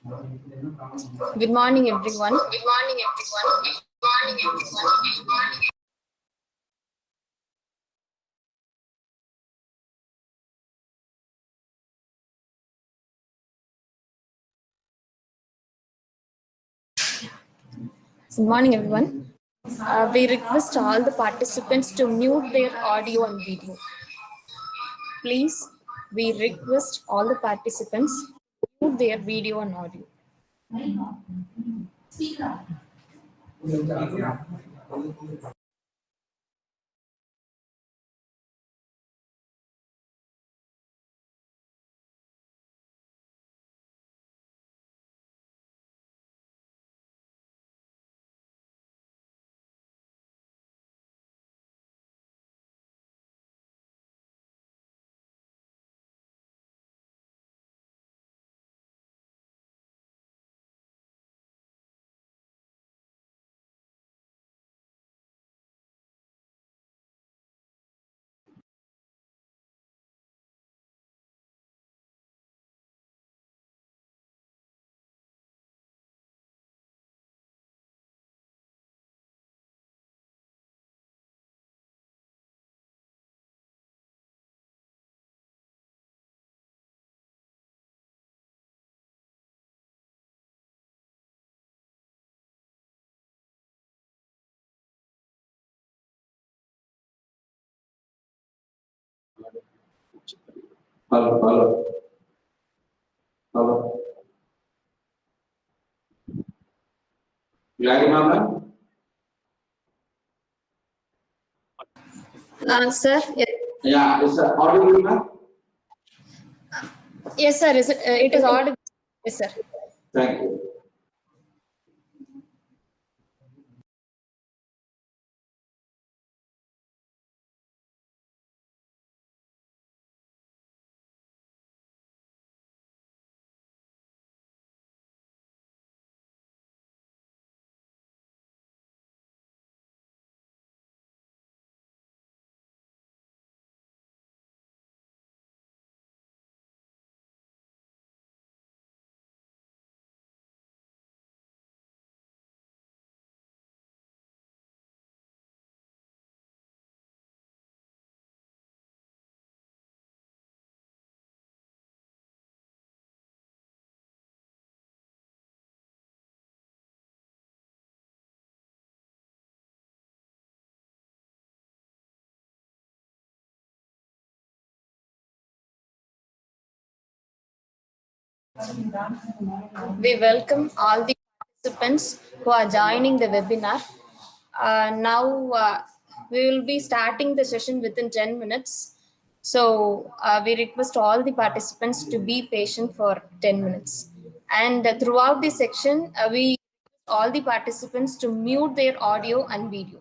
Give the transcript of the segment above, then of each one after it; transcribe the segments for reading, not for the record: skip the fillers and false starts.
Good morning, everyone. Good morning, everyone. Good morning, everyone. Good morning. Good morning, everyone. We request all the participants to mute their audio and video. Please, we request all the participants to mute their video and audio. Hello, hello, hello. Ma'am? Sir, Yeah, it's audible, ma'am. yes, sir. It is audible. Yes, sir. Thank you. We welcome all the participants who are joining the webinar. Now, we will be starting the session within 10 minutes. So, we request all the participants to be patient for 10 minutes. And throughout the section, we request all the participants to mute their audio and video.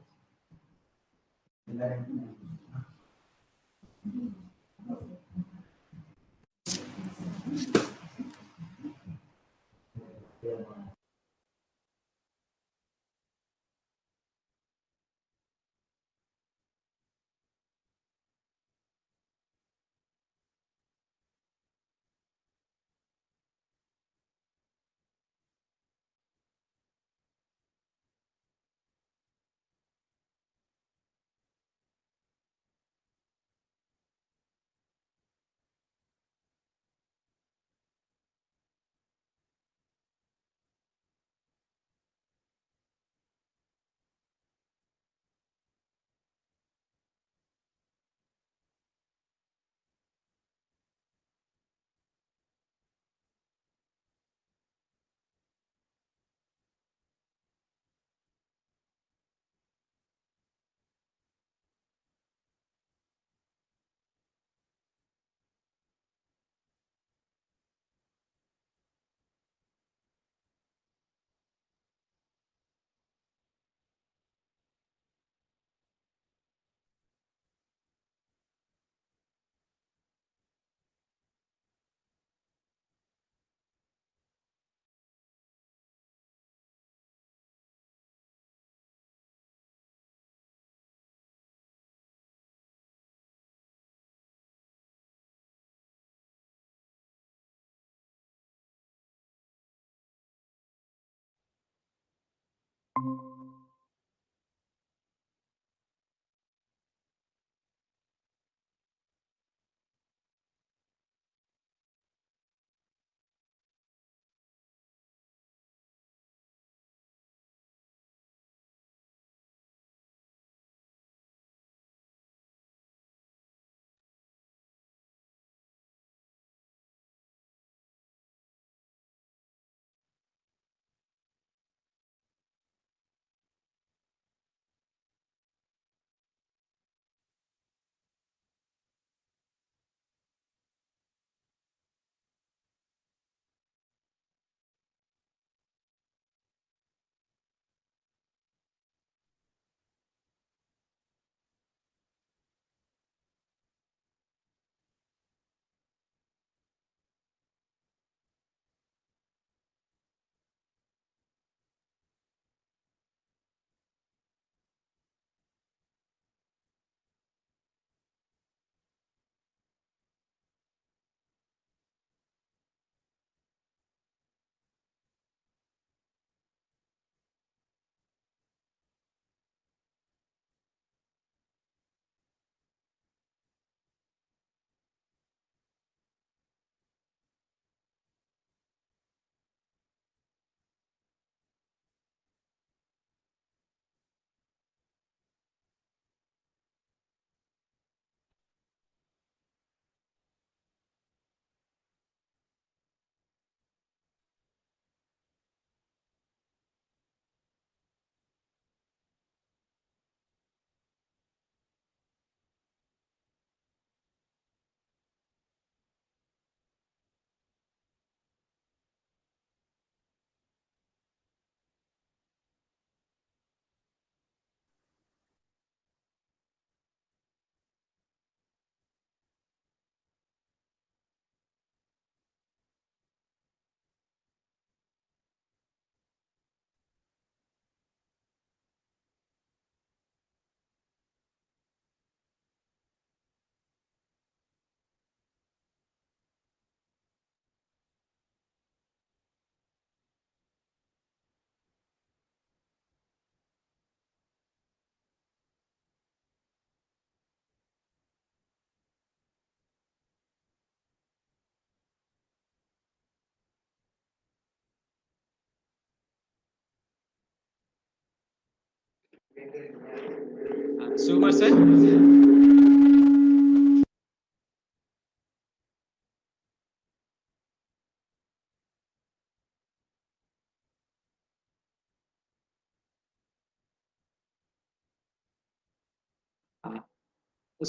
Sumar sir.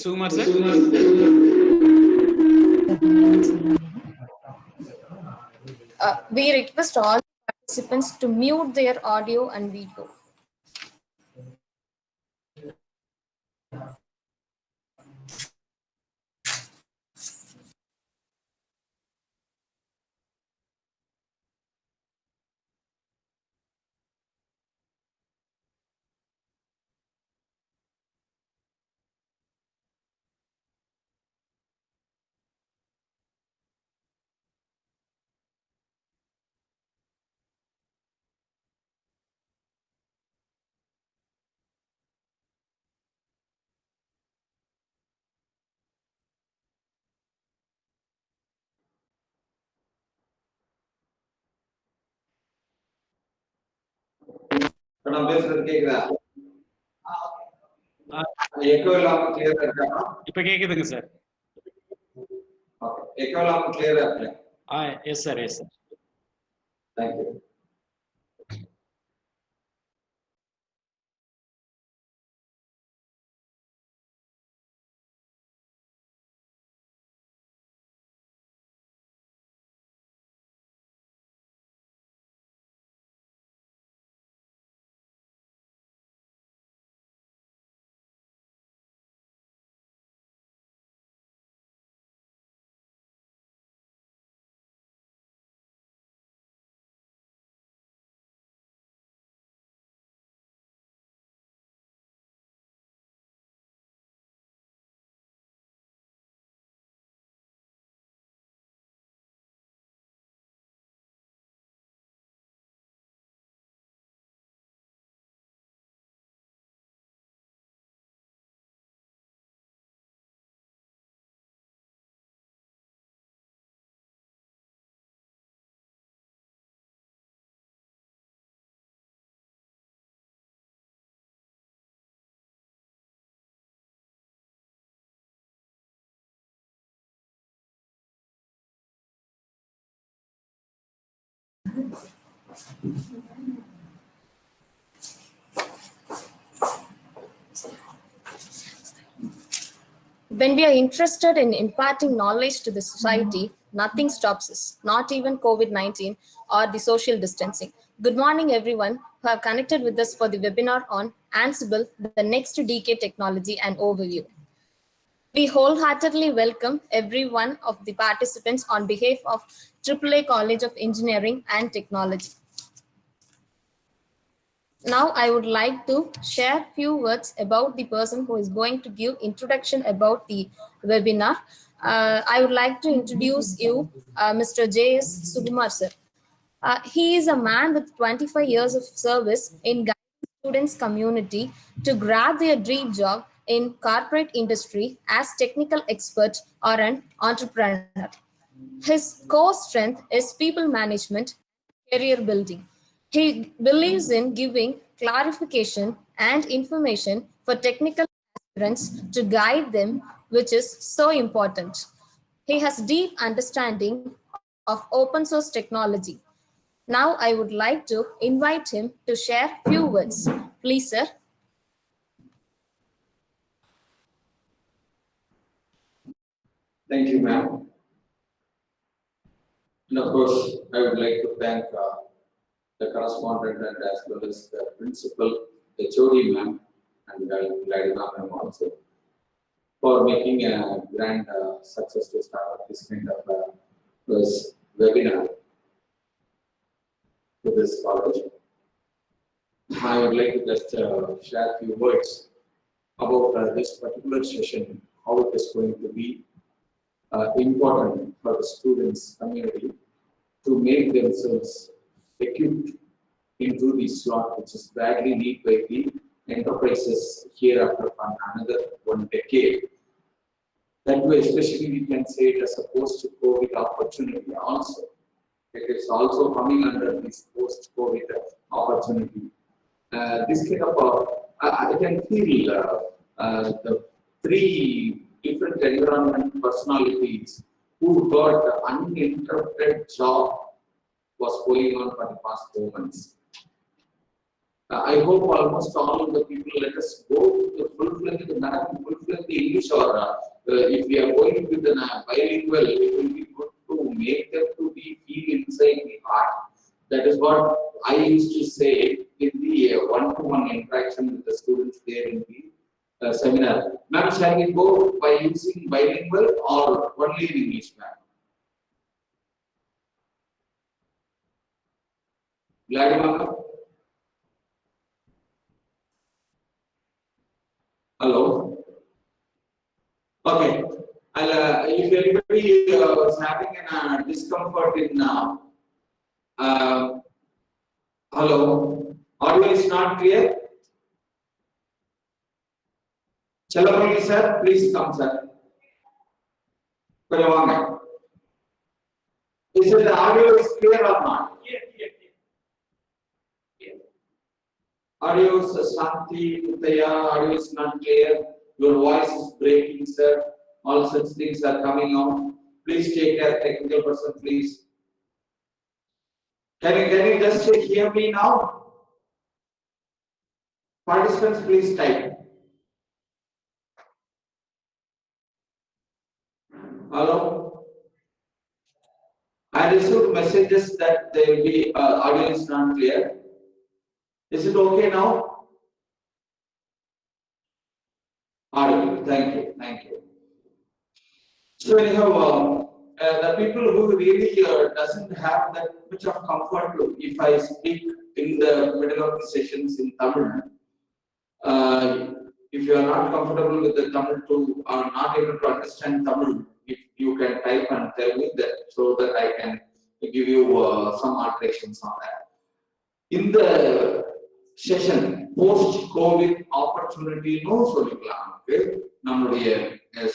Sumar sir. We request all participants to mute their audio and video. நான் பேசுறது கேக்குதா? Echo இல்லாம கிளியரா இருக்கா? இப்ப கேக்குதுங்க sir. Okay, echo இல்லாம கிளியரா இருக்கு. Yes sir, yes sir. Thank you. When we are interested in imparting knowledge to the society, nothing stops us, not even COVID-19 or the social distancing. Good morning, everyone who have connected with us for the webinar on Ansible, the next decade technology and overview. We wholeheartedly welcome every one of the participants on behalf of AAA College of Engineering and Technology. Now I would like to share a few words about the person who is going to give introduction about the webinar. I would like to introduce you Mr. J.S. Sukumar sir. He is a man with 25 years of service in guiding students community to grab their dream job in corporate industry as technical expert or an entrepreneur. His core strength is people management, career building. He believes in giving clarification and information for technical aspirants to guide them, which is so important. He has deep understanding of open source technology. Now I would like to invite him to share few words. Please, sir. Thank you, ma'am. And of course, I would like to thank the correspondent and as well as the principal, the HOD ma'am, and Gladima ma'am also, for making a grand success to start up this kind of this webinar to this college. I would like to just share a few words about this particular session, how it is going to be important for the students community to make themselves equipped into the slot which is badly needed by the enterprises here after another 1 decade. That way, especially we can say it as a post-COVID opportunity also. It is also coming under this post-COVID opportunity. This kind of I can feel the three different environment personalities who got uninterrupted job was going on for the past 4 months. I hope almost all of the people let us go to full-fledged English, or if we are going with a bilingual, it will be good to make them to be feel inside the heart. That is what I used to say in the one-to-one interaction with the students there in the seminar. Ma'am, shall we go by using bilingual or only in English, ma'am? Glad, ma'am? Hello. Okay. If anybody was having a discomfort in hello, audio is not clear. Chalamani sir, please come, sir. Is it the audio is clear or not? Audio is Shanti, Utaya, audio is not clear. Your voice is breaking, sir. All such things are coming out. Please take care, technical person, please. Can you just hear me now? Participants, please type. Hello? I received messages that there will be audio is not clear. Is it okay now? Audible. Thank you. Thank you. So anyhow, the people who really doesn't have that much of comfort if I speak in the middle of the sessions in Tamil, if you are not comfortable with the Tamil to or not able to understand Tamil, if you can type and tell me that so that I can give you some alterations on that. In the session post-COVID opportunity, no சொல்லிக்கலாம் நம்மளுடைய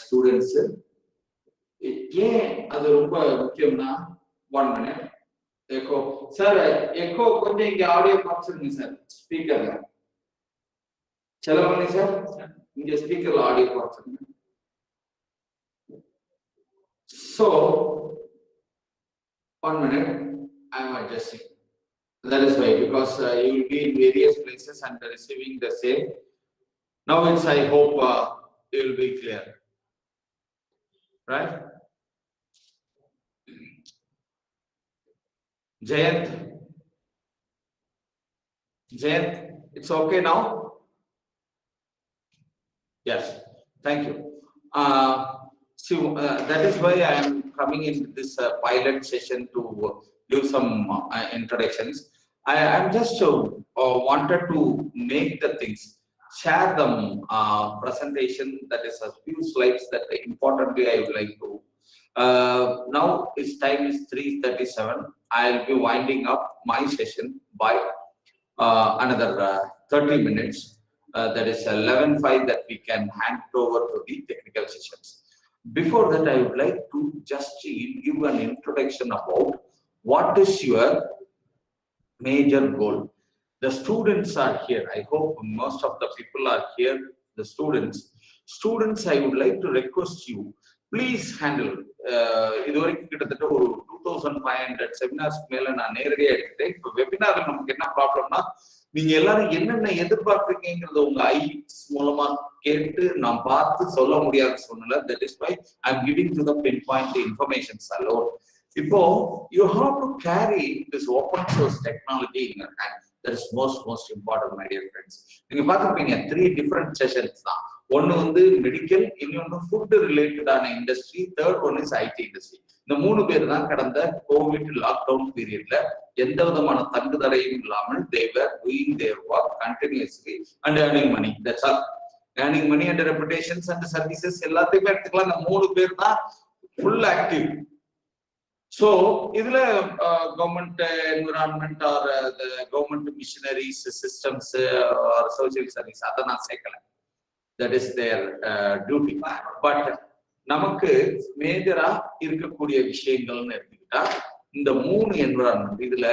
students. ஏன் அது ரொம்ப முக்கியம்னா 1 minute echo sir echo கொஞ்சம் இங்க audio குறைச்சிருங்க sir ஸ்பீக்கர்ல செலவணி sir இங்க ஸ்பீக்கர்ல audio குறைச்சிருங்க. So 1 minute I am adjusting. That is why, because you will be in various places and receiving the same. Now it's I hope it will be clear, right? Jayant, it's okay now? Yes, thank you. See, that is why I am coming into this pilot session to give some introductions. I am just wanted to make the things, share them presentation, that is a few slides that importantly I would like to. Now its time is 3:37. I'll be winding up my session by another 30 minutes. That is 11:05 that we can hand over to the technical sessions. Before that, I would like to just give an introduction about what is your major goal. The students are here. I hope most of the people are here. The students, I would like to request you, please handle. இதுவரைக்கும் கிட்டத்தட்ட ஒரு 2500 seminars மேல நான் நேரடியா எடுத்துட்டேன். இப்போ வெபினார்ல நமக்கு என்ன ப்ராப்ளம்னா, நீங்க எல்லாரும் என்னென்ன எதிர்பார்க்குறீங்கிறத உங்க ஐஸ் மூலமா கேட்டு நான் பார்த்து சொல்ல முடியாத சூழ்நிலை. That is why I am giving to the pinpoint the informations alone. இப்போ you have to carry this open source technology in your hand. That is most important, my dear friends. நீங்க பார்த்திருப்பீங்க 3 different sessions தான். ஒன்னு வந்து medical, இன்னொன்னு food ரிலேட்டடான industry, third one is IT industry. இந்த 3 பேர் தான் கடந்த கோவிட் லாக்டவுன் பீரியட்ல எந்த விதமான தங்குதடையும் இல்லாமல் they were doing their work continuously and earning money. That's all. Earning money and reputations and services எல்லாத்தையுமே எடுத்துக்கலாம். இந்த 3 பேர் தான் full active. So இதுல government environment or the government missionaries systems or social service அத நான் சேர்க்கல. That is their duty. But நமக்கு மேஜரா இருக்கக்கூடிய விஷயங்கள்னு எடுத்துக்கிட்டா இந்த 3 என்விரான்மெண்ட், இதுல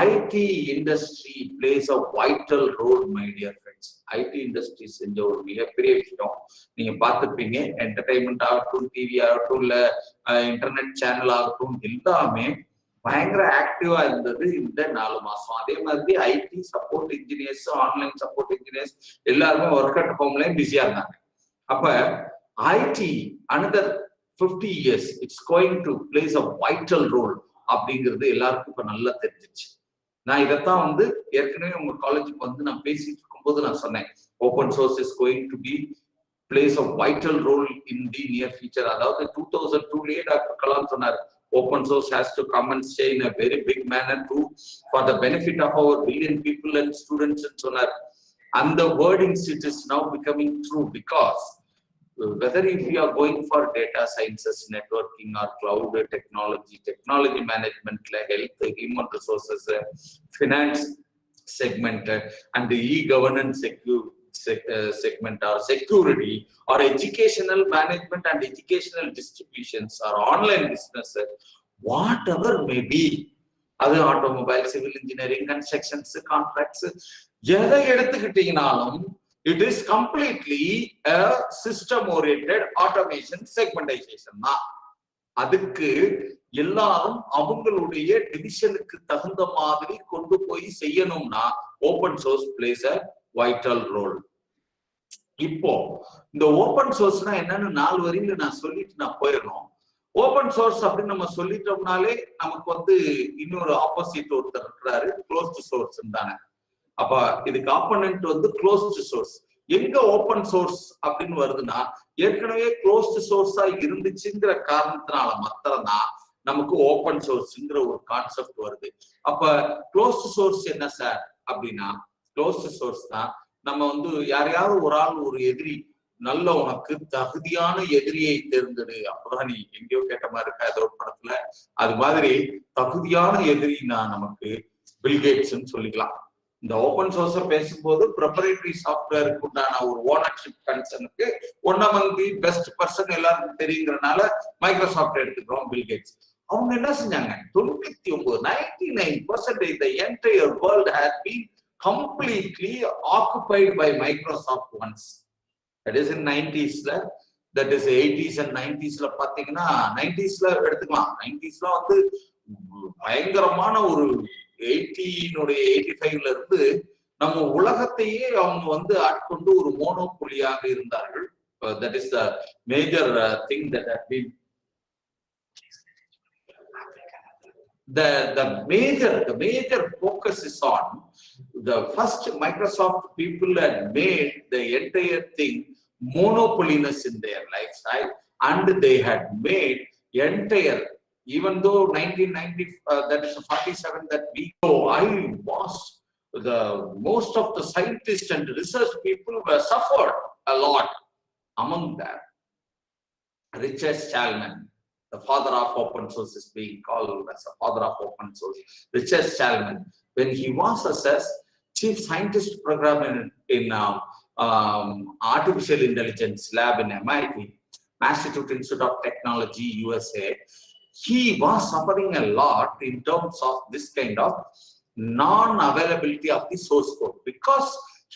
IT industry place a vital role, my dear friends. IT industry செஞ்ச ஒரு மிகப்பெரிய விஷயம். நீங்க பார்த்துப்பீங்க, என்டர்டைன்மெண்ட் ஆகட்டும், டிவி ஆகட்டும், இல்ல இன்டர்நெட் சேனல் ஆகட்டும், எல்லாமே பயங்கர ஆக்டிவா இருந்தது இந்த 4 மாசம். அதே மாதிரி IT support engineers, online support engineers எல்லாருமே ஒர்க் அட் ஹோம்லயும் பிஸியா இருந்தாங்க. அப்ப IT another 50 years it's going to place a vital role அப்படிங்கிறது எல்லாருக்கும் இப்ப நல்லா தெரிஞ்சிச்சு. நான் இதைத்தான் ஏற்கனவே உங்க காலேஜுக்கு நான் பேசிட்டு இருக்கும்போது நான் சொன்னேன், open source is going to be place a vital role in the near future. அதாவது 2002லயே டாக்டர் கலாம் சொன்னார், open source has to come and stay in a very big manner too for the benefit of our billion people and students and sonar. And the wordings, it is now becoming true, because whether if you are going for data sciences, networking, or cloud technology management, health, human resources, finance segment, and the e-governance segment, or security, or educational management and educational distributions, or online business, whatever may be, other automobile, civil engineering, constructions, contracts, எதை எடுத்துக்கிட்டீங்கனாலும் it is completely a system oriented automation segmentation தான். அதுக்கு எல்லாரும் அவங்களுடைய டிவிஷனுக்கு தகுந்த மாதிரி கொண்டு போய் செய்யணும்னா open source place a vital role. இப்போ இந்த ஓபன் சோர்ஸ்னா என்னன்னு 4 வரியில நான் சொல்லிட்டு நான் போயிடணும். ஓபன் சோர்ஸ் அப்படின்னு நம்ம சொல்லிட்டோம்னாலே நமக்கு இன்னொரு ஆப்போசிட் ஒருத்தர் இருக்கிறாரு, க்ளோஸ்ட் சோர்ஸ் தானே. அப்ப இதுக்கு ஆப்போனன்ட் க்ளோஸ்ட் சோர்ஸ். எங்க ஓபன் சோர்ஸ் அப்படின்னு வருதுன்னா, ஏற்கனவே க்ளோஸ்ட் சோர்ஸா இருந்துச்சுங்கிற காரணத்தினால மாத்திரம்தான் நமக்கு ஓபன் சோர்ஸ்ங்கிற ஒரு கான்செப்ட் வருது. அப்ப க்ளோஸ்ட் சோர்ஸ் என்ன சார் அப்படின்னா, க்ளோஸ்ட் சோர்ஸ் தான் நம்ம யாரையாவது ஒரு ஆள், ஒரு எதிரி, நல்ல உனக்கு தகுதியான எதிரியை தேர்ந்தெடு, அப்பதான் நீ எங்கேயோ கேட்ட மாதிரி இருக்கா ஏதோ ஒரு படத்துல, அது மாதிரி தகுதியான எதிரினா நமக்கு பில்கேட்ஸ்ன்னு சொல்லிக்கலாம். இந்த ஓபன் சோர்ஸ பேசும்போது ப்ரொப்ரைட்டரி சாஃப்ட்வேருக்கு உண்டான ஒரு ஓனர்ஷிப் கன்சர்னுக்கு one among the best person எல்லாருக்கும் தெரியுங்கிறனால மைக்ரோசாஃப்ட் எடுத்துக்கிறோம், பில்கேட்ஸ். அவங்க என்ன செஞ்சாங்க, 99% the entire world has been completely occupied by Microsoft once. That is in 90s, that is 80s and 90s பாத்தீங்கன்னா, 90s எடுத்துக்கலாம். 90s பயங்கரமான ஒரு 85ல இருந்து நம்ம உலகத்தையே அவங்க ஆட்கொண்டு ஒரு மோனோபொலியாக இருந்தார்கள். That is the major thing that has been the major focus is on the first Microsoft people had made the entire thing monopolyness in their lifestyle, and they had made entire, even though 1990 that is 47 that we go, I was the most of the scientists and research people were suffered a lot. Among them, Richard Stallman, the father of open source, is being called as the father of open source. Richard Stallman, when he was as chief scientist program in artificial intelligence lab in MIT, Massachusetts Institute of Technology, USA, he was suffering a lot in terms of this kind of non-availability of the source code, because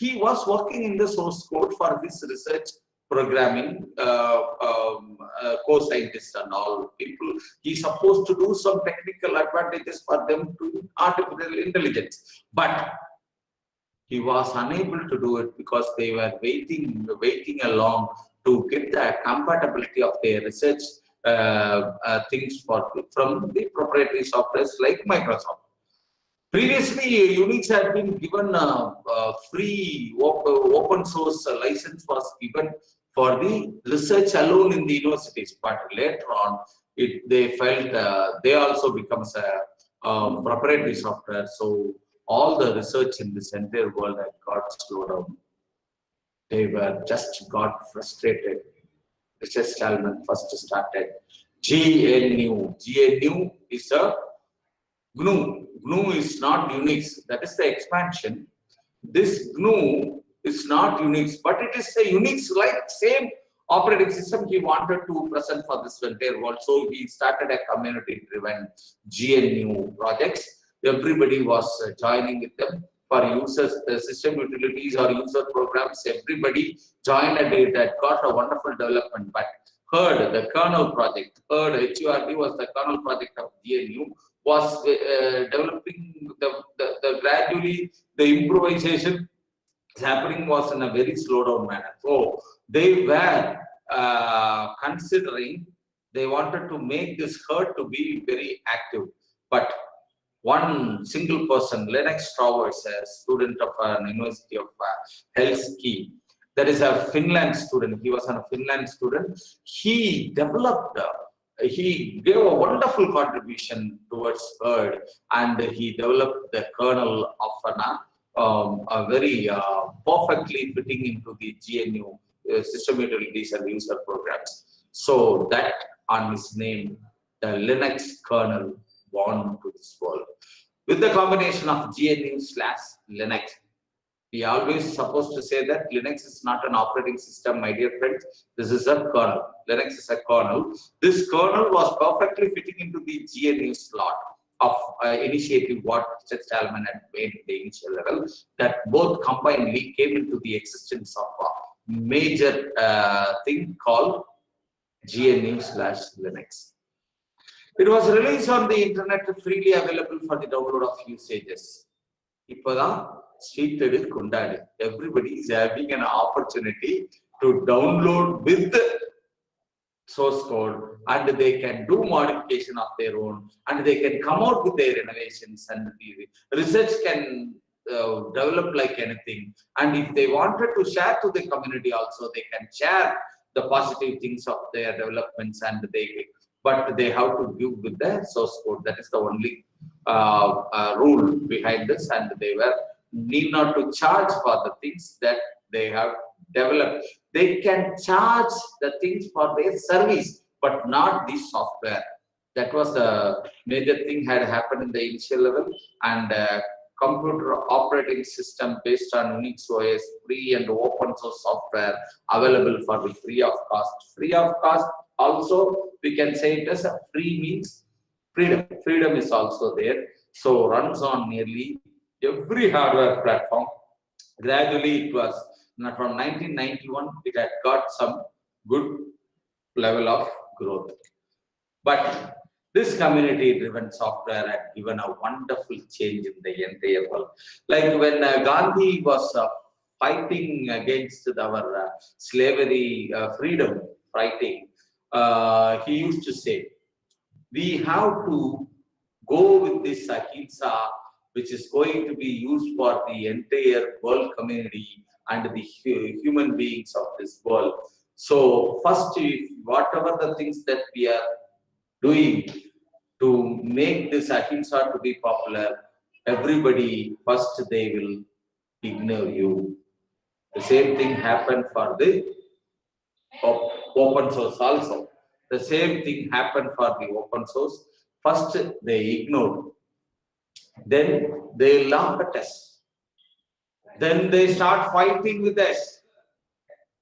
he was working in the source code for his research programming, co-scientists and all people. He's supposed to do some technical advantages for them to artificial intelligence, but he was unable to do it because they were waiting along to get the compatibility of their research things from the proprietary softwares like Microsoft. Previously, Unix had been given free open source license was given for the research alone in the universities, but later on they felt they also becomes a proprietary software. So all the research in this entire world had got slowed down. They were just got frustrated. Richard Stallman first started GNU. GNU is a GNU. GNU is not Unix. That is the expansion. This GNU is not Unix, but it is a Unix-like same operating system he wanted to present for this entire world. So he started a community-driven GNU projects. Everybody was joining with them for users, system utilities or user programs. Everybody joined and it had got a wonderful development. But HURD, the kernel project, HURD was the kernel project of GNU, was developing the gradually the improvisation happening was in a very slow down manner. So they were considering, they wanted to make this HURD to be very active, but one single person, Lennox Towers, a student of an University of Helsinki, that is a Finland student. He was a Finland student. He developed, he gave a wonderful contribution towards HURD, and he developed the kernel of a very perfectly fitting into the GNU system utilities and user programs. So that on his name, the Linux kernel born to this world. With the combination of GNU/Linux, we always supposed to say that Linux is not an operating system, my dear friends. This is a kernel. Linux is a kernel. This kernel was perfectly fitting into the GNU slot of initiative what Richard Stallman had made in the initial level, that both combinedly came into the existence of a major thing called GNU/Linux. It was released on the internet, freely available for the download of usages. Everybody is having an opportunity to download with source code, and they can do modification of their own, and they can come out with their innovations, and the research can develop like anything. And if they wanted to share to the community also, they can share the positive things of their developments, and but they have to give with the source code. That is the only rule behind this, and they need not to charge for the things that they have developed. They can charge the things for their service, but not the software. That was the major thing had happened in the initial level, and computer operating system based on Unix OS, free and open source software available for the free of cost. Free of cost also, we can say it as a free means freedom. Freedom is also there. So runs on nearly every hardware platform. Gradually it was, from 1991, it had got some good level of growth. But this community-driven software had given a wonderful change in the entire world. Like when Gandhi was fighting against our slavery, freedom fighting, he used to say, we have to go with this ahimsa, which is going to be used for the entire world community and the human beings of this world. So first, whatever the things that we are doing to make this ahimsa to be popular, everybody first they will ignore you. The same thing happened for the open source also. The same thing happened for the open source. First they ignored, then they laugh at us, then they start fighting with us.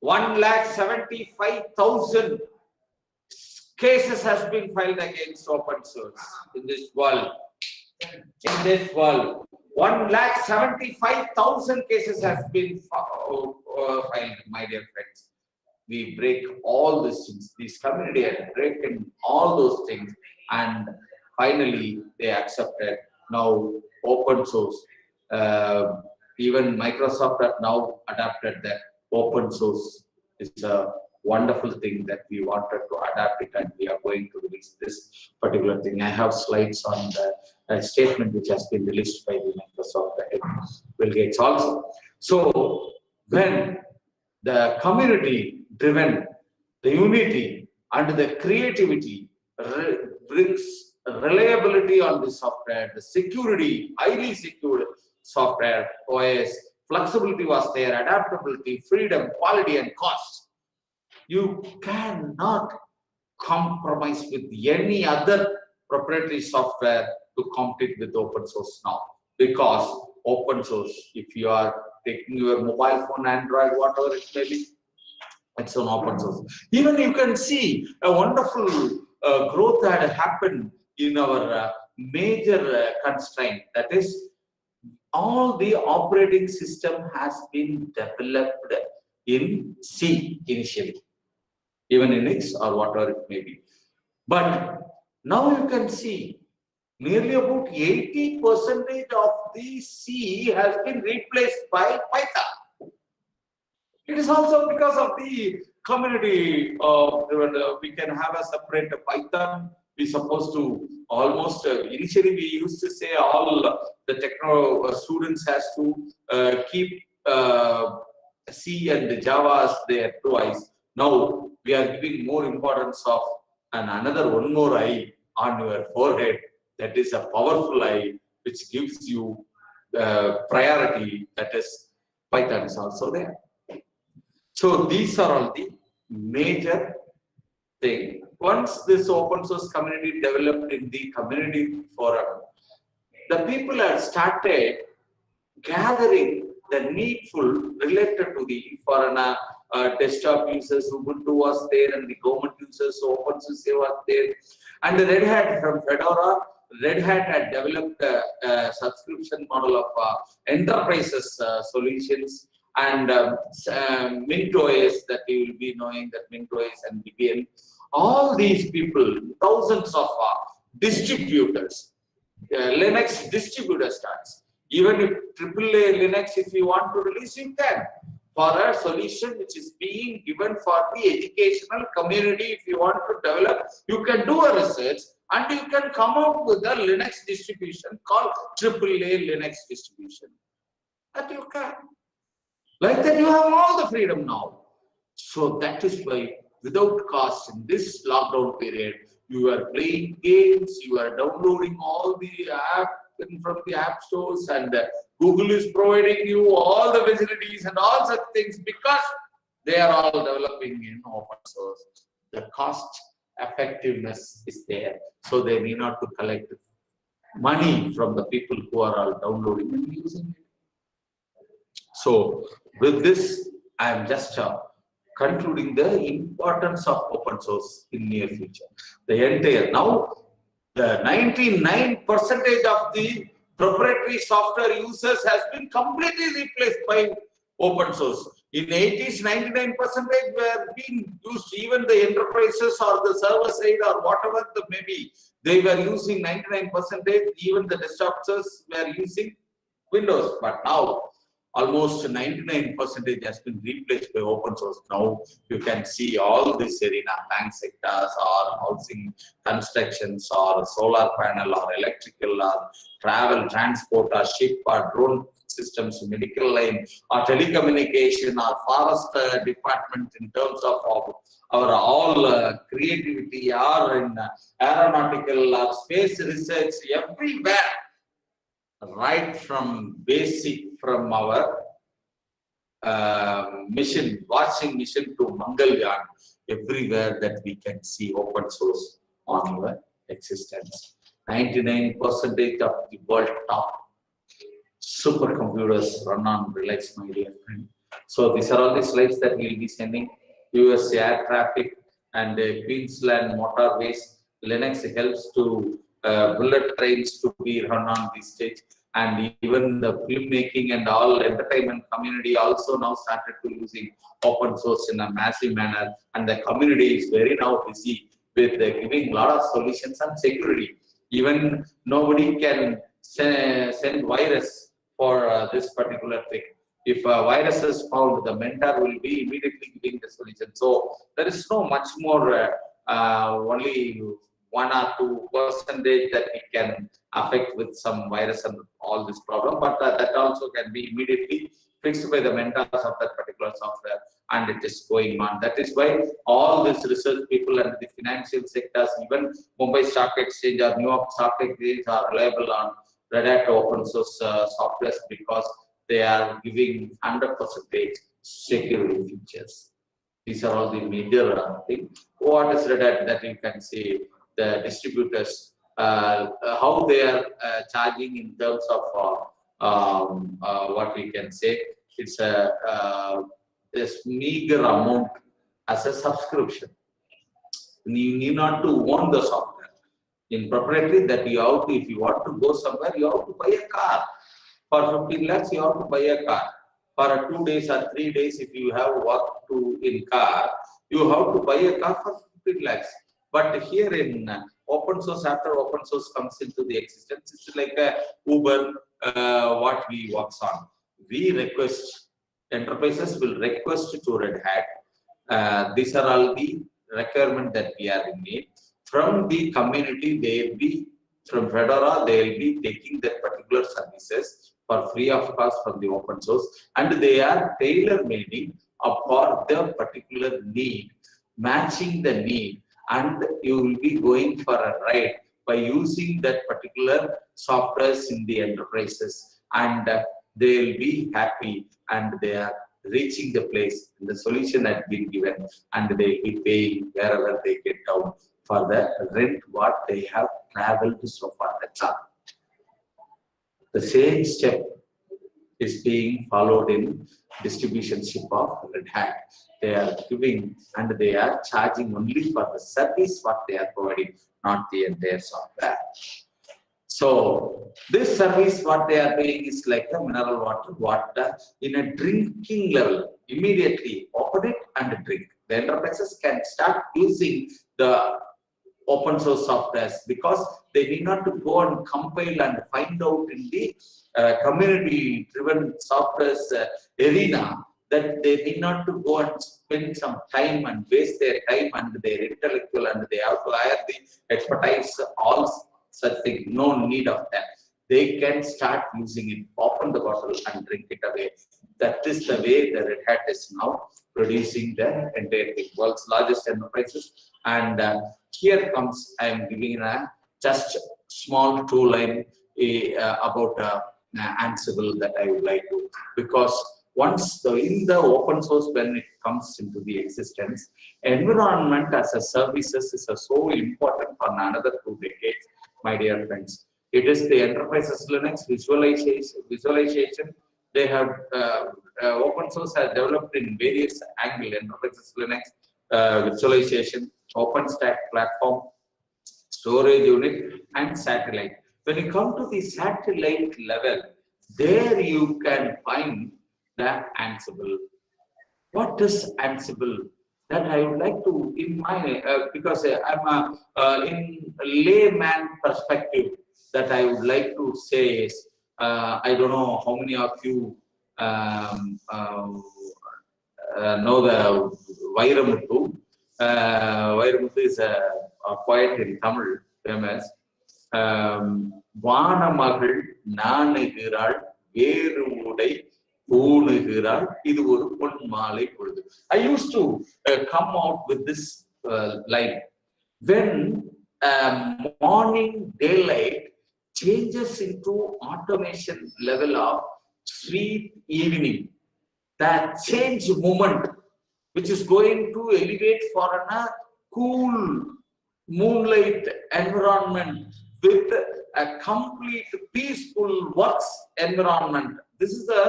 1,75,000 cases has been filed against open source in this world. In this world, 1,75,000 cases has been filed, my dear friends. We break all these things. This community had broken all those things, and finally they accepted now open source. Even Microsoft have now adapted that open source is a wonderful thing that we wanted to adapt it, and we are going to release this particular thing. I have slides on the statement which has been released by the Microsoft Bill Gates also. So when the community driven, the unity and the creativity brings reliability on the software, the security, highly secured software, OS, flexibility was there, adaptability, freedom, quality, and cost. You cannot compromise with any other proprietary software to compete with open source now, because open source, if you are taking your mobile phone, Android, whatever it may be, it's an open source. Even you can see a wonderful growth had happened in our major constraint, that is all the operating system has been developed in C initially, even in X or whatever it may be. But now you can see nearly about 80% of the C has been replaced by Python. It is also because of the community. We can have a separate Python. We supposed to almost initially we used to say all the techno students has to keep C and Java as their twice. Now we are giving more importance of another one more eye on your forehead. That is a powerful eye which gives you priority. That is Python is also there. So these are all the major thing. Once this open source community developed in the community forum, the people have started gathering the needful related to the for an desktop users Ubuntu was there and the government users OpenSUSE was there, and the Red Hat from Fedora. Red Hat had developed a subscription model of enterprises solutions, and MintOS that you will be knowing, that MintOS and Debian. All these people, thousands of distributors, Linux distributor starts. Even if AAA Linux, if you want to release, you can. For a solution which is being given for the educational community, if you want to develop, you can do a research and you can come out with a Linux distribution called AAA Linux distribution. That you can. Like that, you have all the freedom now. So that is why, without cost, in this lockdown period, you are playing games, you are downloading all the apps from the app stores, and Google is providing you all the facilities and all such things because they are all developing in open source. The cost effectiveness is there, so they need not to collect money from the people who are all downloading and using it. So with this, I am just concluding the importance of open source in near future. The entire now, the 99% of the proprietary software users has been completely replaced by open source. In 80s, 99% were being used, even the enterprises or the server side or whatever the maybe, they were using 99%, even the desktops were using Windows. But now, almost 99% has been replaced by open source. Now you can see all this arena, bank sectors or housing constructions or solar panel or electrical or travel, transport or ship or drone systems, medical line or telecommunication or forest department in terms of our all creativity or in aeronautical or space research, everywhere. Right from basic, from our mission, watching mission to Mangalyaan, everywhere that we can see open source on our existence. 99% of the world top supercomputers run on Relax, my dear friend. So these are all the slides that we will be sending. US air traffic and Queensland motorways. Linux helps to bullet trains to be run on this stage, and even the filmmaking and all entertainment community also now started to using open source in a massive manner, and the community is very now busy with giving a lot of solutions and security. Even nobody can send virus for this particular thing. If a virus is found, the mentor will be immediately giving the solution. So there is no much more only 1 or 2% that we can affect with some virus and all this problem, but that also can be immediately fixed by the mentors of that particular software, and it is going on. That is why all these research people and the financial sectors, even Mumbai Stock Exchange or New York Stock Exchange are reliable on Red Hat open source software because they are giving 100% security features. These are all the major things. What is Red Hat that you can see? The distributors, how they are charging in terms of what we can say, it's this meager amount as a subscription. You need not to own the software. In proprietary, that you have to, if you want to go somewhere, you have to buy a car. For 15 lakhs, you have to buy a car. For 2 days or 3 days, if you have work to in car, you have to buy a car for 15 lakhs. But here in open source, after open source comes into the existence, it's like a Uber, what we works on. We request, enterprises will request to Red Hat. These are all the requirement that we are in need. From the community, they will be, from Fedora, they will be taking that particular services for free of cost from the open source, and they are tailor-making for the particular need, matching the need, and you will be going for a ride by using that particular softwares in the enterprises, and they will be happy, and they are reaching the place, the solution has been given, and they will be paying wherever they get down for the rent what they have traveled so far. That's all. The same step is being followed in distribution ship of Red Hat. They are giving and they are charging only for the service what they are providing, not the entire software. So this service what they are paying is like a mineral water in a drinking level. Immediately open it and drink. The enterprises can start using the open source softwares because they need not to go and compile and find out in the community driven softwares arena, that they need not to go and spend some time and waste their time and their intellectual, and they have to hire the expertise, all such thing. No need of that. They can start using it, open the bottle and drink it away. That is the way the Red Hat is now producing the entire thing, world's largest enterprises. And here comes, I am giving a just small 2-line about Ansible that I would like to, because once in the open source, when it comes into the existence, environment as a services is so important for another 2 decades, my dear friends. It is the enterprises Linux visualization. They have open source has developed in various angles. Enterprises Linux visualization, OpenStack platform, storage unit, and satellite. When you come to the satellite level, there you can find the Ansible. What is Ansible? That I would like to, in my because I'm in layman perspective, that I would like to say is, I don't know how many of you know the Vairamuthu. Vairamuthu is a poet in Tamil, famous. வானமகள் நாணுகிறாள் வேறு உடை பூணுகிறாள் இது ஒரு பொன் மாலை பொழுது. I used to come out with this line. When morning daylight changes into automation level of sweet evening, that change moment which is going to elevate for a cool moonlight environment with a complete peaceful works environment. This is the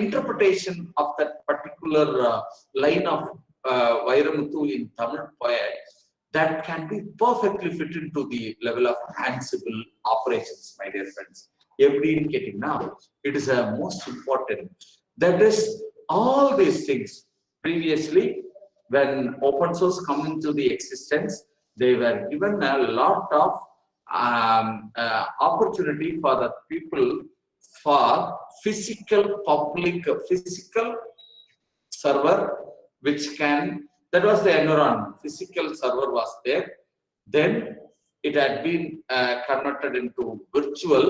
interpretation of that particular line of Vairamuthu in Tamil poet that can be perfectly fit into the level of Ansible operations, my dear friends. Every getting now, it is a most important. That is all these things. Previously, when open source come into the existence, they were given a lot of opportunity for the people for physical server, which can, that was the environment. Physical server was there. Then it had been converted into virtual.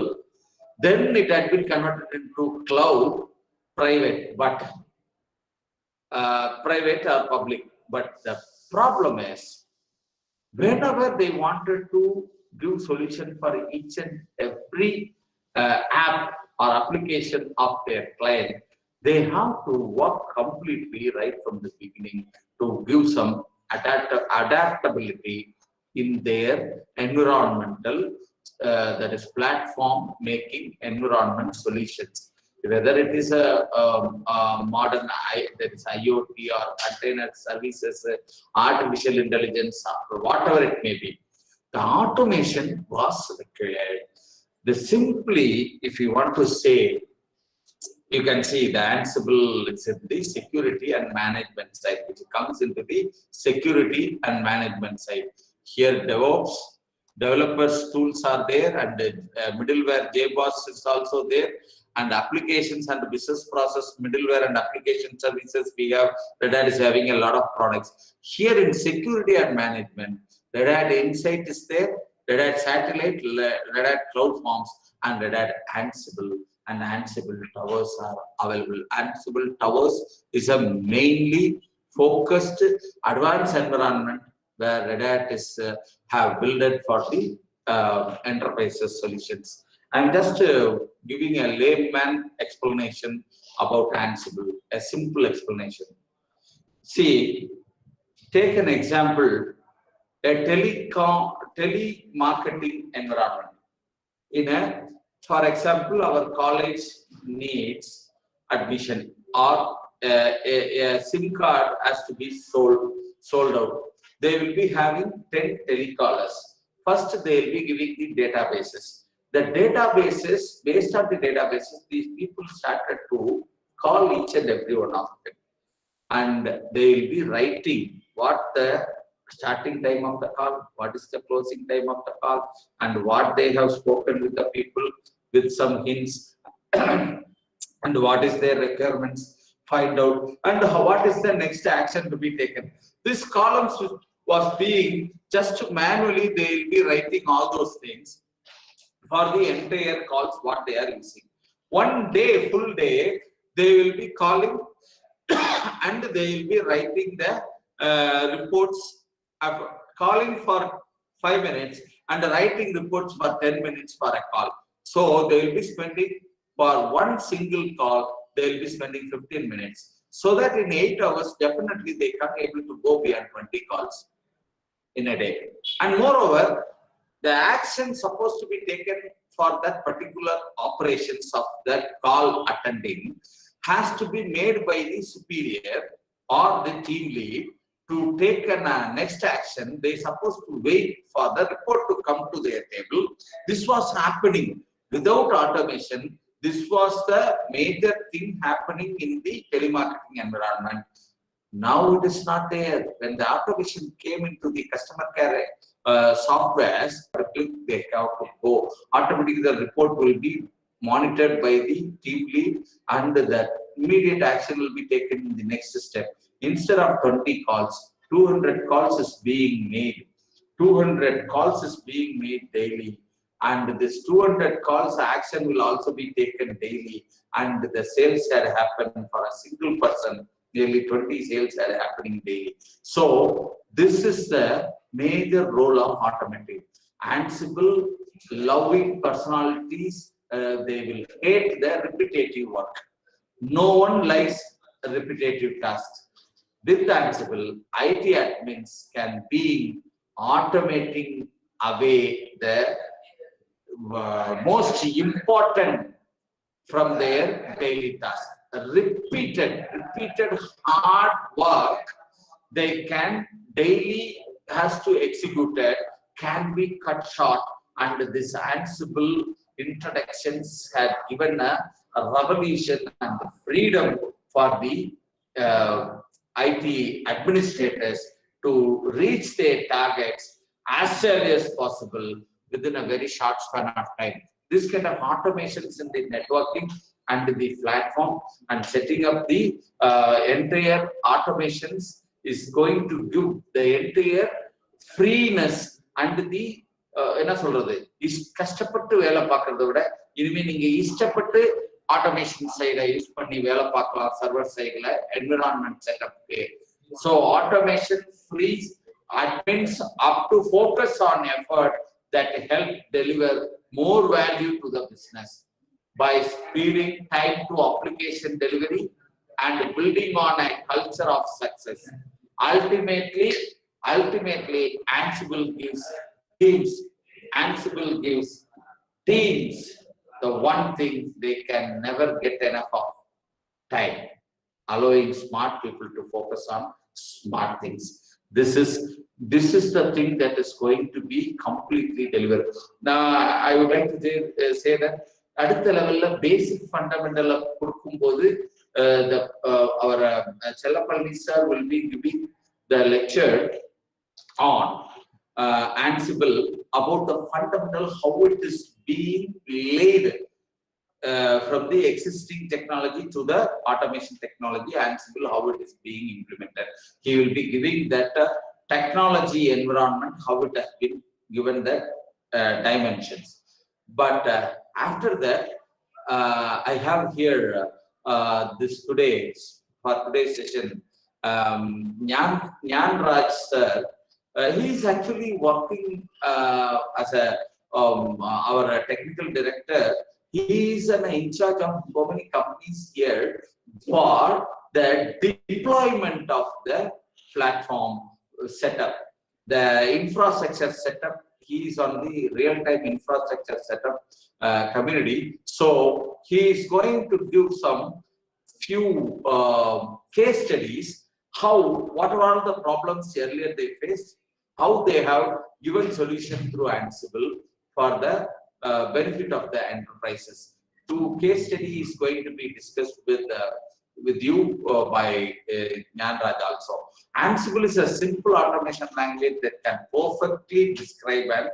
Then it had been converted into cloud, private, but private or public. But the problem is, whenever they wanted to give solution for each and every app or application of their client, they have to work completely right from the beginning to give some adaptability in their environmental, that is platform making environment solutions. Whether it is a modern that is IoT or container services, artificial intelligence, or whatever it may be, the automation was required. The simply, if you want to say, you can see the Ansible, it's in the security and management side, which comes into the security and management side. Here DevOps, developers tools are there, and middleware JBoss is also there, and applications and business process middleware and application services. We have Red Hat is having a lot of products. Here in security and management, Red Hat Insight is there, Red Hat Satellite, Red Hat Cloud Forms, and Red Hat Ansible. And Ansible Towers are available. Ansible Towers is a mainly focused advanced environment where Red Hat is have built it for the enterprises solutions. I'm just giving a layman explanation about Ansible, a simple explanation. See, take an example, a telemarketing environment. For example, our college needs admission, or a SIM card has to be sold out. They will be having 10 telecallers. First, they will be giving the databases. The databases, based on the databases, these people started to call each and every one of them. And they will be writing what the starting time of the call, what is the closing time of the call, and what they have spoken with the people with some hints, and what is their requirements, find out, and what is the next action to be taken. This columns was being just manually, they will be writing all those things for the entire calls what they are using. One day, full day, they will be calling and they will be writing the reports, calling for 5 minutes and writing reports for 10 minutes for a call. So they will be spending for one single call, they will be spending 15 minutes. So that in 8 hours, definitely they can't able to go beyond 20 calls in a day. And moreover, the action supposed to be taken for that particular operations of that call attending has to be made by the superior or the team lead to take an next action. They supposed to wait for the report to come to their table. This was happening without automation. This was the major thing happening in the telemarketing environment. Now it is not there. When the automation came into the customer care softwares, they have to go. Automatically the report will be monitored by the team lead, and the immediate action will be taken in the next step. Instead of 20 calls, 200 calls is being made. 200 calls is being made daily. And this 200 calls action will also be taken daily. And the sales had happened for a single person. Nearly 20 sales are happening daily. So this is the major role of automating. Ansible loving personalities, they will hate the repetitive work. No one likes repetitive tasks. With Ansible, IT admins can be automating away the most important from their daily task. Repeated hard work they can daily has to execute it can be cut short, and this Ansible introductions had given a revolution and freedom for the IT administrators to reach their targets as early as possible within a very short span of time. This kind of automations in the networking and the platform and setting up the entire automations is going to give the entire freeness and the என்ன சொல்றது கஷ்டப்பட்டு வேலை பார்க்கறத விட இனிமே நீங்க இஷ்டப்பட்டு automation சைட use பண்ணி வேலை பார்க்கலாம் சர்வர் சைடுல environment செட்டப்க்கு. So automation frees admins up to focus on effort that help deliver more value to the business by speeding time to application delivery and building on a culture of success. Ultimately, Ansible gives teams the one thing they can never get enough of: time, allowing smart people to focus on smart things. This is the thing that is going to be completely delivered. Now, I would like to say that at the level of basic fundamental of our Chellapalli sir will be giving the lecture on Ansible about the fundamental how it is being laid from the existing technology to the automation technology, Ansible, how it is being implemented. He will be giving that technology environment, how it has been given the dimensions. But after that, I have here for today's session, Nyan Raj sir. He is actually working as our technical director. He is in charge of so many companies here for the deployment of the platform setup, the infrastructure setup. He is on the real-time infrastructure setup community. So he is going to give some few case studies, what are the problems earlier they faced, how they have given solution through Ansible for the benefit of the enterprises. Two case study is going to be discussed with you by Nyan Raj also. Ansible is a simple automation language that can perfectly describe an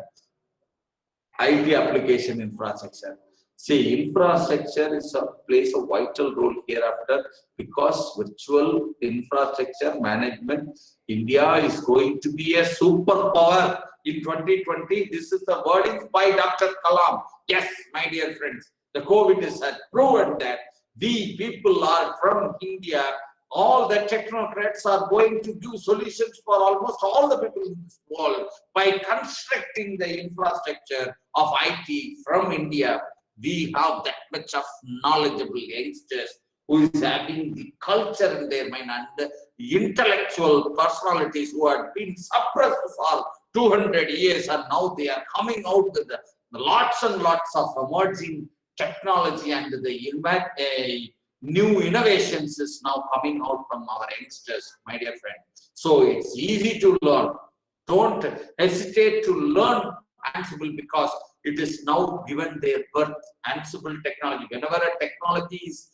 IT application infrastructure. See, infrastructure plays a vital role hereafter because virtual infrastructure management, India is going to be a superpower in 2020. This is the wording by Dr. Kalam. Yes, my dear friends, the COVID has proven that we people are from India. All the technocrats are going to do solutions for almost all the people in this world by constructing the infrastructure of IT from India. We have that much of knowledgeable youngsters who is having the culture in their mind and the intellectual personalities who have been suppressed for 200 years, and now they are coming out with the lots and lots of emerging technology, and the new innovations is now coming out from our youngsters, my dear friend. So it's easy to learn. Don't hesitate to learn Ansible because it is now given their birth. Ansible technology, whenever a technology is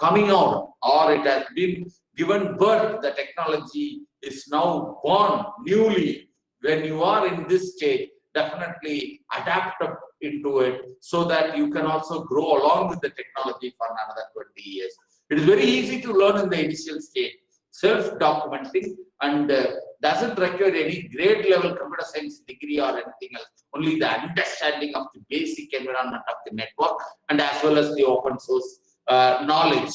coming out or it has been given birth, the technology is now born newly. When you are in this stage, definitely adapt into it so that you can also grow along with the technology for another 20 years. It is very easy to learn in the initial stage, self-documenting, and doesn't require any grade level computer science degree or anything else, only the understanding of the basic environment of the network and as well as the open source knowledge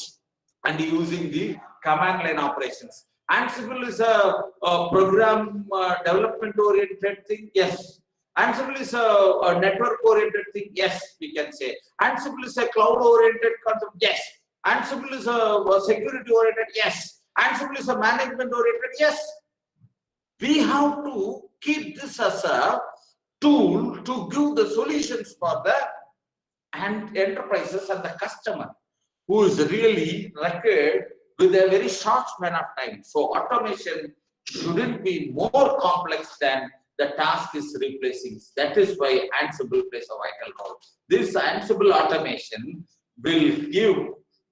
and using the command line operations. Ansible is a program development oriented thing, yes. Ansible is a network oriented thing, yes, we can say. Ansible is a cloud oriented concept, yes. Ansible is a security oriented, yes. Ansible is a management oriented, yes. We have to keep this as a tool to give the solutions for the enterprises and the customer who is really required with a very short span of time. So automation shouldn't be more complex than the task is replacing. That is why Ansible plays a vital role. This Ansible automation will give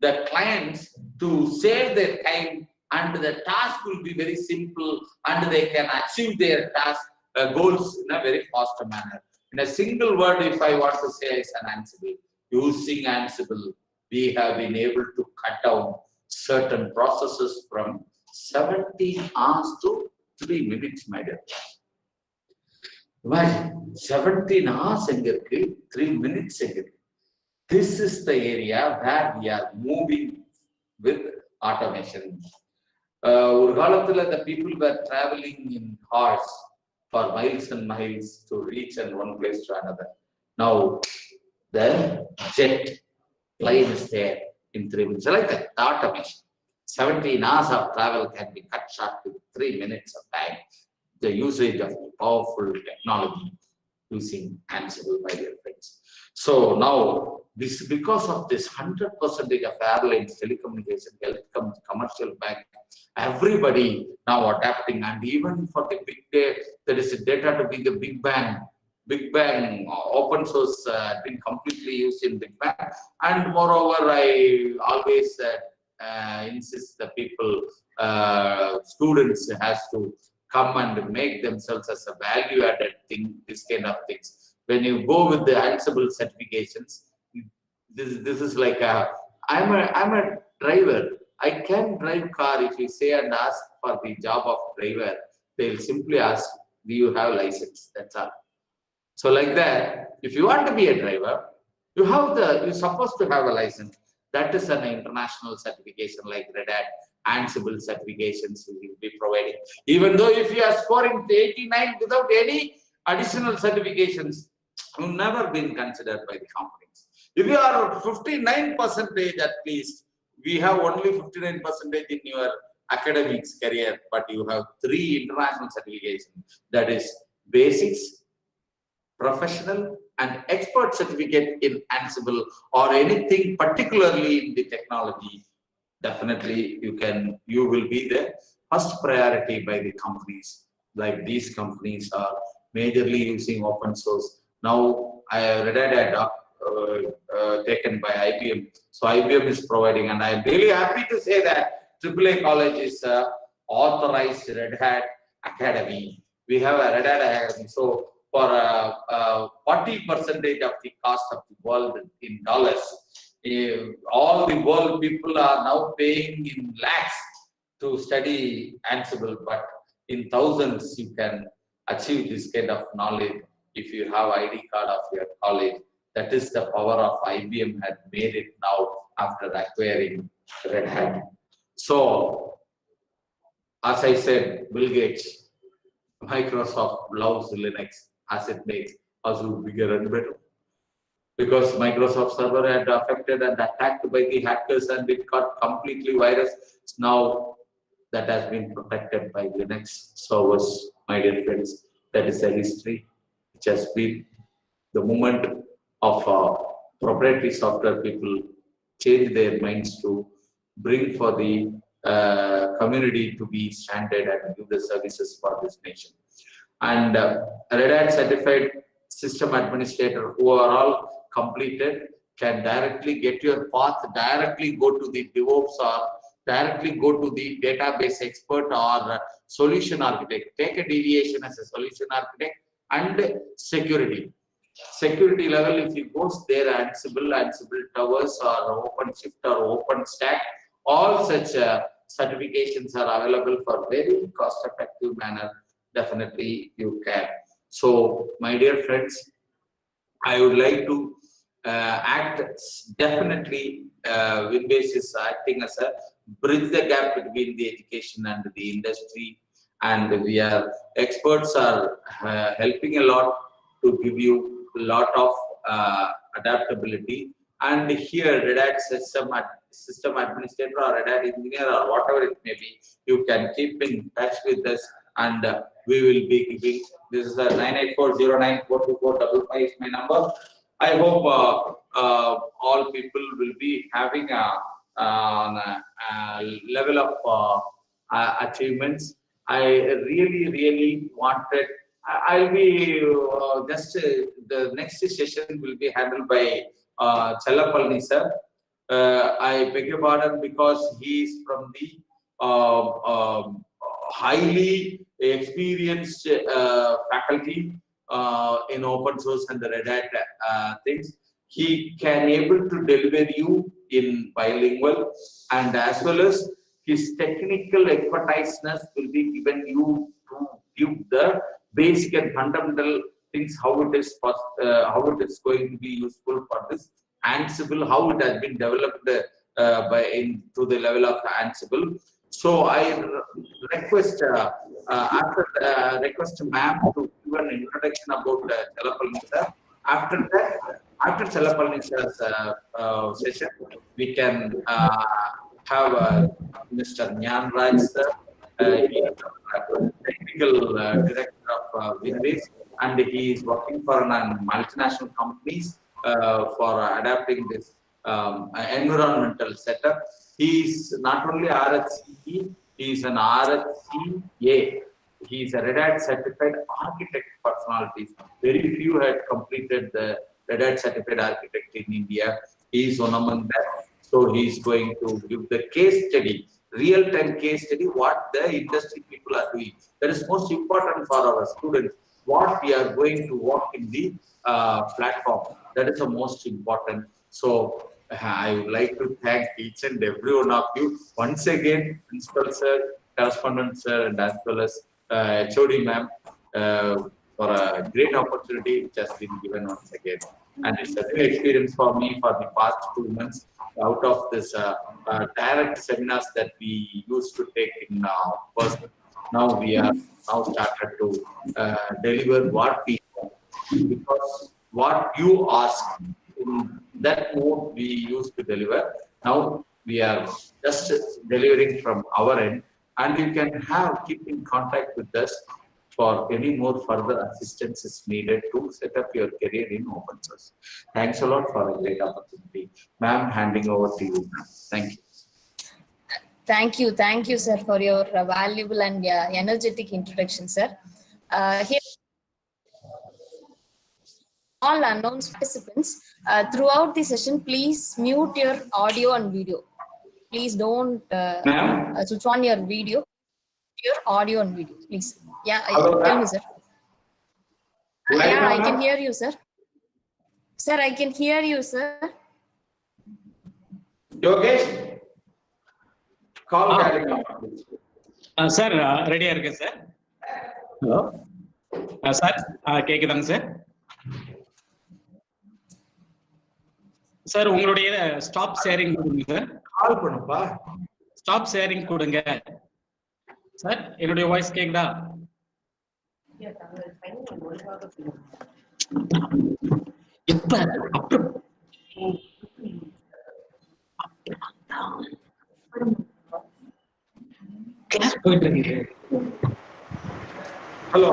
the clients to save their time, and the task will be very simple and they can achieve their task goals in a very faster manner. In a single word, if I want to say is an Ansible, using Ansible, we have been able to cut down certain processes from 17 hours to 3 minutes, my dear. Imagine 17 hours and 3 minutes. This is the area where we are moving with automation. The people were traveling in cars for miles and miles to reach from one place to another. Now the jet plane is there in 3 minutes. Like that, the automation. 17 hours of travel can be cut short to 3 minutes of time. The usage of powerful technology using Ansible, my dear friends. So now, this because of this 100% of airlines, telecommunication, health, commercial bank, everybody now adapting, and even for the big day, there is a data to be the Big Bang open source been completely used in Big Bang, and moreover, I always insist the people, students has to come and make themselves as a value-added thing, this kind of things. When you go with the Ansible certifications, this is like I'm a driver. I can drive car. If you say and ask for the job of driver, they'll simply ask, do you have license? That's all. So like that, if you want to be a driver, you're supposed to have a license. That is an international certification like Red Hat, Ansible certifications we will be providing. Even though if you are scoring 89 without any additional certifications, you've never been considered by the companies. If you are 59% at least, we have only 59% in your academics career, but you have 3 international certifications. That is basics, professional, and expert certificate in Ansible or anything particularly in the technology. Definitely you will be the first priority by the companies. Like these companies are majorly using open source. Now I read that taken by IBM. So IBM is providing, and I'm really happy to say that AAA college is authorized Red Hat Academy. We have a Red Hat Academy. So for 40% of the cost of the world in dollars, all the world people are now paying in lakhs to study Ansible, but in thousands you can achieve this kind of knowledge if you have ID card of your college. That is the power of IBM had made it now after acquiring Red Hat. So, as I said, Bill Gates, Microsoft loves Linux as it makes Azure bigger and better. Because Microsoft server had affected and attacked by the hackers and it got completely virus. Now that has been protected by Linux servers, my dear friends. That is a history which has been the moment of proprietary software people change their minds to bring for the community to be standard and give the services for this nation. And Red Hat certified system administrator who are all completed can directly get your path, directly go to the DevOps or directly go to the database expert or solution architect. Take a deviation as a solution architect and security. Security level, if you go there, Ansible Towers or OpenShift or OpenStack, all such certifications are available for very cost-effective manner. Definitely you can. So, my dear friends, I would like to definitely Winways is acting as a bridge the gap between the education and the industry, and we are experts are helping a lot to give you a lot of adaptability. And here Red Hat system administrator or Red Hat engineer or whatever it may be, you can keep in touch with us, and we will be giving. This is 984094245 is my number. I hope all people will be having a level of achievements. I really wanted. I'll be the next session will be handled by Challapalni sir. I beg your pardon because he is from the highly experienced faculty in open source and the Red Hat things. He can able to deliver you in bilingual, and as well as his technical expertiseness will be given you to give the basic and fundamental things, how it is going to be useful for this Ansible, how it has been developed to the level of Ansible. So I request request ma'am to give an introduction about Challapalni sir. After Challapalni sir's session, we can have Mr. Nyan Raj sir. He is technical director of Winways, and he is working for multinational companies for adapting this environmental setup. He is not only RHCE, he is an RHCA. He is a Red Hat certified architect personalities. Very few had completed the Red Hat certified architect in India. He is one among them. So he is going to give the case study, real-time case study, what the industry people are doing. That is most important for our students. What we are going to work in the platform. That is the most important. So I would like to thank each and every one of you once again, Principal Sir, Correspondent Sir, and as well as HOD Ma'am, for a great opportunity which has been given once again. And it's a new experience for me for the past 2 months out of this direct seminars that we used to take in person. Now we are now started to deliver what we want, because what you ask in that mode we used to deliver. Now we are just delivering from our end, and you can keep in contact with us for any more further assistance is needed to set up your career in open source. Thanks a lot for a great opportunity. Ma'am, handing over to you. Thank you. Thank you, sir, for your valuable and energetic introduction, sir. Here, all unknown participants, throughout the session, please mute your audio and video. Please don't switch on your video, your audio and video, please. Yeah, tell me, sir. Yeah, I can hear you, sir. Sir, I can hear you, sir. Yogesh, call sir ரெடியா இருக்கு sir. Hello sir, கேக்குதாங்க sir? Sir உங்களுடைய stop sharing கொடுங்க sir. Call பண்ணுப்பா. Stop sharing கொடுங்க sir. என்னுடைய voice கேக்குதா? இப்ப அப்புறம் கிளாஸ் போயிட்டு இருக்கு. ஹலோ,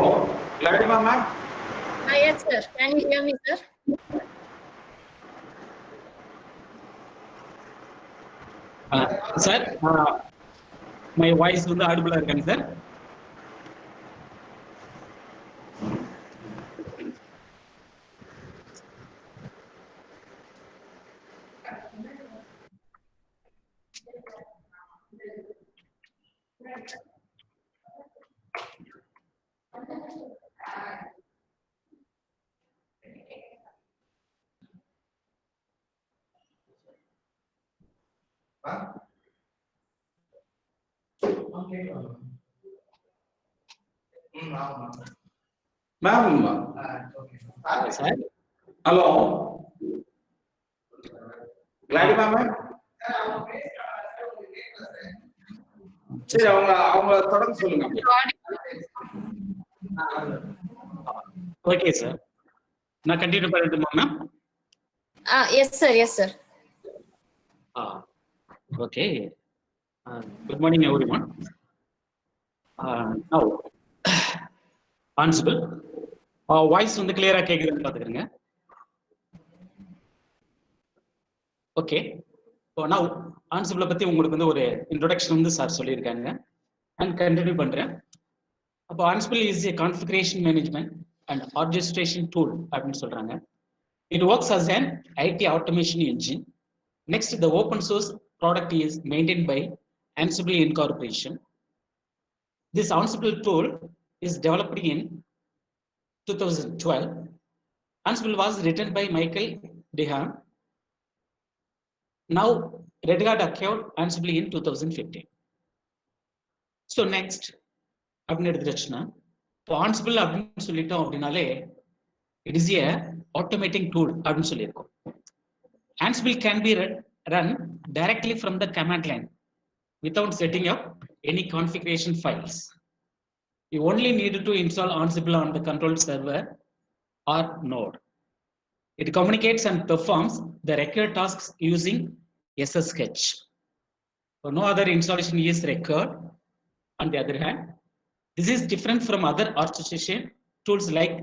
லாடிமா ma'am. Yes, sir. Can you hear me, sir? Sir, my voice வந்து ஆடிபிளா இருக்காங்க சார்? மேம், சார், ஹலோ, லாடிமா மேம். சரி, அவங்க தொடர்ந்து சொல்லுங்க. ஓகே சார், நான் கண்டினியூ பண்ணட்டுமா ma'am? Yes, sir. Yes, sir. Okay. Good morning, everyone. Now, Ansible. Voice வந்து கிளியரா கேக்குதுன்னு பாத்துக்கங்க. ஓகே. So now Ansible பத்தி உங்களுக்கு வந்து ஒரு இன்ட்ரோடக்ஷன் வந்து சார் சொல்லியிருக்காங்க. And கண்டினியூ பண்றேன். அப்போ Ansible is a configuration management and orchestration tool அப்படின்னு சொல்றாங்க. It works as an IT automation engine. Next, the open source product is maintained by Ansible Incorporation. This Ansible tool is developed in 2012. Ansible was written by Michael Dehan. Now, Red Hat acquired Ansible in 2015. So next, அப்படின்னு எடுத்துச்சுன்னா, இப்போ Ansible அப்படின்னு சொல்லிட்டோம் அப்படின்னாலே, it is a automating tool அப்படின்னு சொல்லியிருக்கோம். Ansible can be run directly from the command line without setting up any configuration files. You only need to install Ansible on the control server or node. It communicates and performs the required tasks using SSH. So no other installation is required. On the other hand, this is different from other orchestration tools like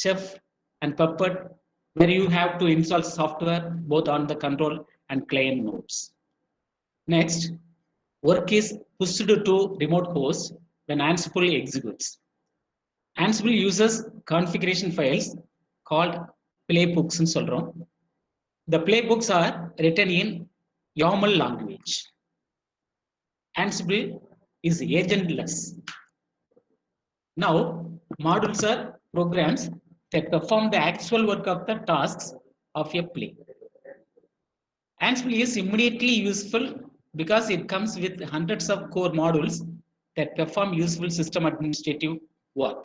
Chef and Puppet where you have to install software both on the control and client nodes. Next, work is pushed to remote host when Ansible executes. Ansible uses configuration files called playbooks in சொல்றோம். The playbooks are written in YAML language. Ansible is agentless. Now, modules are programs that perform the actual work of the tasks of a play. Ansible is immediately useful because it comes with hundreds of core modules that perform useful system administrative work.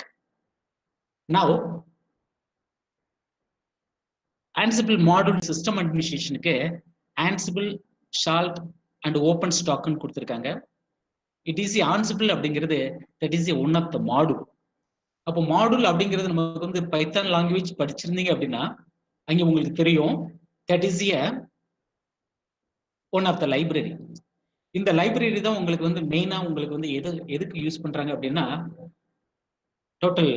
Now, Ansible module system administration Ansible, Salt and Open Stock கொடுத்திருக்காங்க. It is the Ansible அப்படிங்கிறது that is the one of the module. அப்போ module அப்படிங்கிறது நமக்கு வந்து Python language படிச்சிருந்தீங்க அப்படின்னா அங்க உங்களுக்கு தெரியும் that is a one of the library. இந்த லைப்ரரி தான் உங்களுக்கு வந்து மெயினா உங்களுக்கு வந்து எதுக்கு யூஸ் பண்றாங்க அப்படின்னா டோட்டல்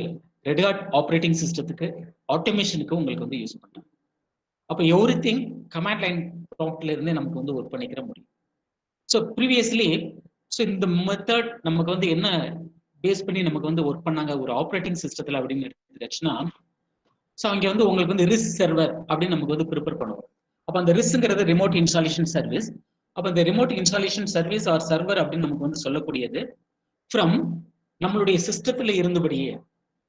ரெட்ஹாட் ஆப்ரேட்டிங் சிஸ்டத்துக்கு ஆட்டோமேஷனுக்கு உங்களுக்கு வந்து யூஸ் பண்றாங்க. அப்போ எவ்ரி திங் கமாண்ட் லைன் ப்ராம்ப்ட்ல இருந்தே நமக்கு வந்து ஒர்க் பண்ணிக்கிற முடியும். ஸோ ப்ரீவியஸ்லி ஸோ இந்த மெத்தட் நமக்கு வந்து என்ன பேஸ் பண்ணி நமக்கு வந்து ஒர்க் பண்ணாங்க ஒரு ஆப்ரேட்டிங் சிஸ்டத்துல அப்படின்னு எடுத்துக்கிச்சுன்னா ஸோ அங்கே வந்து உங்களுக்கு வந்து ரிஸ்க் சர்வர் அப்படின்னு நமக்கு வந்து ப்ரிப்பேர் பண்ணுவோம். அப்போ அந்த ரிஸ்க்ங்கிறது ரிமோட் இன்ஸ்டாலேஷன் சர்வீஸ். அப்போ இந்த remote installation service or server அப்படின்னு நமக்கு வந்து சொல்லக்கூடியது ஃப்ரம் நம்மளுடைய சிஸ்டத்துல இருந்தபடியே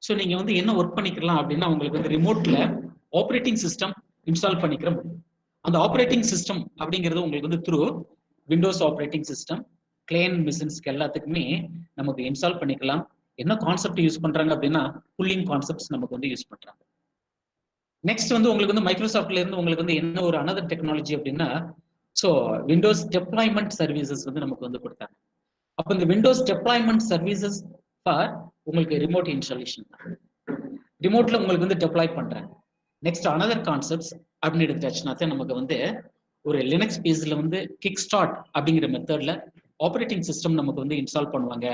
ஸோ நீங்க வந்து என்ன ஒர்க் பண்ணிக்கலாம் அப்படின்னா உங்களுக்கு வந்து ரிமோட்ல ஆப்ரேட்டிங் சிஸ்டம் இன்ஸ்டால் பண்ணிக்கிற முடியும். அந்த ஆப்ரேட்டிங் சிஸ்டம் அப்படிங்கிறது உங்களுக்கு வந்து through Windows operating system client மிஷின்ஸ்க்கு எல்லாத்துக்குமே நமக்கு இன்ஸ்டால் பண்ணிக்கலாம். என்ன கான்செப்ட் யூஸ் பண்றாங்க அப்படின்னா புல்லிங் கான்செப்ட்ஸ் நமக்கு வந்து யூஸ் பண்றாங்க. நெக்ஸ்ட் வந்து உங்களுக்கு வந்து மைக்ரோசாஃப்ட்ல இருந்து உங்களுக்கு வந்து என்ன ஒரு அனதர் டெக்னாலஜி அப்படின்னா ஸோ விண்டோஸ் டெப்ளாய்மெண்ட் சர்வீசஸ் வந்து நமக்கு வந்து கொடுத்தாங்க. அப்போ இந்த விண்டோஸ் டெப்ளாய்மெண்ட் சர்வீசஸ் ஃபார் உங்களுக்கு ரிமோட் இன்ஸ்டாலேஷன் ரிமோட்ல உங்களுக்கு வந்து டெப்ளாய் பண்றாங்க. நெக்ஸ்ட் அனதர் கான்செப்ட்ஸ் அப்படின்னு எடுத்துட்டாச்சுன்னா நமக்கு வந்து ஒரு லினக்ஸ் பேஸ்ல வந்து கிக் ஸ்டார்ட் அப்படிங்கிற மெத்தட்ல ஆப்ரேட்டிங் சிஸ்டம் நமக்கு வந்து இன்ஸ்டால் பண்ணுவாங்க.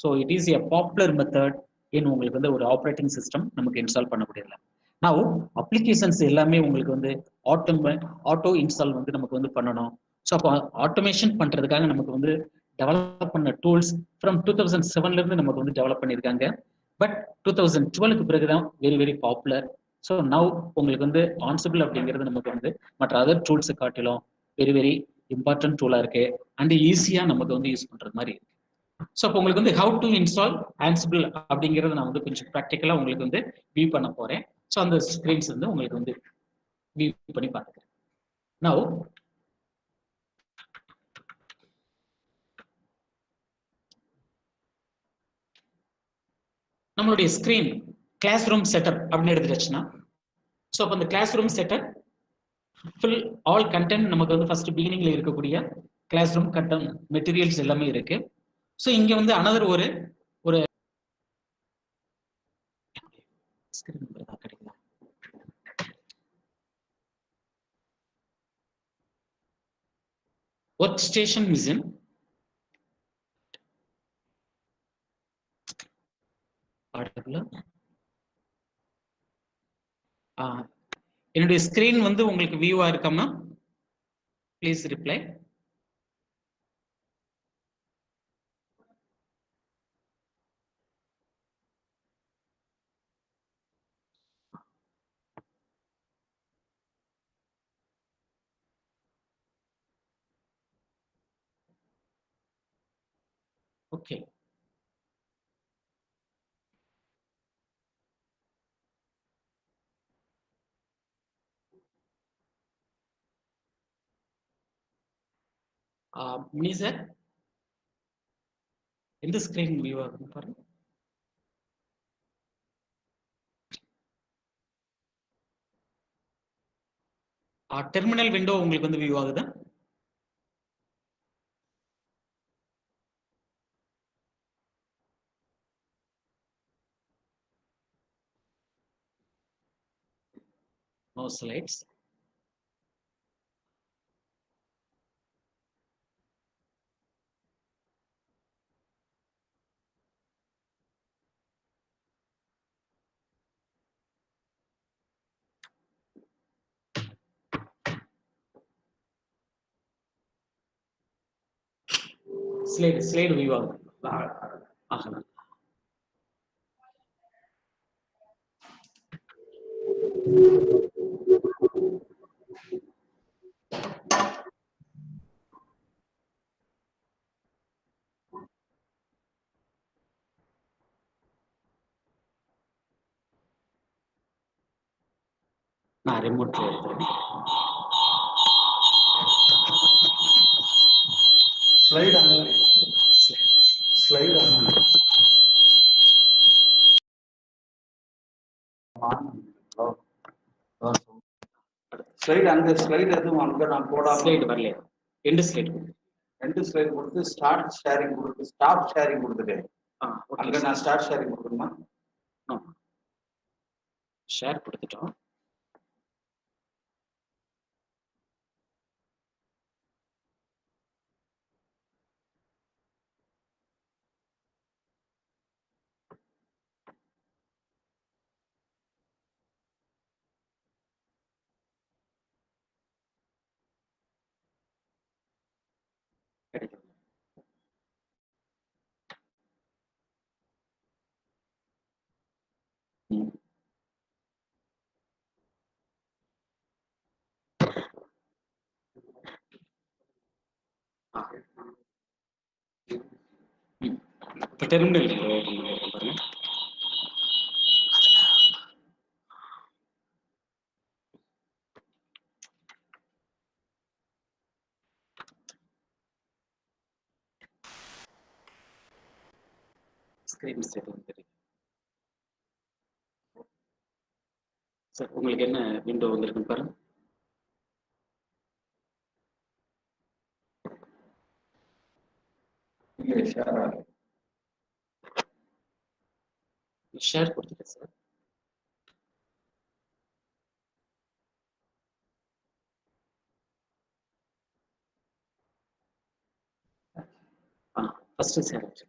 So it is a popular method இன் உங்களுக்கு வந்து ஒரு ஆப்ரேட்டிங் சிஸ்டம் நமக்கு இன்ஸ்டால் பண்ண முடியல. நான் அப்ளிகேஷன்ஸ் எல்லாமே உங்களுக்கு வந்து ஆட்டோ இன்ஸ்டால் வந்து நமக்கு வந்து பண்ணணும். ஸோ அப்போ ஆட்டோமேஷன் பண்றதுக்காக நமக்கு வந்து டெவலப் பண்ண டூல்ஸ் ஃப்ரம் 2007ல இருந்து நமக்கு வந்து டெவலப் பண்ணியிருக்காங்க. பட் 2012க்கு பிறகுதான் very very popular. So now உங்களுக்கு வந்து ஆன்சிபிள் அப்படிங்கிறது நமக்கு வந்து மற்ற அதர் டூல்ஸை காட்டிலும் வெரி வெரி இம்பார்ட்டன்ட் டூலா இருக்கு அண்ட் ஈஸியா நமக்கு வந்து யூஸ் பண்றது மாதிரி இருக்கு. ஸோ அப்போ உங்களுக்கு வந்து ஹவு டு இன்ஸ்டால் ஆன்சிபிள் அப்படிங்கிறத நான் வந்து கொஞ்சம் ப்ராக்டிக்கலா உங்களுக்கு வந்து வியூ பண்ண போறேன். ஸோ அந்த ஸ்கிரீன்ஸ் வந்து உங்களுக்கு வந்து வியூ பண்ணி பார்த்துக்கிறேன். நவ் நம்மளுடைய ஸ்கிரீன் கிளாஸ் ரூம் செட்டப் அப்படின்னு எடுத்துச்சுன்னா ஸோ அப்போ அந்த class room setup full all content நமக்கு வந்து ஃபர்ஸ்ட் பிகினிங்ல இருக்கக்கூடிய கிளாஸ் ரூம் கண்டென்ட் மெட்டீரியல்ஸ் எல்லாமே இருக்கு. ஸோ இங்க வந்து அனதர் ஒரு கிடைக்குதா ஒர்க் ஸ்டேஷன் மிஷின் என்னுடைய ஸ்கிரீன் வந்து உங்களுக்கு வியூவா இருக்கம்னா ப்ளீஸ் ரிப்ளை. ஓகே மினி சார் எந்த ஸ்கிரீன் வியூவா இருக்கும் பாருங்க. டெர்மினல் விண்டோ உங்களுக்கு வந்து வியூ ஆகுது. No slides. ஸ்லைடு வியூ ஆகணும். நான் ரிமோட்ல எடுத்துறேன். ஸ்லைட் அந்த ஸ்லைடு எதுவும் அங்க நான் போடாம ஸ்லைடு வரலையா? End slide. ரெண்டு ஸ்லைடு கொடுத்து ஸ்டார்ட் ஷேரிங் கொடுத்து ஸ்டாப் ஷேரிங் கொடுத்துட்டேன். அங்க நான் ஸ்டார்ட் ஷேரிங் கொடுக்கணுமா? ஷேர் கொடுத்துட்டோம். கிடைக்கும். இப்போ டெர்மினல் பாருங்க. ஸ்கிரீன் செட்டிங் தெரியும் சார். உங்களுக்கு என்ன விண்டோ வந்திருக்குன்னு பாருங்க. ஷேர் கொடுத்துட்டேன் சார். ஃபர்ஸ்ட் ஷேர் ஆச்சு.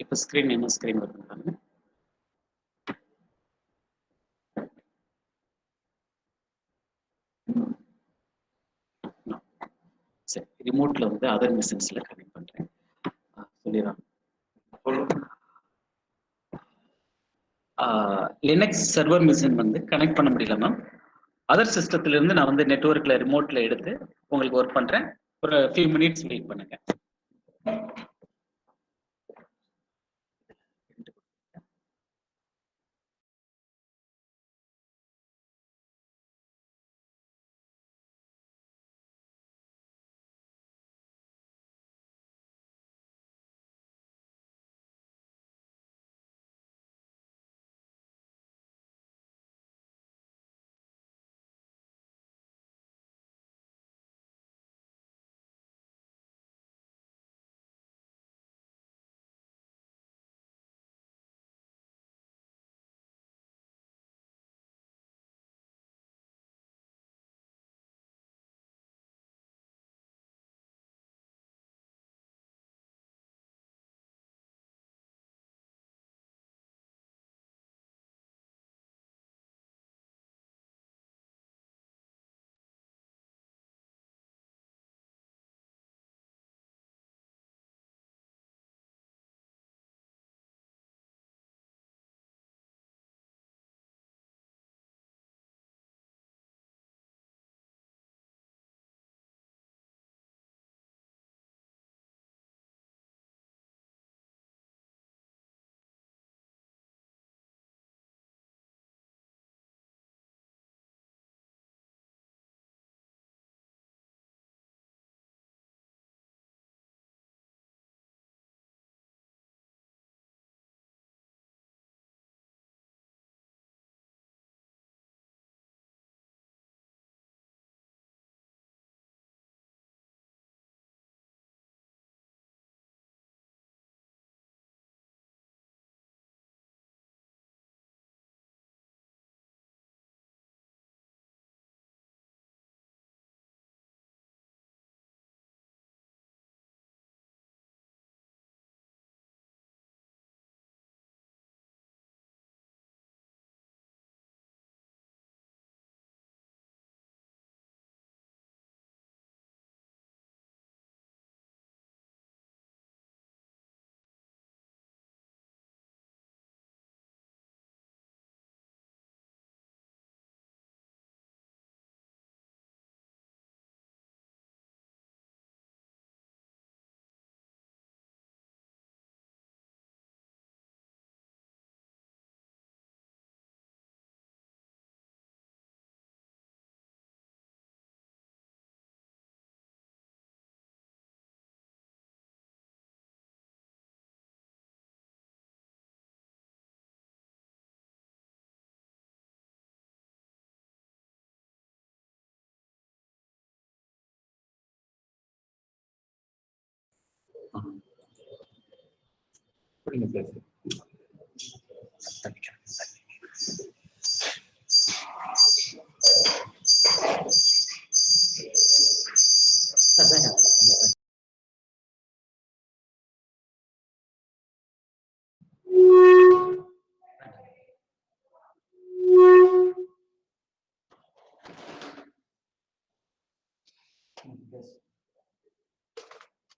இப்போ ஸ்கிரீன் என்ன ஸ்கிரீன் வருது பாருங்க. சரி, ரிமோட்ல வந்து அதர் மிஷின்ஸ்ல கனெக்ட் பண்றேன். சொல்லிடுறேன். லினக்ஸ் சர்வர் மிஷின் வந்து கனெக்ட் பண்ண முடியல மேம். அதர் சிஸ்டத்துல இருந்து நான் வந்து நெட்வொர்க்ல ரிமோட்ல எடுத்து உங்களுக்கு ஒர்க் பண்றேன். ஒரு ஃபியூ மினிட்ஸ் வெயிட் பண்ணுங்க.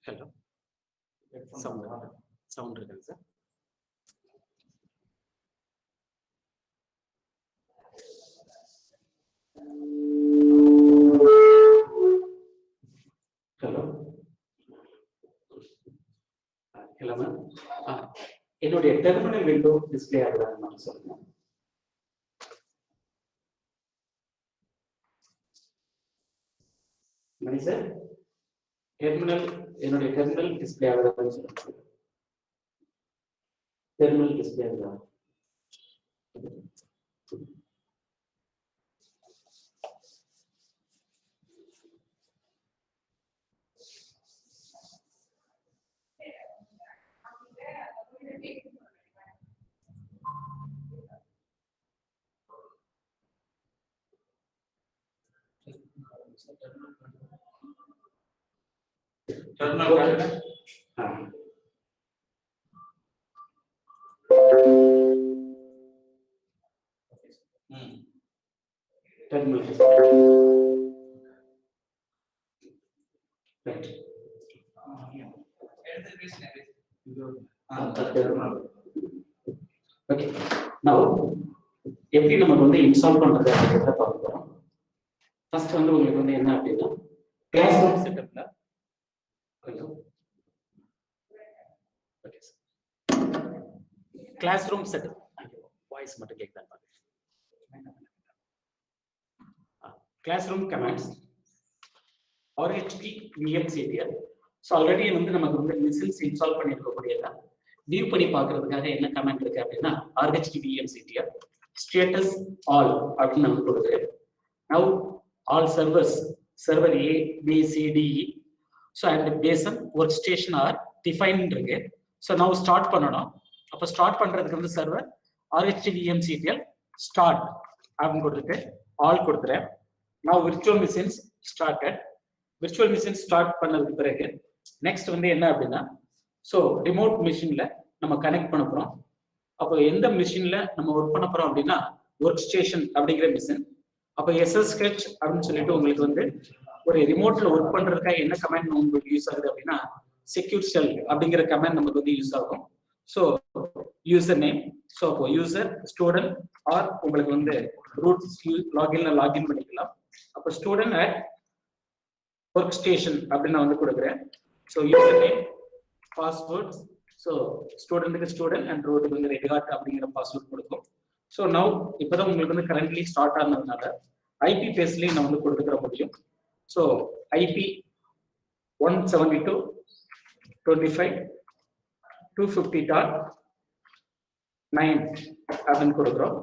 Hello. Sound இருக்குங்க சார். ஹலோ. Hello ma'am. என்னுடைய டெர்மினல் விண்டோ டிஸ்பிளே ஆகுதான்னு நான் சொல்லுங்க. மணி சார், என்னுடைய டெர்மினல் டிஸ்பிளே ஆகுதான்னு சொல்லுங்க. டெர்மினல் டிஸ்பிளே ஆகுதா? Terminal. Right. Okay. Now, எப்படி நமக்கு வந்து இன்ஸ்டால் பண்றது அப்படின்றத பார்க்க போறோம். ஃபர்ஸ்ட் வந்து உங்களுக்கு வந்து என்ன அப்படின்னா கிளாஸ் ரூம் செட்டப்ல கிளாஸ் ரூம் செட்டப் வாய்ஸ் மட்டும் கேட்கலாம் பாருங்க. Class room commands RHP VMCTL. So already வந்து நமக்கு வந்து மிஷின்ஸ் இன்ஸ்டால் பண்ணியிருக்கக்கூடியதா வியூ பண்ணி பார்க்கறதுக்காக என்ன கமெண்ட் இருக்கு அப்படின்னா RHP VMCTL ஸ்டேட்டஸ் ஆல் அப்படின்னு நம்ம கொடுக்குது. Now all servers server A B C D E so and பேசன் ஒர்க் ஸ்டேஷன் ஆர் டிஃபைன் இருக்கு. ஸோ நவ் ஸ்டார்ட் பண்ணணும். அப்போ ஸ்டார்ட் பண்றதுக்கு வந்து சர்வர் RHP VMCTL ஸ்டார்ட் அப்படின்னு கொடுத்துட்டு ஆல் கொடுத்துறேன். Now virtual machines started. Virtual machine start பண்ணதுக்கு பிறகு நெக்ஸ்ட் வந்து என்ன அப்படின்னா ஸோ ரிமோட் மிஷின்ல நம்ம கனெக்ட் பண்ண போறோம். அப்போ எந்த மிஷின்ல நம்ம ஒர்க் பண்ண போறோம் அப்படின்னா ஒர்க் ஸ்டேஷன் அப்படிங்கிற மிஷின். அப்போ SSH அப்படின்னு சொல்லிட்டு உங்களுக்கு வந்து ஒரு ரிமோட்ல ஒர்க் பண்றதுக்காக என்ன கமாண்ட் உங்களுக்கு யூஸ் ஆகுது அப்படின்னா செக்யூர் ஷெல் அப்படிங்கிற கமாண்ட் நமக்கு வந்து யூஸ் ஆகும். ஸோ யூசர் நேம், ஸோ அப்போ யூசர் ஸ்டூடெண்ட் ஆர் உங்களுக்கு வந்து ரூட் லாகின் பண்ணிக்கலாம். அப்போ ஸ்டூடெண்ட் அட் ஒர்க் ஸ்டேஷன் அப்படின்னு நான் வந்து கொடுக்குறேன். So user name, password, so ஸ்டூடெண்ட்டுக்கு ஸ்டூடெண்ட் அண்ட் ரூட்டுக்கு வந்து ரெகார்ட் அப்படிங்கிற பாஸ்வேர்ட் கொடுக்கும். ஸோ நவ் இப்போதான் உங்களுக்கு வந்து கரண்ட்லி ஸ்டார்ட் ஆனதுனால ஐபி பேஸ்லேயும் நான் வந்து கொடுத்துக்கிற முடியும். ஸோ ஐபி 172.25.250.9 அப்படின்னு கொடுக்குறோம்.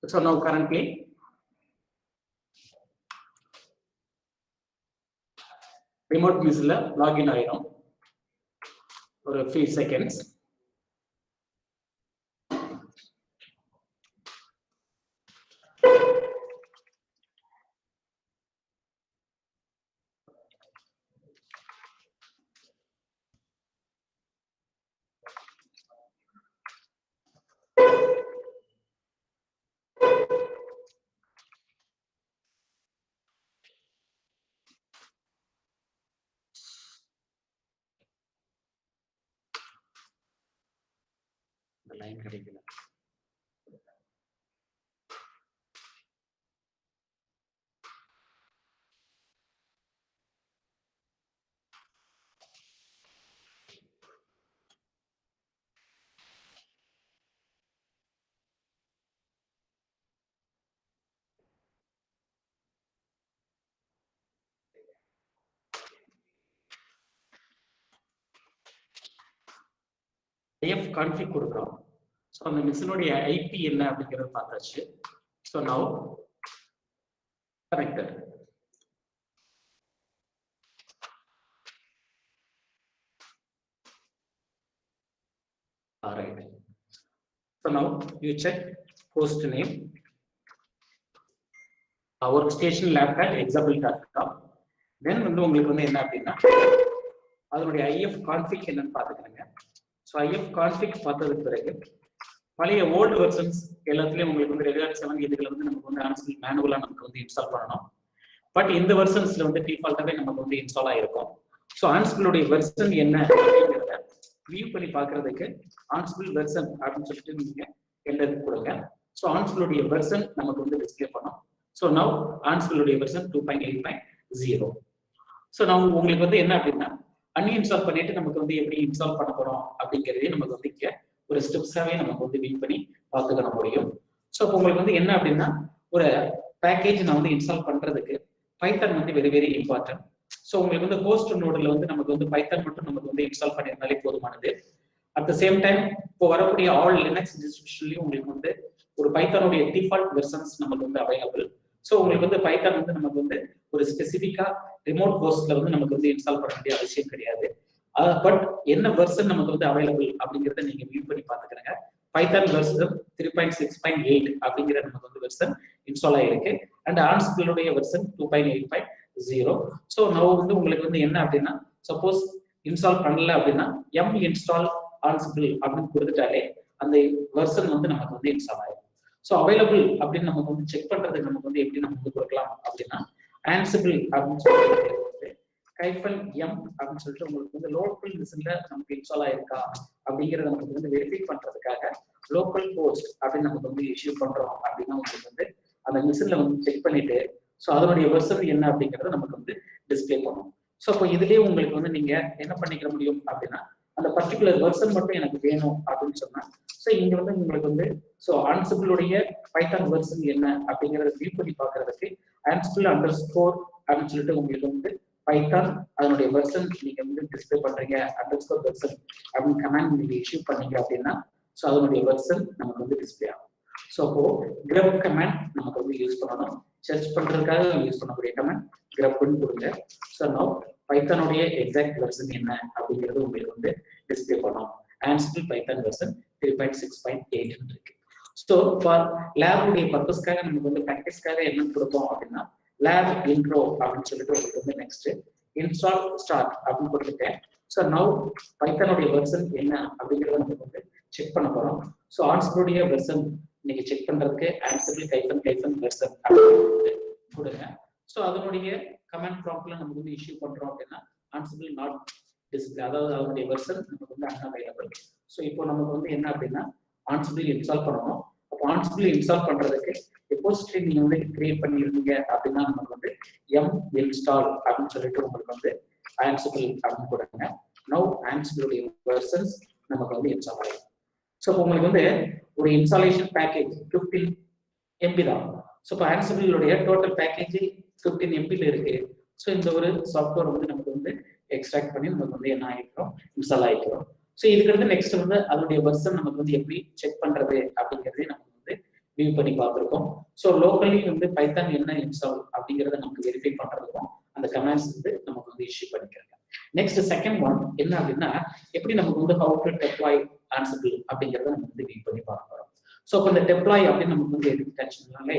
So now currently remote machine login ஆயிரும் ஒரு few seconds. The line கிடைக்கல. IF config கொடுக்கிறோம். ஸோ அந்த மிஷினுடைய ஐபி என்ன அப்படிங்கிறத பார்த்தாச்சு. So now connected. All right. So now you check host name, workstation laptop example.com. Then வந்து உங்களுக்கு வந்து என்ன அப்படின்னா அதனுடைய IF config என்னன்னு பார்த்துக்கணுங்க. ஸோ IF config பார்த்ததுக்கு பிறகு பழைய ஓல்டு வெர்ஷன்ஸ் எல்லாத்துலேயும் உங்களுக்கு வந்து ரெகுலர் 7 இதுகளை வந்து நமக்கு வந்து Ansible மேனுவலாக நமக்கு வந்து இன்ஸ்டால் பண்ணணும். பட் இந்த வெர்ஷன்ஸ்ல வந்து டிஃபால்ட்டாகவே நமக்கு வந்து இன்ஸ்டால் ஆகிருக்கும். ஸோ Ansibleடைய வெர்ஷன் என்ன அப்படிங்கிறத வியூ பண்ணி பார்க்கறதுக்கு Ansible வெர்ஷன் அப்படின்னு சொல்லிட்டு நீங்க என்டர் கொடுங்க. ஸோ Ansibleடைய வெர்ஷன் நமக்கு வந்து டிஸ்பிளே பண்ணும். ஸோ நவ் Ansibleடைய வெர்ஷன் 2.8.0. ஸோ நான் உங்களுக்கு வந்து என்ன அப்படின்னா அன்இன்ஸ்டால் பண்ணிட்டு நமக்கு வந்து எப்படி இன்ஸ்டால் பண்ண போறோம் அப்படிங்கிறதே நமக்கு வந்து இங்கே ஒரு ஸ்டெப்ஸாவே நமக்கு வந்து வியூ பண்ணி பார்த்துக்க முடியும். ஸோ இப்போ உங்களுக்கு வந்து என்ன அப்படின்னா ஒரு பேக்கேஜ் நான் வந்து இன்ஸ்டால் பண்றதுக்கு பைத்தான் வந்து வெரி வெரி இம்பார்ட்டன்ட். ஸோ உங்களுக்கு வந்து ஹோஸ்ட் நோடில் வந்து நமக்கு வந்து பைத்தான் மட்டும் நமக்கு வந்து இன்ஸ்டால் பண்ணியிருந்தாலே போதுமானது. அட் த சேம் டைம் இப்போ வரக்கூடிய ஆல் லினக்ஸ் டிஸ்ட்ரிபியூஷன்லையும் உங்களுக்கு வந்து ஒரு பைத்தானுடைய டிஃபால்ட் வெர்ஷன்ஸ் நமக்கு வந்து அவைலபிள். ஸோ உங்களுக்கு வந்து பைத்தான் வந்து நமக்கு வந்து ஒரு ஸ்பெசிஃபிக்கா ரிமோட் ஹோஸ்ட்ல வந்து நமக்கு வந்து இன்ஸ்டால் பண்ண வேண்டிய அவசியம் கிடையாது. பட் என்ன வெர்ஷன் நமக்கு வந்து அவைலபிள் அப்படிங்கிறத நீங்க வியூ பண்ணி பார்த்துக்கிறங்க. பைத்தான் வெர்ஷன் 3.6.8 அப்படிங்கிற நமக்கு வந்து வெர்ஷன் இன்ஸ்டால் ஆயிருக்கு. அண்ட் Ansibleடைய வெர்ஷன் 2.8.0. ஸோ நான் வந்து உங்களுக்கு வந்து என்ன அப்படின்னா சப்போஸ் இன்ஸ்டால் பண்ணல அப்படின்னா install Ansible அப்படின்னு கொடுத்துட்டாலே அந்த வெர்ஷன் வந்து நமக்கு வந்து இன்ஸ்டால் ஆயிடும். ஸோ அவைலபிள் அப்படின்னு நமக்கு வந்து செக் பண்றதுக்கு நமக்கு வந்து எப்படி நம்ம வந்து கொடுக்கலாம் அப்படின்னா Ansible அப்படின்னு சொல்லிட்டு -m அப்படின்னு சொல்லிட்டு உங்களுக்கு வந்து லோக்கல் மிஷின்ல நமக்கு இன்ஸ்டால் ஆயிருக்கா அப்படிங்கிறத நமக்கு வந்து வெரிஃபை பண்றதுக்காக லோக்கல் ஹோஸ்ட் அப்படின்னு நமக்கு வந்து இஷ்யூ பண்றோம் அப்படின்னா உங்களுக்கு வந்து அந்த மிஷின்ல வந்து செக் பண்ணிட்டு ஸோ அதனுடைய வெர்ஷன் என்ன அப்படிங்கிறத நமக்கு வந்து டிஸ்பிளே பண்ணும். ஸோ அப்போ இதுலயே உங்களுக்கு வந்து நீங்க என்ன பண்ணிக்க முடியும் அப்படின்னா அந்த பர்டிகுலர் வெர்ஷன் மட்டும் எனக்கு வேணும் அப்படின்னு சொன்னா ஸோ இங்க வந்து உங்களுக்கு வந்து ஸோ Ansibleடைய பைத்தான் வெர்ஷன் என்ன அப்படிங்கிறத வியூ பண்ணி பார்க்கறதுக்கு Ansible _ அப்படின்னு சொல்லிட்டு உங்களுக்கு வந்து பைத்தான் அதனுடைய வெர்ஷன் நீங்க வந்து டிஸ்பிளே பண்றீங்க _ வெர்ஷன் அப்படின்னு கமாண்ட் நீங்க இஷ்யூ பண்ணீங்க அப்படின்னா ஸோ அதனுடைய வெர்ஷன் நமக்கு வந்து டிஸ்பிளே ஆகும். ஸோ அப்போ grep கமாண்ட் நமக்கு வந்து யூஸ் பண்ணணும். சர்ச் பண்றதுக்காக யூஸ் பண்ணக்கூடிய கமாண்ட் grepன்னு கொடுங்க. ஸோ நவ் பைத்தானுடைய எக்ஸாக்ட் வெர்ஷன் என்ன அப்படிங்கிறது உங்களுக்கு வந்து டிஸ்பிளே பண்ணும். Ansible பைத்தான் வெர்ஷன் 3.6.8 இருக்கு. ஸோ ஃபார் லேபுடைய பர்பஸ்க்காக நமக்கு வந்து ப்ராக்டிஸ்க்காக என்ன கொடுப்போம் அப்படின்னா லேப் இன்ட்ரோ அப்படின்னு சொல்லிட்டு உங்களுக்கு வந்து நெக்ஸ்ட் இன்ஸ்டால் ஸ்டார்ட் அப்படின்னு கொடுத்துட்டேன். ஸோ நவ் பைத்தானுடைய வெர்ஷன் என்ன அப்படிங்கிறத நமக்கு வந்து செக் பண்ண போறோம். ஸோ Ansibleடைய வெர்ஷன் நீங்க செக் பண்றதுக்கு Ansible --- வெர்ஷன் அப்படின்னு கொடுங்க. ஸோ அதனுடைய கமெண்ட் ப்ராம்ப்ட்ல நமக்கு வந்து இஷ்யூ பண்றோம் அப்படின்னா Ansible not display, அதாவது அதனுடைய வெர்ஷன் நமக்கு வந்து அன்அவைலபிள். ஸோ இப்போ நமக்கு வந்து என்ன அப்படின்னா Ansible இன்ஸ்டால் பண்ணணும். அப்போ Ansible இன்ஸ்டால் பண்றதுக்கு ரெபோசிட்டரி நீங்க வந்து கிரியேட் பண்ணிருந்தீங்க அப்படின்னா நமக்கு வந்து install அப்படின்னு சொல்லிட்டு உங்களுக்கு வந்து Ansible அப்படின்னு கொடுங்க. நவ் Ansibleடைய வெர்ஷன்ஸ் நமக்கு வந்து இன்ஸ்டால் ஆகும். ஸோ உங்களுக்கு வந்து ஒரு இன்ஸ்டாலேஷன் பேக்கேஜ் 15 MB தான். ஸோ இப்போ Ansibleடைய டோட்டல் பேக்கேஜ் 15 MB இருக்கு. ஸோ இந்த ஒரு சாஃப்ட்வேர் வந்து நமக்கு வந்து எக்ஸ்ட்ராக்ட் பண்ணி நமக்கு வந்து என்ன ஆகிக்கிறோம் இன்ஸ்டால் ஆகிக்கிறோம். ஸோ இதுக்கு வந்து நெக்ஸ்ட் வந்து அதனுடைய வெர்ஷன் நமக்கு வந்து எப்படி செக் பண்றது அப்படிங்கிறதே நமக்கு வந்து வியூ பண்ணி பார்த்துருக்கோம். ஸோ லோக்கலி வந்து பைத்தான் என்ன இன்ஸ்டால் அப்படிங்கிறத நமக்கு வெரிஃபை பண்றதுக்கும் அந்த கமெண்ட்ஸ் வந்து நமக்கு வந்து இஷ்யூ பண்ணிக்கிறாங்க. நெக்ஸ்ட் செகண்ட் ஒன் என்ன அப்படின்னா எப்படி நமக்கு வந்து ஹவு டு டெப்ளாய் Ansible அப்படிங்கிறத நம்ம வந்து வியூ பண்ணி பார்க்க போறோம். ஸோ இப்போ இந்த டெப்ளாய் அப்படின்னு நமக்கு வந்து எடுத்துட்டாச்சுனாலே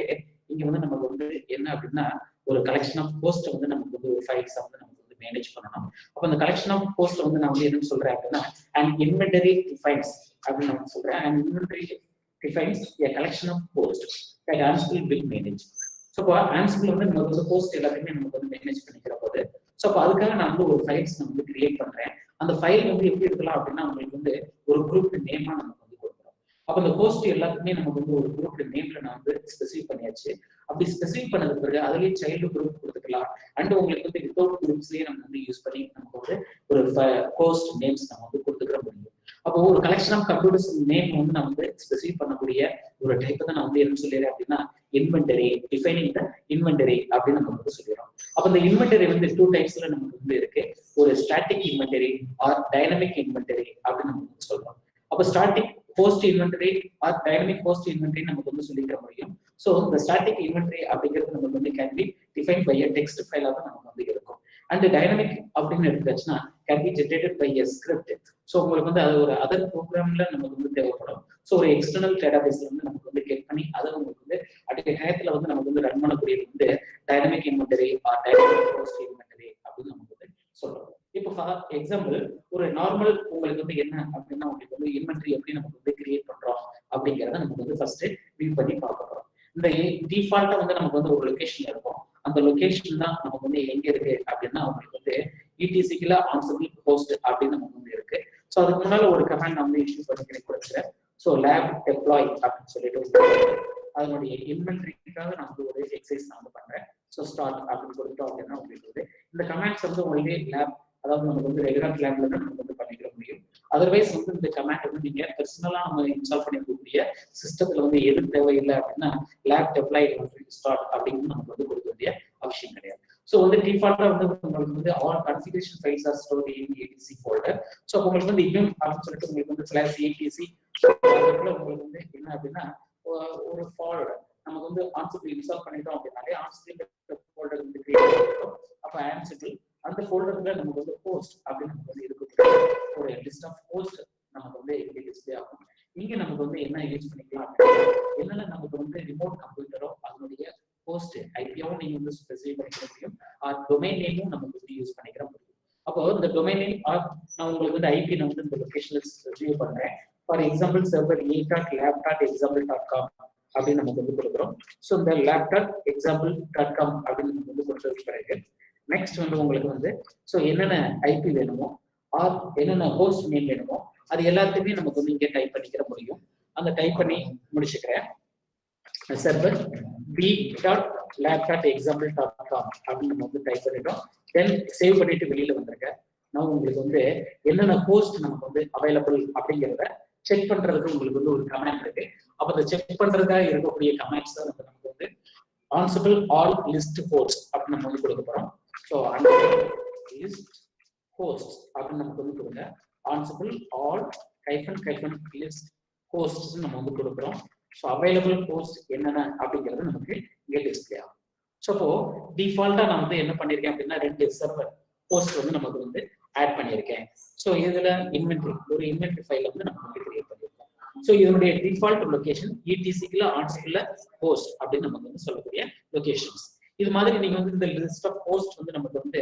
இங்க வந்து நமக்கு வந்து என்ன அப்படின்னா ஒரு கலெக்ஷன் ஆஃப் போஸ்ட் வந்து நமக்கு வந்து ஒரு ஃபைல்ஸ் வந்து நமக்கு வந்து மேனேஜ் பண்ணணும். அப்போ அந்த கலெக்ஷன் ஆஃப் போஸ்ட் வந்து நான் வந்து என்ன சொல்றேன் அப்படின்னா அண்ட் இன்வென்டரி டிஃபைன்ஸ் அப்படின்னு நான் சொல்றேன். And inventory defines a collection of posts that Ansible will manage. So இப்போ Ansible வந்து நமக்கு வந்து போஸ்ட் எல்லாத்தையுமே நமக்கு வந்து மேனேஜ் பண்ணிக்கிற போது ஸோ அப்போ அதுக்காக நான் வந்து ஒரு ஃபைல்ஸ் நான் வந்து கிரியேட் பண்றேன். அந்த ஃபைல் வந்து எப்படி இருக்கலாம் அப்படின்னா உங்களுக்கு வந்து ஒரு குரூப் நேமா நமக்கு வந்து கொடுக்குறோம். அப்போ அந்த போஸ்ட் எல்லாத்துக்குமே நமக்கு வந்து ஒரு குரூப் நேம்ல நான் வந்து ஸ்பெசிஃபை பண்ணியாச்சு. அப்படி ஸ்பெசிஃபை பண்ணதுக்கு பிறகு அதுலேயே சைல்டு குரூப் கொடுத்துக்கலாம். அண்ட் உங்களுக்கு வந்து வித்தவுட் குரூப்ஸ்லேயே நம்ம வந்து யூஸ் பண்ணி நமக்கு வந்து ஒரு போஸ்ட் நேம்ஸ் நம்ம வந்து கொடுத்துக்கிற முடியும். அப்போ ஒரு கலெக்ஷன் ஆஃப் கம்ப்யூட்டர்ஸ் நேம் வந்து நம்ம வந்து ஸ்பெசிஃபை பண்ணக்கூடிய ஒரு டைப் தான் நான் வந்து என்ன சொல்லிடுறேன் அப்படின்னா இன்வென்டரி, டிஃபைனிங் த இன்வென்டரி அப்படின்னு நம்ம வந்து சொல்லிடுறோம். அப்போ இந்த இன்வென்டரி வந்து 2 டைப்ஸ்ல நமக்கு வந்து இருக்கு. ஒரு static inventory R dynamic inventory அப்படின்னு நம்ம வந்து சொல்றோம். அப்போ static post inventory R dynamic post inventory நமக்கு வந்து சொல்லிக்கிற முடியும். ஸோ இந்த ஸ்டாட்டிக் இன்வென்டரி அப்படிங்கிறது நமக்கு வந்து can be define by a text ஃபைலாக தான் நமக்கு வந்து இருக்கும். அண்ட் டைனமிக் அப்படின்னு எடுத்துச்சுன்னா can be generated by a script. So உங்களுக்கு வந்து அது ஒரு அதர் ப்ரோக்ராம்ல நமக்கு வந்து தேவைப்படும். ஸோ ஒரு எக்ஸ்டர்னல் டேட்டாபேஸ்ல வந்து நமக்கு வந்து கெட் பண்ணி அதை உங்களுக்கு வந்து அடைய நேரத்தில் வந்து நமக்கு வந்து ரன் பண்ணக்கூடியது வந்து dynamic inventory R dynamic post inventory அப்படின்னு நமக்கு வந்து சொல்றோம். இப்போ ஃபார் எக்ஸாம்பிள் ஒரு நார்மல் உங்களுக்கு வந்து என்ன அப்படின்னா உங்களுக்கு வந்து இன்வென்டரி எப்படி நமக்கு வந்து கிரியேட் பண்றோம் அப்படிங்கிறத நமக்கு வந்து ஃபர்ஸ்ட் வியூ பண்ணி பார்க்க போறோம். இந்த டிஃபால்ட்டா வந்து நமக்கு வந்து ஒரு லொகேஷன் இருக்கும். அந்த லொகேஷன் தான் நமக்கு வந்து எங்க இருக்கு அப்படின்னா உங்களுக்கு வந்து ETCக்குள்ள Ansible host அப்படின்னு நமக்கு வந்து இருக்கு. ஸோ அதுக்கு முன்னால ஒரு கமாண்ட் நான் வந்து இஷ்யூ பண்ணி கொடுக்குறேன். ஸோ லேப் டெப்ளாய் அப்படின்னு சொல்லிட்டு அதனுடைய இன்வென்டரிக்காக நான் வந்து ஒரு எக்ஸசைஸ் நான் வந்து பண்றேன். ஸோ ஸ்டார்ட் அப்படின்னு கொடுத்தோம் அப்படின்னா உங்களுக்கு வந்து இந்த கமாண்ட்ஸ் வந்து உங்களுக்கு லேப் அதாவது நமக்கு வந்து ரெகுலர் லேப்ல தான் நமக்கு வந்து பண்ணிக்கிற முடியும். அதர்வைஸ் வந்து இந்த கமாண்ட் வந்து நீங்க பர்சனலா நம்ம இன்ஸ்டால் பண்ணிக்கக்கூடிய சிஸ்டத்துல வந்து எது தேவையில்லை அப்படின்னா லேப் டெப்ளாய் ஸ்டார்ட் அப்படின்னு நமக்கு வந்து கொடுக்க வேண்டிய அவசியம் கிடையாது. ஸோ வந்து டிஃபால்ட்டா வந்து உங்களுக்கு வந்து all configuration files are stored in ATC folder. So உங்களுக்கு வந்து இன்னும் அப்படின்னு சொல்லிட்டு உங்களுக்கு வந்து /ATC உங்களுக்கு வந்து என்ன அப்படின்னா ஒரு ஃபோல்டர் நமக்கு வந்து Ansible இன்ஸ்டால் பண்ணிட்டோம் அப்படின்னாலே Ansible ஃபோல்டர் வந்து கிரியேட் பண்ணிட்டோம். அப்ப Ansible அந்த ஃபோல்டர்ல நமக்கு வந்து போஸ்ட் அப்படின்னு நமக்கு வந்து இருக்கக்கூடிய ஒரு லிஸ்ட் ஆஃப் போஸ்ட் நமக்கு வந்து இங்கே டிஸ்பிளே ஆகும். இங்க நமக்கு வந்து என்ன யூஸ் பண்ணிக்கலாம் என்னென்ன நமக்கு வந்து ரிமோட் கம்ப்யூட்டரோ அதனுடைய போஸ்ட் ஐபியாவும் நீங்க வந்து ஸ்பெசிஃபை பண்ணிக்க முடியும். டொமைன் நேமும் நமக்கு வந்து யூஸ் பண்ணிக்கிற முடியும். அப்போ இந்த டொமைன் நேம் நான் உங்களுக்கு வந்து ஐபி நான் வந்து இந்த லொகேஷன்ல ரிவ்யூ பண்றேன். ஃபார் எக்ஸாம்பிள் சர்வர் a.lab.example.com அப்படின்னு நமக்கு வந்து கொடுக்குறோம். ஸோ இந்த lab.example.com அப்படின்னு நமக்கு வந்து கொடுத்ததுக்கு பிறகு நெக்ஸ்ட் வந்து உங்களுக்கு வந்து ஸோ என்னென்ன ஐபி வேணுமோ ஆர் என்னென்ன ஹோஸ்ட் நேம் வேணுமோ அது எல்லாத்தையுமே நமக்கு வந்து இங்கே டைப் பண்ணிக்கிற முடியும். அந்த டைப் பண்ணி முடிச்சுக்கிறேன். சர்வர் b.lab.example.com அப்படின்னு நம்ம வந்து டைப் பண்ணிட்டோம். தென் சேவ் பண்ணிட்டு வெளியில வந்துருங்க. நான் உங்களுக்கு வந்து என்னென்ன ஹோஸ்ட் நமக்கு வந்து அவைலபிள் அப்படிங்கிறத செக் பண்றதுக்கு உங்களுக்கு வந்து ஒரு கமாண்ட் இருக்கு. அப்ப அந்த செக் பண்றதுக்காக இருக்கக்கூடிய கமாண்ட்ஸ் தான் நமக்கு வந்து Ansible all list hosts அப்படின்னு நம்ம வந்து கொடுக்க போறோம். ஸோ list hosts அப்படின்னு நமக்கு வந்து கொடுங்க. Ansible all list hosts நம்ம வந்து கொடுக்குறோம். ஸோ அவைலபிள் ஹோஸ்ட் என்னென்ன அப்படிங்கிறது நமக்கு இங்கே டிஸ்பிளே ஆகும். ஸோ அப்போ டிஃபால்ட்டா நான் வந்து என்ன பண்ணியிருக்கேன் அப்படின்னா 2 சர்வர் ஹோஸ்ட் வந்து நமக்கு வந்து ஆட் பண்ணியிருக்கேன். ஸோ இதுல ஒரு இன்வென்டரி ஃபைல் வந்து நம்ம வந்து கிரியேட் பண்ணியிருக்கோம். ஸோ இதனுடைய டிஃபால்ட் லொகேஷன் ETCக்குள்ள Ansible ஹோஸ்ட் அப்படின்னு நமக்கு வந்து சொல்லக்கூடிய லொகேஷன்ஸ். இது மாதிரி நீங்க வந்து இந்த லிஸ்ட் ஆஃப் ஹோஸ்ட் வந்து நமக்கு வந்து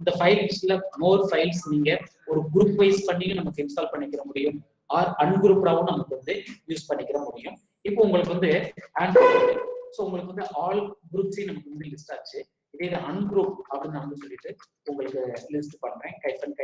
இந்த ஃபைல்ஸ்ல மோர் ஃபைல்ஸ் நீங்க ஒரு குரூப் வைஸ் பண்ணி நமக்கு இன்ஸ்டால் பண்ணிக்கிற முடியும். ஆர் அன்குரூப்டாவும் நமக்கு வந்து யூஸ் பண்ணிக்கிற முடியும். இப்போ உங்களுக்கு வந்து ஸோ உங்களுக்கு வந்து ஆல் குரூப்ஸையும் நமக்கு வந்து லிஸ்ட் ஆச்சு. இதே அன்குரூப் அப்படின்னு நான் வந்து சொல்லிட்டு உங்களுக்கு லிஸ்ட் பண்றேன். கைஃபன்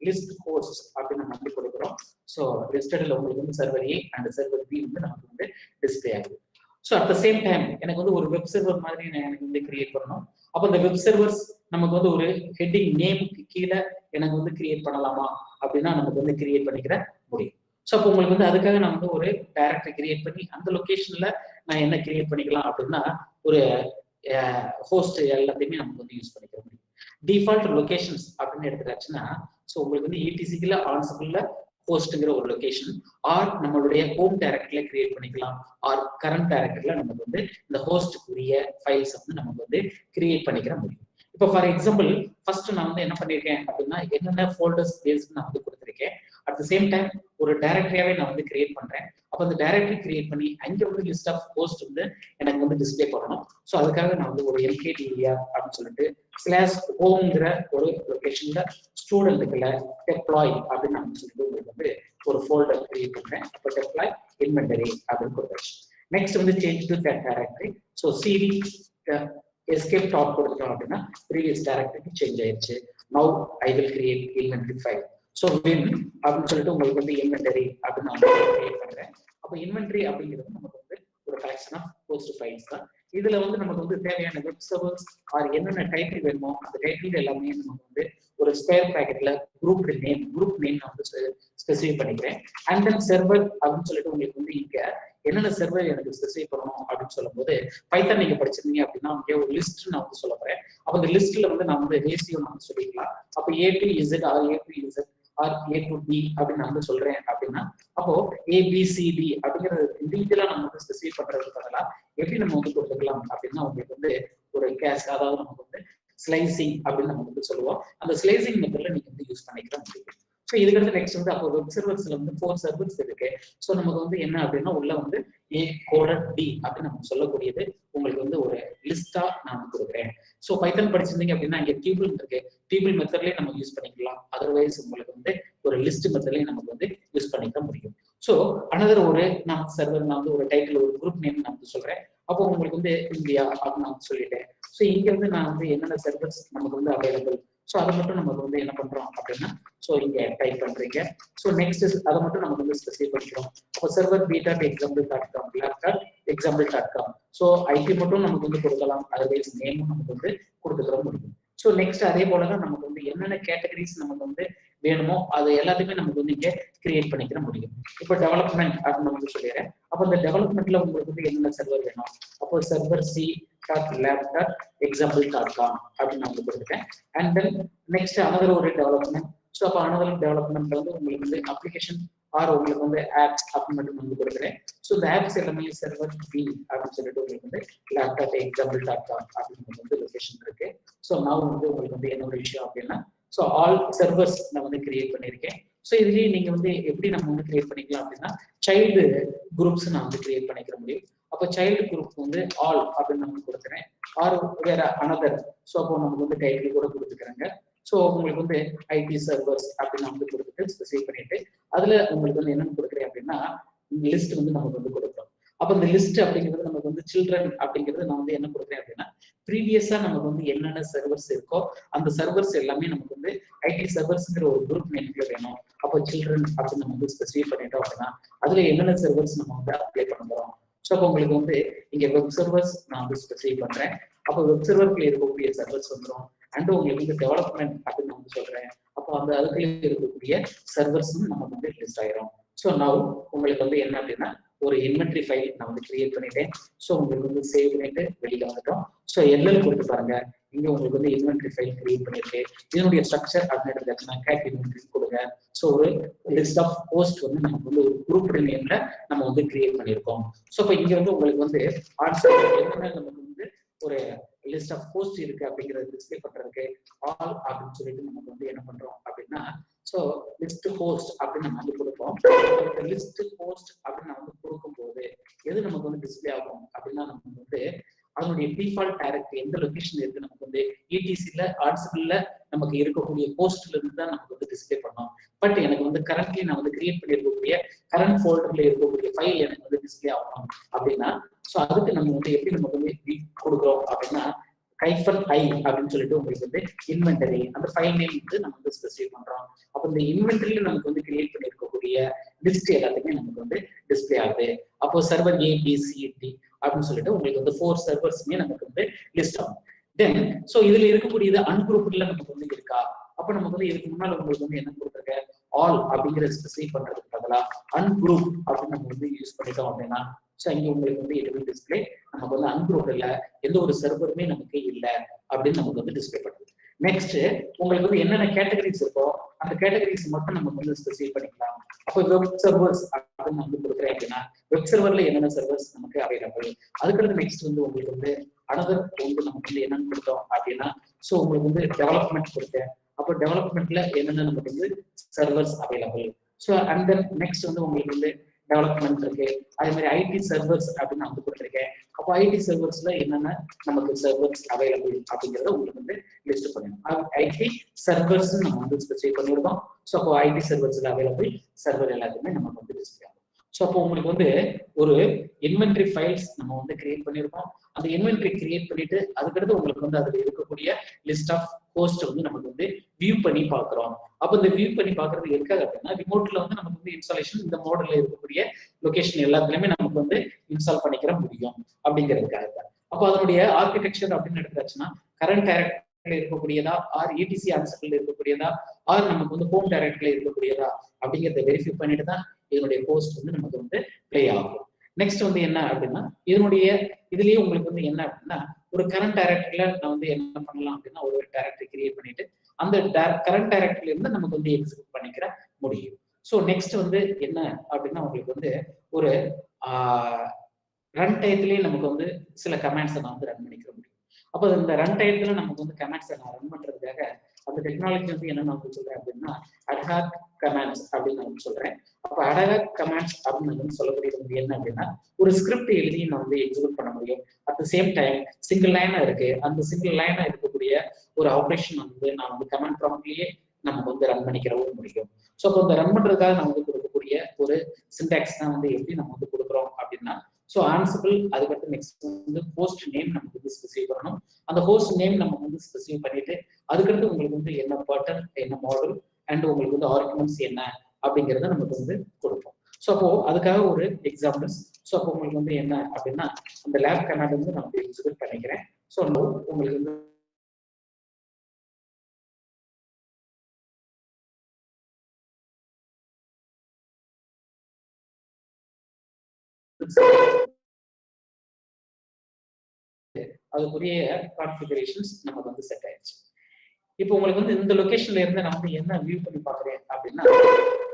லிஸ்ட் ஹோஸ்ட் அப்படின்னு நம்ம வந்து கொடுக்குறோம். ஸோ லிஸ்டட்ல உங்களுக்கு வந்து server A and server B வந்து நமக்கு வந்து டிஸ்பிளே ஆகுது. So at the same time எனக்கு வந்து ஒரு வெப் சர்வர் மாதிரி எனக்கு வந்து கிரியேட் பண்ணணும். அப்போ இந்த வெப் சர்வர்ஸ் நமக்கு வந்து ஒரு ஹெட்டிங் நேமுக்கு கீழே எனக்கு வந்து கிரியேட் பண்ணலாமா அப்படின்னா நமக்கு வந்து கிரியேட் பண்ணிக்கிற முடியும். ஸோ அப்போ உங்களுக்கு வந்து அதுக்காக நான் வந்து ஒரு டைரக்டரி கிரியேட் பண்ணி அந்த லொகேஷன்ல நான் என்ன கிரியேட் பண்ணிக்கலாம் அப்படின்னா ஒரு ஹோஸ்ட் எல்லாத்தையுமே நமக்கு வந்து யூஸ் பண்ணிக்க முடியும். டிஃபால்ட் லொகேஷன்ஸ் அப்படின்னு எடுத்துக்காச்சுன்னா ஸோ உங்களுக்கு வந்து ETCக்குள்ள Ansibleல ஹோஸ்ட்ங்கிற ஒரு லொகேஷன் ஆர் நம்மளுடைய ஹோம் டைரக்டரியில கிரியேட் பண்ணிக்கலாம். ஆர் கரண்ட் டைரக்டரியில நமக்கு வந்து இந்த ஹோஸ்டுக்குரிய ஃபைல்ஸ் வந்து நமக்கு வந்து கிரியேட் பண்ணிக்கிற முடியும். இப்போ ஃபார் எக்ஸாம்பிள் ஃபர்ஸ்ட் நான் வந்து என்ன பண்ணியிருக்கேன் அப்படின்னா என்னென்ன ஃபோல்டர்ஸ் பேஸ்ட் நான் வந்து கொடுத்துருக்கேன். அட் த சேம் டைம் ஒரு டைரக்டரியாவே நான் வந்து கிரியேட் பண்றேன். அப்போ அந்த டைரக்டரி கிரியேட் பண்ணி அங்கே வந்து லிஸ்ட் ஆஃப் ஹோஸ்ட் வந்து எனக்கு வந்து டிஸ்பிளே பண்ணணும். ஸோ அதுக்காக நான் வந்து ஒரு LKDER அப்படின்னு சொல்லிட்டு /homeங்கிற ஒரு லொகேஷன்ல ஸ்டூடெண்ட்டுக்குள்ள டெப்ளாய் அப்படின்னு நான் சொல்லிட்டு உங்களுக்கு வந்து ஒரு ஃபோல்டர் கிரியேட் பண்றேன். அப்போ டெப்ளாய் இன்வென்டரி அப்படின்னு கொடுத்தாச்சு. நெக்ஸ்ட் வந்து change to that directory. So CD escape top கொடுத்தோம் அப்படின்னா ப்ரீவியஸ் டைரக்டரிக்கு சேஞ்ச் ஆயிடுச்சு. Now I will create inventory file. So win அப்படின்னு சொல்லிட்டு உங்களுக்கு வந்து இன்வென்டரி அப்படின்னு நான் கிரியேட் பண்றேன். அப்போ இன்வென்டரி அப்படிங்கிறது நமக்கு வந்து ஒரு கலெக்ஷன் ஆஃப் ஹோஸ்ட் ஃபைல்ஸ் தான். இதுல வந்து நமக்கு வந்து தேவையான வெப் சர்வர்ஸ் ஆர் என்னென்ன டைட்டில் வேணுமோ அந்த டைட்டில் எல்லாமே நமக்கு வந்து ஒரு ஸ்கொயர் பிராக்கெட்ல குரூப் நேம் நான் வந்து ஸ்பெசிஃபை பண்ணிக்கிறேன். அண்ட் தென் சர்வர் அப்படின்னு சொல்லிட்டு உங்களுக்கு வந்து இங்க என்னென்ன சர்வர் எனக்கு ஸ்பெசிஃபை பண்ணணும் அப்படின்னு சொல்லும் போது பைத்தான் நீங்க படிச்சிருந்தீங்க அப்படின்னா இங்கே ஒரு லிஸ்ட் நான் வந்து சொல்ல போறேன். அப்போ அந்த லிஸ்ட்ல வந்து நான் வந்து ரேசியோ நான் சொல்லிக்கலாம். அப்போ A to Z or A to Z or A to D அப்படின்னு நான் வந்து சொல்றேன் அப்படின்னா, அப்போ ABCD அப்படிங்கிறது இண்டிவிஜுவலா நம்ம வந்து ஸ்பெசிஃபை பண்றதுக்கு பதிலா எப்படி நம்ம வந்து கொடுத்துக்கலாம் அப்படின்னா, உங்களுக்கு வந்து ஒரு கேஸ், அதாவது நமக்கு வந்து ஸ்லைசிங் அப்படின்னு நம்ம வந்து சொல்லுவோம். அந்த ஸ்லைசிங் மெத்தட்ல நீங்க வந்து யூஸ் பண்ணிக்கிற முடியும். ஸோ இதுக்கு நெக்ஸ்ட் வந்து அப்போ வெப் சர்வர்ஸ்ல வந்து 4 சர்வர்ஸ் இருக்கு. ஸோ நமக்கு வந்து என்ன அப்படின்னா, உள்ள வந்து A:D அப்படின்னு நம்ம சொல்லக்கூடியது உங்களுக்கு வந்து ஒரு லிஸ்டா நான் கொடுக்குறேன். ஸோ பைத்தன் படிச்சிருந்தீங்க அப்படின்னா இங்க டியூபிள் இருக்கு, டியூபிள் மெத்தட்லயே நம்ம யூஸ் பண்ணிக்கலாம். அதர்வைஸ் உங்களுக்கு வந்து ஒரு லிஸ்ட் மெத்தட்லயும் நமக்கு வந்து யூஸ் பண்ணிக்க முடியும். ஸோ அனதர் ஒரு நான் சர்வர் நான் வந்து ஒரு டைட்டில் ஒரு குரூப் நேம் நான் வந்து சொல்றேன். அப்போ உங்களுக்கு வந்து இந்தியா அப்படின்னு நான் சொல்லிட்டேன். ஸோ இங்க வந்து நான் வந்து என்னென்ன சர்வர்ஸ் நமக்கு வந்து அவைலபிள், ஸோ அதை மட்டும் நமக்கு வந்து என்ன பண்றோம் அப்படின்னா, ஸோ இங்க டைப் பண்றீங்க. ஸோ நெக்ஸ்ட் அதை மட்டும் நமக்கு வந்து ஸ்பெசிஃபை பண்ணிக்கிறோம். அப்போ server b.example.com, lab.example.com. So IP மட்டும் நமக்கு வந்து கொடுக்கலாம், அதர்வைஸ் நேமும் நமக்கு வந்து கொடுத்துக்கிற முடியும். ஸோ நெக்ஸ்ட் அதே போலதான் நமக்கு வந்து என்னென்ன கேட்டகரிஸ் நமக்கு வந்து வேணுமோ அது எல்லாத்தையுமே நமக்கு வந்து இங்க கிரியேட் பண்ணிக்கிற முடியும். இப்போ டெவலப்மெண்ட் அப்படின்னு வந்து சொல்லிடுறேன். அப்போ இந்த டெவலப்மெண்ட்ல உங்களுக்கு வந்து என்னென்ன சர்வர் வேணும், அப்போ சர்வர் c.lab.example.com அப்படின்னு நான் வந்து கொடுத்துட்டேன். அண்ட் தென் நெக்ஸ்ட் அனதர் ஒரு டெவலப்மெண்ட். ஸோ அப்போ அனதர் டெவலப்மெண்ட்ல வந்து உங்களுக்கு வந்து அப்ளிகேஷன் ஆர் உங்களுக்கு வந்து ஆப்ஸ் அப்படின்னு மட்டும் வந்து கொடுக்குறேன். ஸோ இந்த ஆப்ஸ் எல்லாமே சர்வர் பி அப்படின்னு சொல்லிட்டு உங்களுக்கு வந்து lab.example.com அப்படின்னு வந்து லொகேஷன் இருக்கு. ஸோ நான் வந்து உங்களுக்கு வந்து என்ன ஒரு விஷயம் அப்படின்னா, ஸோ ஆல் சர்வர்ஸ் நான் வந்து கிரியேட் பண்ணியிருக்கேன். ஸோ இதுலயே நீங்க வந்து எப்படி நம்ம வந்து கிரியேட் பண்ணிக்கலாம் அப்படின்னா, சைல்டு குரூப்ஸ் நான் வந்து கிரியேட் பண்ணிக்கிற முடியும். அப்போ சைல்டு குரூப் வந்து ஆல் அப்படின்னு நம்ம கொடுக்குறேன், ஆர் வேற அனதர். ஸோ அப்போ நமக்கு வந்து டைட்டில் கூட கொடுத்துக்கிறாங்க. ஸோ உங்களுக்கு வந்து ஐடி சர்வர்ஸ் அப்படின்னு நான் வந்து கொடுத்துட்டு ஸ்பெசிஃபை பண்ணிட்டு அதுல உங்களுக்கு வந்து என்னன்னு கொடுக்குறேன் அப்படின்னா, லிஸ்ட் வந்து நமக்கு வந்து கொடுக்குறோம். அப்போ இந்த லிஸ்ட் அப்படிங்கிறது நமக்கு வந்து சில்ட்ரன் அப்படிங்கிறது நான் வந்து என்ன கொடுக்குறேன் அப்படின்னா, ப்ரீவியஸா நமக்கு வந்து என்னென்ன சர்வர்ஸ் இருக்கோ அந்த சர்வர்ஸ் எல்லாமே நமக்கு வந்து ஐடி சர்வர்ஸ்ங்கிற ஒரு குரூப் நேம்ல வேணும். அப்போ சில்ட்ரன் அப்படின்னு நம்ம வந்து ஸ்பெசிஃபை பண்ணிட்டோம் அப்படின்னா அதுல என்னென்ன சர்வர்ஸ் நம்ம வந்து அப்ளை பண்ண போறோம். ஸோ அப்போ உங்களுக்கு வந்து இங்க வெப் சர்வர்ஸ் நான் வந்து ஸ்பெசிஃபை பண்றேன். அப்போ வெப் சர்வருக்கு இருக்கக்கூடிய சர்வர்ஸ் வந்துடும். அண்ட் உங்களுக்கு வந்து டெவலப்மெண்ட் அப்படின்னு வந்து சொல்றேன். அப்போ அந்த அதுக்குள்ள இருக்கக்கூடிய சர்வர்ஸும் நமக்கு வந்து லிஸ்ட் ஆயிரும். ஸோ நான் உங்களுக்கு வந்து என்ன அப்படின்னா ஒரு இன்வென்ட்ரி ஃபைல் நான் வந்து கிரியேட் பண்ணிட்டேன். ஸோ உங்களுக்கு வந்து சேவ் பண்ணிட்டு வெளியில வந்துட்டோம். ஸோ எல்எல் கொடுத்து பாருங்க, இங்க உங்களுக்கு வந்து இன்வென்ட்ரி ஃபைல் கிரியேட் பண்ணிருக்கு. இதனுடைய ஸ்ட்ரக்சர் அப்படின்னு எடுத்துச்சுன்னா கேட் இன்வென்ட்ரி கொடுங்க. ஸோ ஒரு லிஸ்ட் ஆஃப் போஸ்ட் வந்து நமக்கு வந்து ஒரு குரூப் நேம்ல நம்ம வந்து கிரியேட் பண்ணியிருக்கோம். ஸோ இப்போ இங்க வந்து உங்களுக்கு வந்து நமக்கு வந்து ஒரு லிஸ்ட் ஆஃப் போஸ்ட் இருக்கு அப்படிங்கறது டிஸ்பிளே பண்றதுக்கு ஆல் அப்படின்னு சொல்லிட்டு நமக்கு வந்து என்ன பண்றோம் அப்படின்னா, ஸோ லிஸ்ட் போஸ்ட் அப்படின்னு நம்ம வந்து கொடுப்போம். லிஸ்ட் போஸ்ட் அப்படின்னு நம்ம வந்து கொடுக்கும்போது எது நமக்கு வந்து டிஸ்பிளே ஆகும் அப்படின்னா, நமக்கு வந்து அதனுடைய டிஃபால்ட் டைரக்டரி எந்த லொகேஷன் இருக்கு நமக்கு வந்து ETCல ஆன்சிபிள்ல நமக்கு இருக்கக்கூடிய போஸ்ட்ல இருந்து தான் நமக்கு வந்து டிஸ்பிளே பண்ணோம். பட் எனக்கு வந்து கரண்ட்லி நான் வந்து கிரியேட் பண்ணிருக்கக்கூடிய கரண்ட் ஃபோல்டர்ல இருக்கக்கூடிய ஃபைல் எனக்கு வந்து டிஸ்பிளே ஆகணும் அப்படின்னா, ஸோ அதுக்கு நம்ம வந்து எப்படி நமக்கு வந்து கொடுக்குறோம் அப்படின்னா, -i அப்படின்னு சொல்லிட்டு உங்களுக்கு வந்து இன்வென்டரி அந்த ஃபைல் நேம் வந்து நம்ம வந்து ஸ்பெசிஃபை பண்றோம். அப்போ இந்த இன்வென்டரியில நமக்கு வந்து கிரியேட் பண்ணிருக்கக்கூடிய லிஸ்ட் எல்லாத்தையுமே நமக்கு வந்து டிஸ்பிளே ஆகுது. அப்போ சர்வர் ABCD அப்படின்னு சொல்லிட்டு உங்களுக்கு வந்து 4 சர்வர்ஸுமே நமக்கு வந்து லிஸ்ட் ஆகும். தென் ஸோ இதுல இருக்கக்கூடியது அன்குரூப்ல நமக்கு வந்து இருக்கா, அப்போ நமக்கு வந்து இதுக்கு முன்னால உங்களுக்கு வந்து என்ன கொடுத்துருக்க ஆல் அப்படிங்கிற ஸ்பெசிஃபை பண்றதுக்கு பதிலாக அன்குரூப் அப்படின்னு நம்ம வந்து யூஸ் பண்ணிட்டோம் அப்படின்னா, ஸோ இங்க உங்களுக்கு வந்து எதுவுமே டிஸ்பிளே நமக்கு வந்து அன்குரூப் இல்ல, எந்த ஒரு சர்வருமே நமக்கு இல்லை அப்படின்னு நமக்கு வந்து டிஸ்பிளே பண்ணுது. நெக்ஸ்ட் உங்களுக்கு வந்து என்னென்ன கேட்டகரிஸ் இருக்கோ அந்த கேட்டகரிஸ் மட்டும் நமக்கு வந்து ஸ்பெசிஃபை பண்ணிக்கலாம். அப்போ வெப் சர்வர்ஸ் அப்படின்னு வந்து கொடுக்குறேன் அப்படின்னா, வெப் சர்வர்ல என்னென்ன சர்வர்ஸ் நமக்கு அவைலபிள். அதுக்கடுத்து நெக்ஸ்ட் வந்து உங்களுக்கு வந்து அனதர் வந்து நமக்கு வந்து என்னன்னு கொடுத்தோம் அப்படின்னா, ஸோ உங்களுக்கு வந்து டெவலப்மெண்ட் கொடுத்தேன். அப்போ டெவலப்மெண்ட்ல என்னென்ன நமக்கு வந்து servers available. So and then next வந்து உங்களுக்கு வந்து டெவலப்மெண்ட் இருக்கு, அதே மாதிரி ஐடி சர்வர்ஸ் அப்படின்னு நான் வந்து கொடுத்துருக்கேன். அப்போ ஐடி சர்வர்ஸ்ல என்னென்ன நமக்கு சர்வர்ஸ் அவைலபிள் அப்படிங்கிறத உங்களுக்கு வந்து லிஸ்ட் பண்ணணும். ஐடி சர்வர்ஸ் நம்ம வந்து ஸ்பெசிஃபை பண்ணிருக்கோம். ஸோ அப்போ ஐடி சர்வர்ஸ்ல அவைலபிள் சர்வர் எல்லாத்தையுமே நமக்கு வந்து டிஸ்பிளே ஆகும். ஸோ அப்போ உங்களுக்கு வந்து ஒரு இன்வென்ட்ரி ஃபைல்ஸ் நம்ம வந்து கிரியேட் பண்ணிருக்கோம். அந்த இன்வென்ட்ரி கிரியேட் பண்ணிட்டு அதுக்கடுத்து உங்களுக்கு வந்து அதுல இருக்கக்கூடிய லிஸ்ட் ஆஃப் போஸ்ட் வந்து நமக்கு வந்து வியூ பண்ணி பாக்குறோம். அப்போ இந்த வியூ பண்ணி பாக்குறது எதுக்காக அப்படின்னா, ரிமோட்ல வந்து நமக்கு வந்து இன்ஸ்டாலேஷன் இந்த மாடல்ல இருக்கக்கூடிய லொகேஷன் எல்லாத்துலயுமே நமக்கு வந்து இன்ஸ்டால் பண்ணிக்கிற முடியும் அப்படிங்கிறதுக்காக தான். அப்போ அதனுடைய ஆர்கிடெக்சர் அப்படின்னு எடுத்தாச்சுன்னா கரண்ட் டைரக்டரியில இருக்கக்கூடியதா, ஆர் ETC ஆன்சிபிள் இருக்கக்கூடியதா, ஆர் நமக்கு வந்து ஹோம் டைரக்டரியில இருக்கக்கூடியதா அப்படிங்கிறத வெரிஃபை பண்ணிட்டு தான் இதனுடைய போஸ்ட் வந்து நமக்கு வந்து பிளே ஆகும். நெக்ஸ்ட் வந்து என்ன அப்படின்னா, இதனுடைய இதுலயே உங்களுக்கு வந்து என்ன அப்படின்னா, ஒரு கரண்ட் டைரக்டரியில நான் வந்து என்ன பண்ணலாம் அப்படின்னா, ஒரு டைரக்டரி கிரியேட் பண்ணிட்டு அந்த கரண்ட் டைரக்டரியில இருந்து நமக்கு வந்து எக்ஸிக்யூட் பண்ணிக்கிற முடியும். ஸோ நெக்ஸ்ட் வந்து என்ன அப்படின்னா உங்களுக்கு வந்து ஒரு ரன் டயத்துலேயே நமக்கு வந்து சில கமாண்ட்ஸை நான் வந்து ரன் பண்ணிக்கிற முடியும். அப்போ இந்த ரன் டயத்துல நமக்கு வந்து கமாண்ட்ஸை நான் ரன் பண்றதுக்காக அந்த டெக்னாலஜி வந்து என்ன நான் சொல்றேன் அப்படின்னா அட்ஹாக் கமாண்ட்ஸ் அப்படின்னு நான் சொல்றேன். அப்போ அட்ஹாக் கமாண்ட்ஸ் அப்படின்னு வந்து சொல்லக்கூடியது என்ன அப்படின்னா ஒரு ஸ்கிரிப்ட் எழுதி நான் வந்து எக்ஸிக்யூட் பண்ண முடியும். At the same time single லைனா இருக்கு, அந்த சிங்கிள் லைனா இருக்கக்கூடிய ஒரு ஆப்ரேஷன் வந்து நான் வந்து கமாண்ட் ப்ராம்ப்ட்லயே நமக்கு வந்து ரன் பண்ணிக்கிறவும் முடியும். ஸோ அப்போ இந்த ரன் பண்றதுக்காக நம்ம வந்து கொடுக்கக்கூடிய ஒரு சின்டாக்ஸ் தான் வந்து எப்படி நம்ம வந்து கொடுக்குறோம் அப்படின்னா ஸோ ஆன்சிபிள் அதுக்கடுத்து நெக்ஸ்ட் வந்து ஹோஸ்ட் நேம் நமக்கு வந்து ஸ்பெசிஃபை பண்ணணும். அந்த ஹோஸ்ட் நேம் நம்ம வந்து ஸ்பெசிஃபை பண்ணிட்டு அதுக்கடுத்து உங்களுக்கு வந்து என்ன பட்டன் என்ன மாடல் அண்ட் உங்களுக்கு வந்து ஆர்குமெண்ட்ஸ் என்ன அப்படிங்கிறத நமக்கு வந்து கொடுப்போம். ஸோ அப்போ அதுக்காக ஒரு எக்ஸாம்பிள்ஸ். ஸோ அப்போ உங்களுக்கு வந்து என்ன அப்படின்னா அந்த லேப் கமாண்ட் வந்து நான் எக்ஸிக்யூட் பண்ணிக்கிறேன். ஸோ உங்களுக்கு வந்து அதுக்குரிய கான்ஃபிகரேஷன்ஸ் நமக்கு வந்து செட் ஆயிடுச்சு. இப்போ உங்களுக்கு வந்து இந்த லொகேஷன்ல இருந்து நான் வந்து என்ன வியூ பண்ணி பாக்குறேன் அப்படின்னா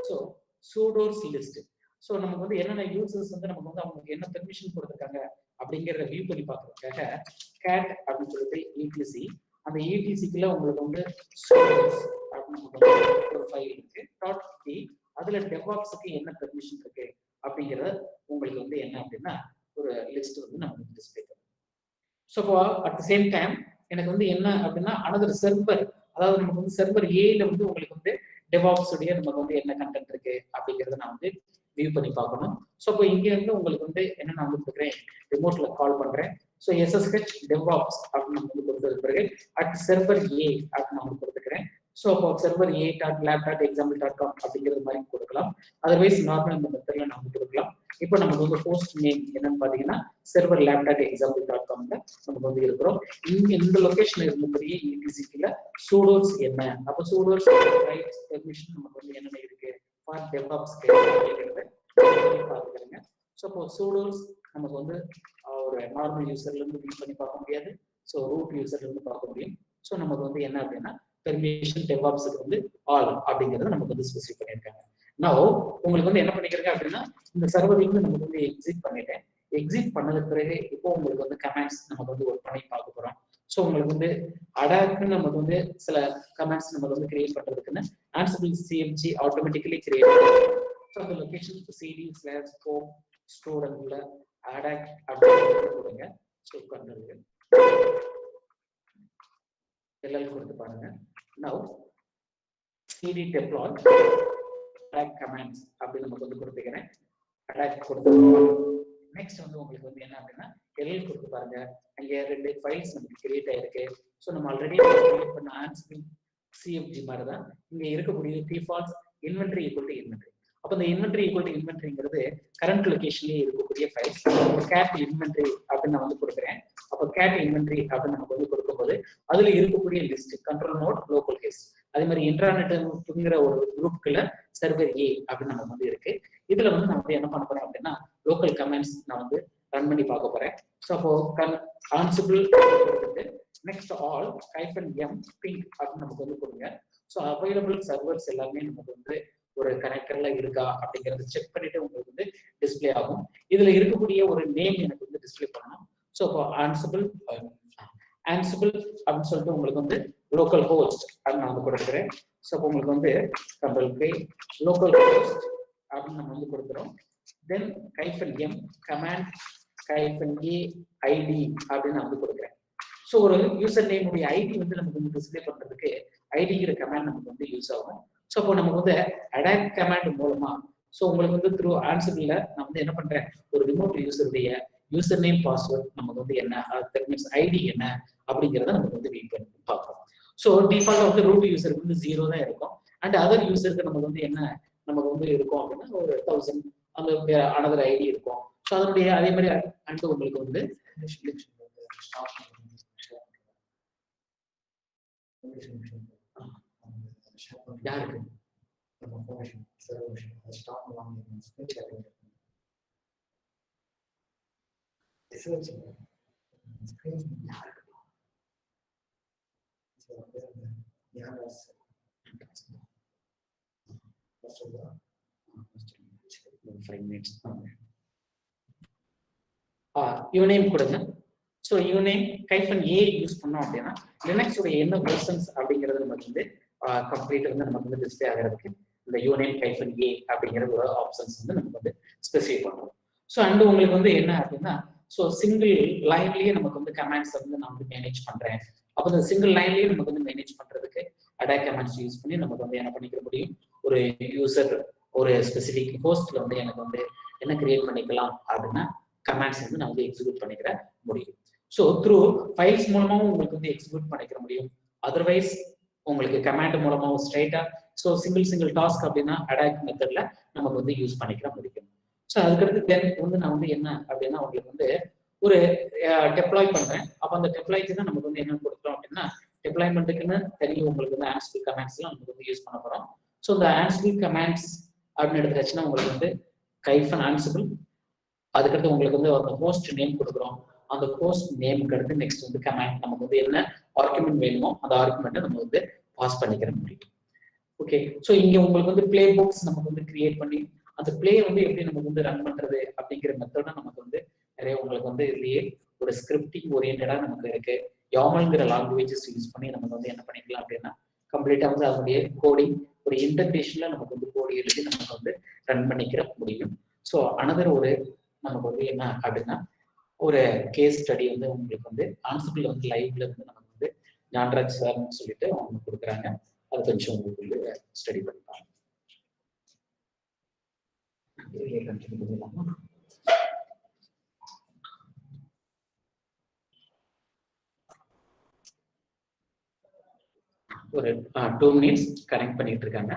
ஸோ சூடோர்ஸ் லிஸ்ட். ஸோ நமக்கு வந்து என்னென்ன யூசர்ஸ் வந்து நமக்கு வந்து அவங்களுக்கு என்ன பெர்மிஷன் கொடுத்துருக்காங்க அப்படிங்கிறத வியூ பண்ணி பார்க்கறதுக்காக கேட் அப்படின்னு சொல்லிட்டு இடிசி அந்த இடிசிக்குள்ள உங்களுக்கு வந்து சூடோர்ஸ் அப்படின்னு ஒரு ஃபைல் இருக்கு டாட் பி அதுல டெவாப்ஸுக்கு என்ன பெர்மிஷன் இருக்கு அப்படிங்கிறத உங்களுக்கு வந்து என்ன அப்படின்னா ஒரு லிஸ்ட் வந்து நம்ம டிஸ்பிளே பண்ணுவோம். So at the same time எனக்கு வந்து என்ன அப்படின்னா அனதர் சர்வர், அதாவது நமக்கு வந்து சர்வர் ஏல வந்து உங்களுக்கு வந்து டெவாப்ஸ் உடைய நமக்கு வந்து என்ன கண்டென்ட் இருக்கு அப்படிங்கிறத நான் வந்து வியூ பண்ணி பார்க்கணும். ஸோ இப்போ இங்க இருந்து உங்களுக்கு வந்து என்ன நான் வந்து கொடுக்குறேன் ரிமோட்ல கால் பண்றேன். ஸோ எஸ்எஸ்ஹெச் டெவாப்ஸ் அப்படின்னு நம்ம வந்து கொடுத்தது பிறகு அட் சர்வர் ஏ அப்படின்னு நான் வந்து கொடுத்துக்கிறேன். ஸோ அப்போ server A dot lab dot example dot com அப்படிங்கிறது மாதிரி கொடுக்கலாம். அதர்வைஸ் நார்மல் இந்த மெத்தட்ல நம்ம கொடுக்கலாம். இப்போ நமக்கு வந்து ஹோஸ்ட் நேம் என்னன்னு பாத்தீங்கன்னா server lab dot example dot காம்ல நமக்கு வந்து இருக்கிறோம். இங்க இந்த லொகேஷன்ல இருந்தபடியே இடிசிக்குள்ள சூடோர்ஸ் என்ன, அப்போ சூடோர்ஸ் ரைட்ஸ் பெர்மிஷன் நமக்கு வந்து என்னென்ன இருக்கு ஃபார் டெவாப்ஸ் அப்படிங்கிறத பார்த்துக்கிறேங்க. ஸோ இப்போ சூடோர்ஸ் நமக்கு வந்து ஒரு நார்மல் யூசர்ல இருந்து வியூ பண்ணி பார்க்க முடியாது. ஸோ ரூட் யூசர்ல இருந்து பார்க்க முடியும். ஸோ நமக்கு வந்து என்ன அப்படின்னா பெர்மிஷன் டெவாப்ஸுக்கு வந்து ஆல் அப்படிங்கிறத நமக்கு வந்து ஸ்பெசிஃபை பண்ணியிருக்காங்க. நான் உங்களுக்கு வந்து என்ன பண்ணிக்கிறேன் அப்படின்னா இந்த சர்வரிங் நமக்கு வந்து எக்ஸிட் பண்ணிட்டேன். எக்ஸிட் பண்ணதுக்கு பிறகு இப்போ உங்களுக்கு வந்து கமெண்ட்ஸ் நமக்கு வந்து ஒர்க் பண்ணி பார்க்க போறோம். ஸோ உங்களுக்கு வந்து அடாக்கு நமக்கு வந்து சில கமெண்ட்ஸ் நமக்கு வந்து கிரியேட் பண்றதுக்குன்னு ஆன்சிபிள் சிஎம்ஜி ஆட்டோமேட்டிக்கலி கிரியேட் பண்ணுவோம். ஸோ அந்த லொகேஷன் சிடி ஸ்லாஷ் ஹோம் ஸ்டூடெண்ட்ல அடாக் அப்படின்னு கொடுங்க. ஸோ கண்ட்ரோல் எல்லாம் கொடுத்து பாருங்க. Now cd deploy attack commands அப்படி நமக்கு வந்து கொடுத்துக்கிறேன். அட்டாக் கொடுத்துருக்கோம். நெக்ஸ்ட் வந்து உங்களுக்கு வந்து என்ன அப்படின்னா எல் கொடுத்து பாருங்க. அங்கே 2 ஃபைல்ஸ் நமக்கு கிரியேட் ஆயிருக்கு. ஸோ நம்ம ஆல்ரெடி கிரியேட் பண்ண ஆன்சிபிள் சிஎஃப்ஜி மாதிரி தான் இங்க இருக்கக்கூடிய defaults inventory equal to inventory. அப்போ இந்த இன்வென்டரி ஈக்குவல் டு இன்வென்டரிங்கிறது கரண்ட் லொகேஷன்லேயே இருக்கக்கூடிய ஃபைல்ஸ். கேட் இன்வென்டரி அப்படின்னு நான் வந்து கொடுக்குறேன். அப்போ கேட் இன்வென்டரி அப்படின்னு நமக்கு வந்து கொடுக்கும்போது அதுல இருக்கக்கூடிய list control node local case அதே மாதிரி இன்டர்நெட்டுங்கிற ஒரு குரூப்புக்குள்ள சர்வர் ஏ அப்படின்னு நமக்கு வந்து இருக்கு. இதுல வந்து நான் வந்து என்ன பண்ண போறேன் அப்படின்னா லோக்கல் கமெண்ட்ஸ் நான் வந்து ரன் பண்ணி பார்க்க போறேன். ஸோ அப்போ Ansible next all -m ping அப்படின்னு நமக்கு வந்து கொடுங்க. ஸோ அவைலபிள் சர்வர்ஸ் எல்லாமே நமக்கு வந்து ஒரு கனெக்டர்ல இருக்கா அப்படிங்கறத செக் பண்ணிட்டு உங்களுக்கு வந்து டிஸ்பிளே ஆகும். இதுல இருக்கக்கூடிய ஒரு நேம் எனக்கு வந்து டிஸ்பிளே பண்ணணும். ஸோ இப்போ ஆன்சிபிள் அப்படின்னு சொல்லிட்டு உங்களுக்கு வந்து லோக்கல் ஹோஸ்ட் அப்படின்னு நான் வந்து கொடுக்குறேன். ஸோ இப்போ உங்களுக்கு வந்து கம்பல்கை லோக்கல் ஹோஸ்ட் அப்படின்னு நம்ம வந்து கொடுக்குறோம். தென் -m கமாண்ட் -a ஐடி அப்படின்னு நான் வந்து கொடுக்குறேன். ஸோ ஒரு யூசர் நேம் உடைய ஐடி வந்து நமக்கு வந்து டிஸ்பிளே பண்றதுக்கு ஐடிங்கிற கமாண்ட் நமக்கு வந்து யூஸ் ஆகும். ஸோ இப்போ நமக்கு வந்து அடாக் கமாண்ட் மூலமா ஸோ உங்களுக்கு வந்து த்ரூ ஆன்சிபிள்ல நான் வந்து என்ன பண்றேன் ஒரு ரிமோட் யூசருடைய யூசர் நேம் பாஸ்வேர்ட் நமக்கு வந்து என்ன மீன்ஸ் ஐடி என்ன அப்படிங்கிறத நமக்கு வந்து ரீட் பண்ணி பார்ப்போம். ஸோ டிஃபால்ட்டா வந்து ரூட் யூசருக்கு வந்து 0 தான் இருக்கும். அண்ட் அதர் யூசருக்கு நமக்கு வந்து என்ன நமக்கு வந்து இருக்கும் அப்படின்னா ஒரு 1000 அந்த அனதர் ஐடி இருக்கும். ஸோ அதனுடைய அதே மாதிரி அண்ட் உங்களுக்கு வந்து யாருக்கு Yeah, that's 5 minutes. யூனேம் கொடுங்க. ஸோ யூனேம் கைஃபன் ஏ யூஸ் பண்ணோம் அப்படின்னா லினக்ஸோட என்ன வெர்ஷன்ஸ் அப்படிங்கிறது நமக்கு வந்து கம்ப்ளீட் வந்து நமக்கு வந்து டிஸ்பிளே ஆகிறதுக்கு இந்த யூனேம் கைஃபன் ஏ அப்படிங்கிற ஒரு ஆப்ஷன்ஸ் வந்து நமக்கு வந்து ஸ்பெசிஃபை பண்ணுறோம். ஸோ அண்ட் உங்களுக்கு வந்து என்ன அப்படின்னா ஸோ சிங்கிள் லைன்லயே நமக்கு வந்து கமாண்ட்ஸ் வந்து நான் வந்து மேனேஜ் பண்றேன். அப்போ இந்த சிங்கிள் லைன்லயே நமக்கு வந்து மேனேஜ் பண்றதுக்கு அடாக் கமாண்ட்ஸ் யூஸ் பண்ணி நமக்கு வந்து என்ன பண்ணிக்க முடியும், ஒரு யூசர் ஒரு ஸ்பெசிஃபிக் ஹோஸ்ட்ல வந்து எனக்கு வந்து என்ன கிரியேட் பண்ணிக்கலாம் அப்படின்னா கமாண்ட்ஸ் வந்து நான் வந்து எக்ஸிக்யூட் பண்ணிக்கிற முடியும். ஸோ த்ரூ ஃபைல்ஸ் மூலமாகவும் உங்களுக்கு வந்து எக்ஸிக்யூட் பண்ணிக்கிற முடியும். அதர்வைஸ் உங்களுக்கு கமாண்ட் மூலமாகவும் ஸ்ட்ரைட்டா ஸோ சிங்கிள் டாஸ்க் அப்படின்னா அடாக் மெத்தட்ல நமக்கு வந்து யூஸ் பண்ணிக்கிற முடியும். ஸோ அதுக்கடுத்து தென் வந்து நான் வந்து என்ன அப்படின்னா உங்களுக்கு வந்து ஒரு டெப்ளாய் பண்றேன். அப்போ அந்த டெப்ளாய்க்கு தான் நமக்கு வந்து என்ன கொடுக்குறோம் அப்படின்னா டெப்ளாய்மெண்ட்டுக்குன்னு தெரியும் உங்களுக்கு வந்து ஆன்சிபிள் கமாண்ட்ஸ் எல்லாம் நமக்கு வந்து யூஸ் பண்ண போறோம். ஸோ இந்த ஆன்சிபிள் கமாண்ட்ஸ் அப்படின்னு எடுத்துக்காச்சுன்னா உங்களுக்கு வந்து கைஃபன் ஆன்சிபிள், அதுக்கடுத்து உங்களுக்கு வந்து அந்த ஹோஸ்ட் நேம் கொடுக்குறோம். அந்த ஹோஸ்ட் நேமுக்கு அடுத்து நெக்ஸ்ட் வந்து கமாண்ட் நமக்கு வந்து என்ன ஆர்குமெண்ட் வேணுமோ அந்த ஆர்குமெண்ட்டை நம்ம வந்து பாஸ் பண்ணிக்கிற முடியும். ஓகே, ஸோ இங்க உங்களுக்கு வந்து பிளே புக்ஸ் நமக்கு வந்து கிரியேட் பண்ணி அந்த பிளே வந்து எப்படி நமக்கு வந்து ரன் பண்றது அப்படிங்கிற மெத்தட நமக்கு வந்து நிறைய உங்களுக்கு வந்து இதுலயே ஒரு ஸ்கிரிப்டிங் ஓரியன்டா நமக்கு இருக்கு. யாமல்ங்கிற லாங்குவேஜஸ் யூஸ் பண்ணி நமக்கு வந்து என்ன பண்ணிக்கலாம் அப்படின்னா கம்ப்ளீட்டா வந்து அதனுடைய கோடிங் ஒரு இன்டர்பிரேஷன்ல நமக்கு வந்து கோடி எழுதி நமக்கு வந்து ரன் பண்ணிக்கிற முடியும். ஸோ அனதர் ஒரு நமக்கு வந்து என்ன அப்படின்னா ஒரு கேஸ் ஸ்டடி வந்து உங்களுக்கு வந்து ஆன்சிபிள் வந்து லைவ்ல வந்து நமக்கு வந்து ஞான்ராஜ் சார்னு சொல்லிட்டு அவங்க கொடுக்குறாங்க. அது கொஞ்சம் உங்களுக்கு ஸ்டடி பண்ணிப்பாங்க. ஒரு 2 minutes கனெக்ட் பண்ணிட்டு இருக்காங்க.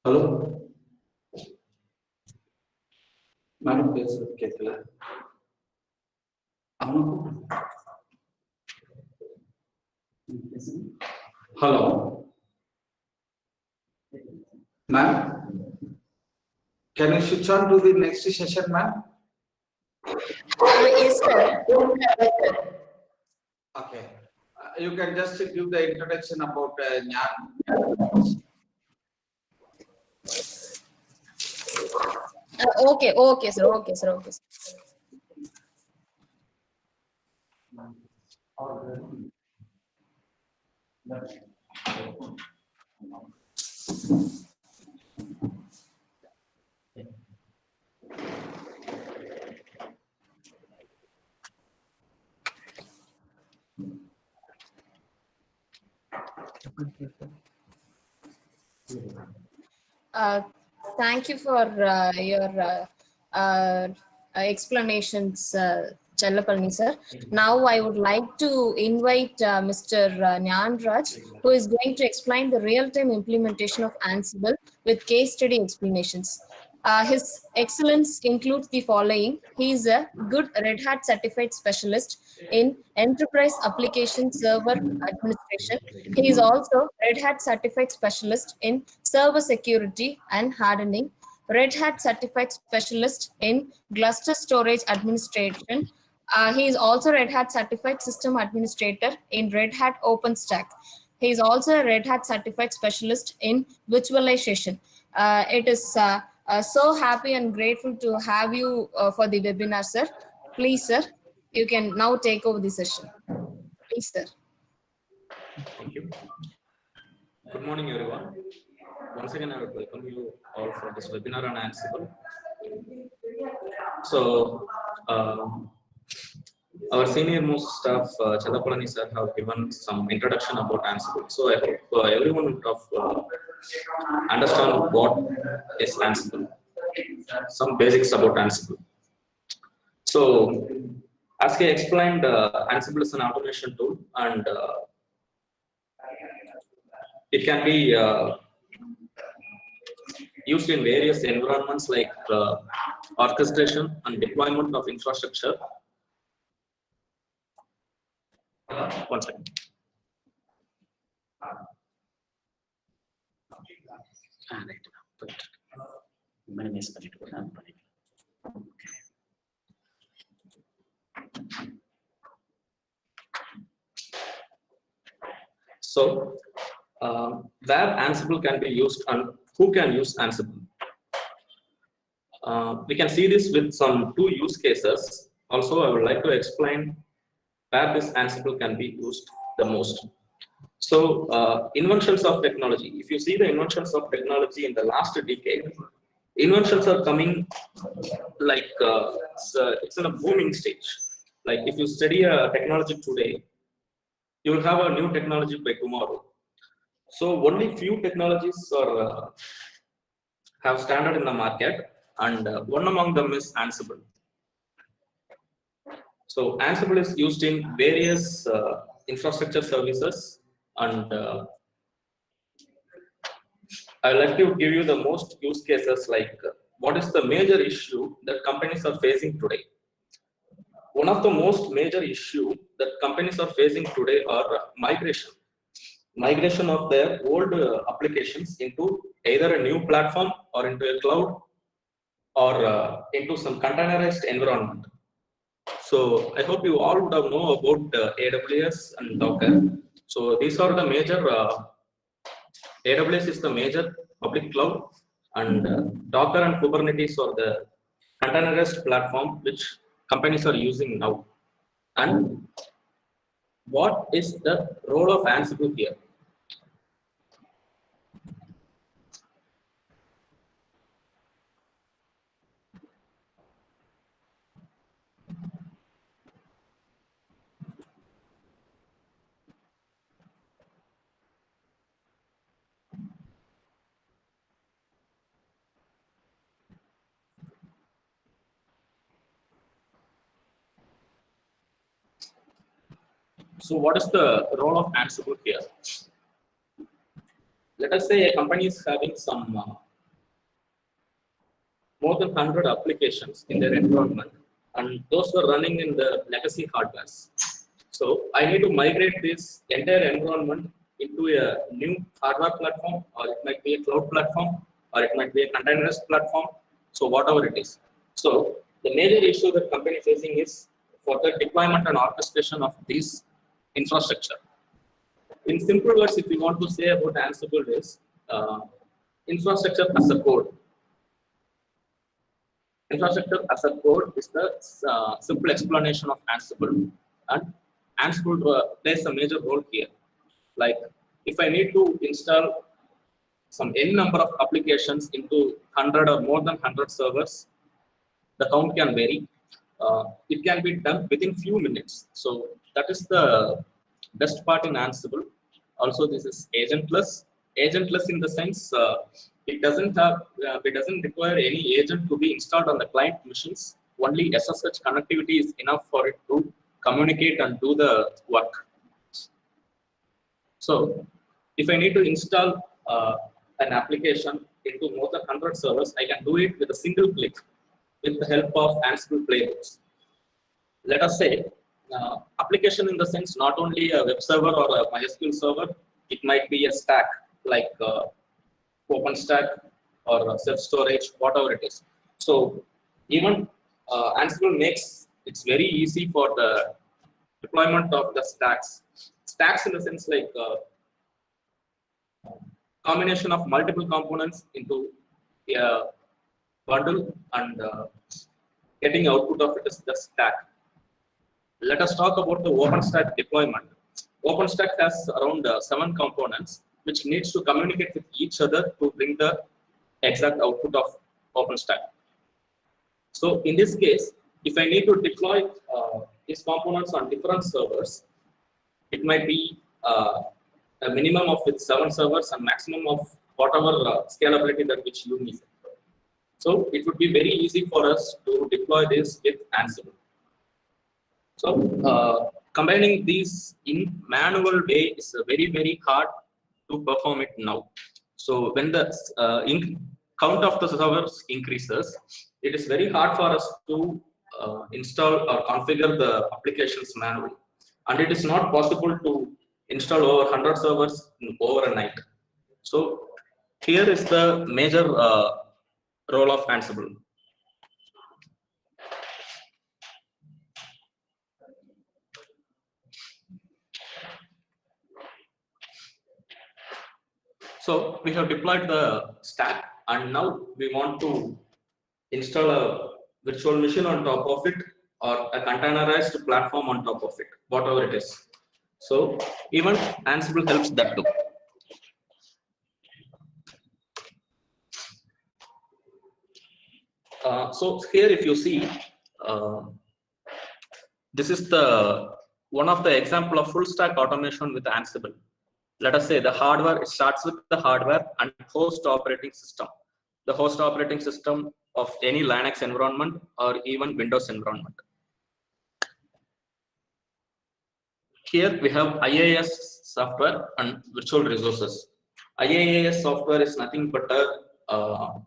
ஹலோ மேடம் பேசுறது கேட்கல. Hello ma'am, can you switch on to the next session ma'am? Yes, sir. Okay, you can just give the introduction about Nyan. Okay, sir. Okay, sir. Thank you for your explanations, Challapalni sir. Now I would like to invite Mr. Nyanraj, who is going to explain the real-time implementation of Ansible with case study explanations. His excellence includes the following. He is a good Red Hat certified specialist in enterprise application server administration. He is also Red Hat certified specialist in server security and hardening, Red Hat certified specialist in cluster storage administration. He is also Red Hat certified system administrator in Red Hat OpenStack. He is also a Red Hat certified specialist in virtualization. It is so happy and grateful to have you for the webinar, sir. Please, sir, you can now take over the session. Please, sir. Thank you. Good morning, everyone. Once again, I would welcome you all for this webinar on Ansible. So, our senior most staff, Chadapalani sir, have given some introduction about Ansible. So, I hope everyone would understand what is Ansible, some basics about Ansible. So, as I explained, Ansible is an automation tool, and it can be used in various environments like orchestration and deployment of infrastructure. One second. So, where Ansible can be used and who can use Ansible? We can see this with some two use cases. Also, I would like to explain where this Ansible can be used the most. So, inventions of technology. If you see the inventions of technology in the last decade, inventions are coming like it's in a booming stage. Like if you study a technology today, you will have a new technology by tomorrow. So only few technologies are have standard in the market, and one among them is Ansible. So Ansible is used in various infrastructure services, and I would like to give you the most use cases like what is the major issue that companies are facing today. One of the most major issue that companies are facing today are migration of their old applications into either a new platform or into a cloud or into some containerized environment. So I hope you all would have know about AWS and Docker. So these are the major, AWS is the major public cloud, and Docker and Kubernetes are the containerized platform which companies are using now. And what is the role of Ansible here? So what is the role of Ansible here? Let us say a company is having some more than 100 applications in their environment, and those were running in the legacy hardwares. So I need to migrate this entire environment into a new hardware platform, or it might be a cloud platform, or it might be a containerized platform. So whatever it is. So the major issue that company is facing is for the deployment and orchestration of this infrastructure. In simple words, if you want to say about Ansible is infrastructure as a code. Infrastructure as a code is the simple explanation of Ansible, and Ansible plays a major role here. Like if I need to install some n number of applications into 100 or more than 100 servers, the count can vary. It can be done within few minutes. So that is the best part in Ansible. Also, this is agentless. Agentless in the sense it doesn't require any agent to be installed on the client machines. Only SSH connectivity is enough for it to communicate and do the work. So if I need to install an application into more than 100 100 servers, I can do it with a single click with the help of Ansible playbooks. Let us say application in the sense not only a web server or a MySQL server, it might be a stack like OpenStack or self-storage, whatever it is. So even Ansible makes it's very easy for the deployment of the stacks. Stacks in the sense like combination of multiple components into a bundle and getting output of it is the stack. Let us talk about the OpenStack deployment. OpenStack has around 7 components which needs to communicate with each other to bring the exact output of OpenStack. So in this case, if I need to deploy these components on different servers, it might be a minimum of with 7 servers and maximum of whatever scalability that which you need. So it would be very easy for us to deploy this with Ansible. So combining these in manual way is very hard to perform it now. So when the count of the servers increases, it is very hard for us to install or configure the applications manually, and it is not possible to install over 100 servers over a night. So here is the major role of Ansible. So we have deployed the stack, and now we want to install a virtual machine on top of it or a containerized platform on top of it, whatever it is. So even Ansible helps that too. So here if you see, this is the one of the example of full stack automation with Ansible. Let us say the hardware, it starts with the hardware and host operating system. The host operating system of any Linux environment or even Windows environment. Here we have IaaS software and virtual resources. IaaS software is nothing but a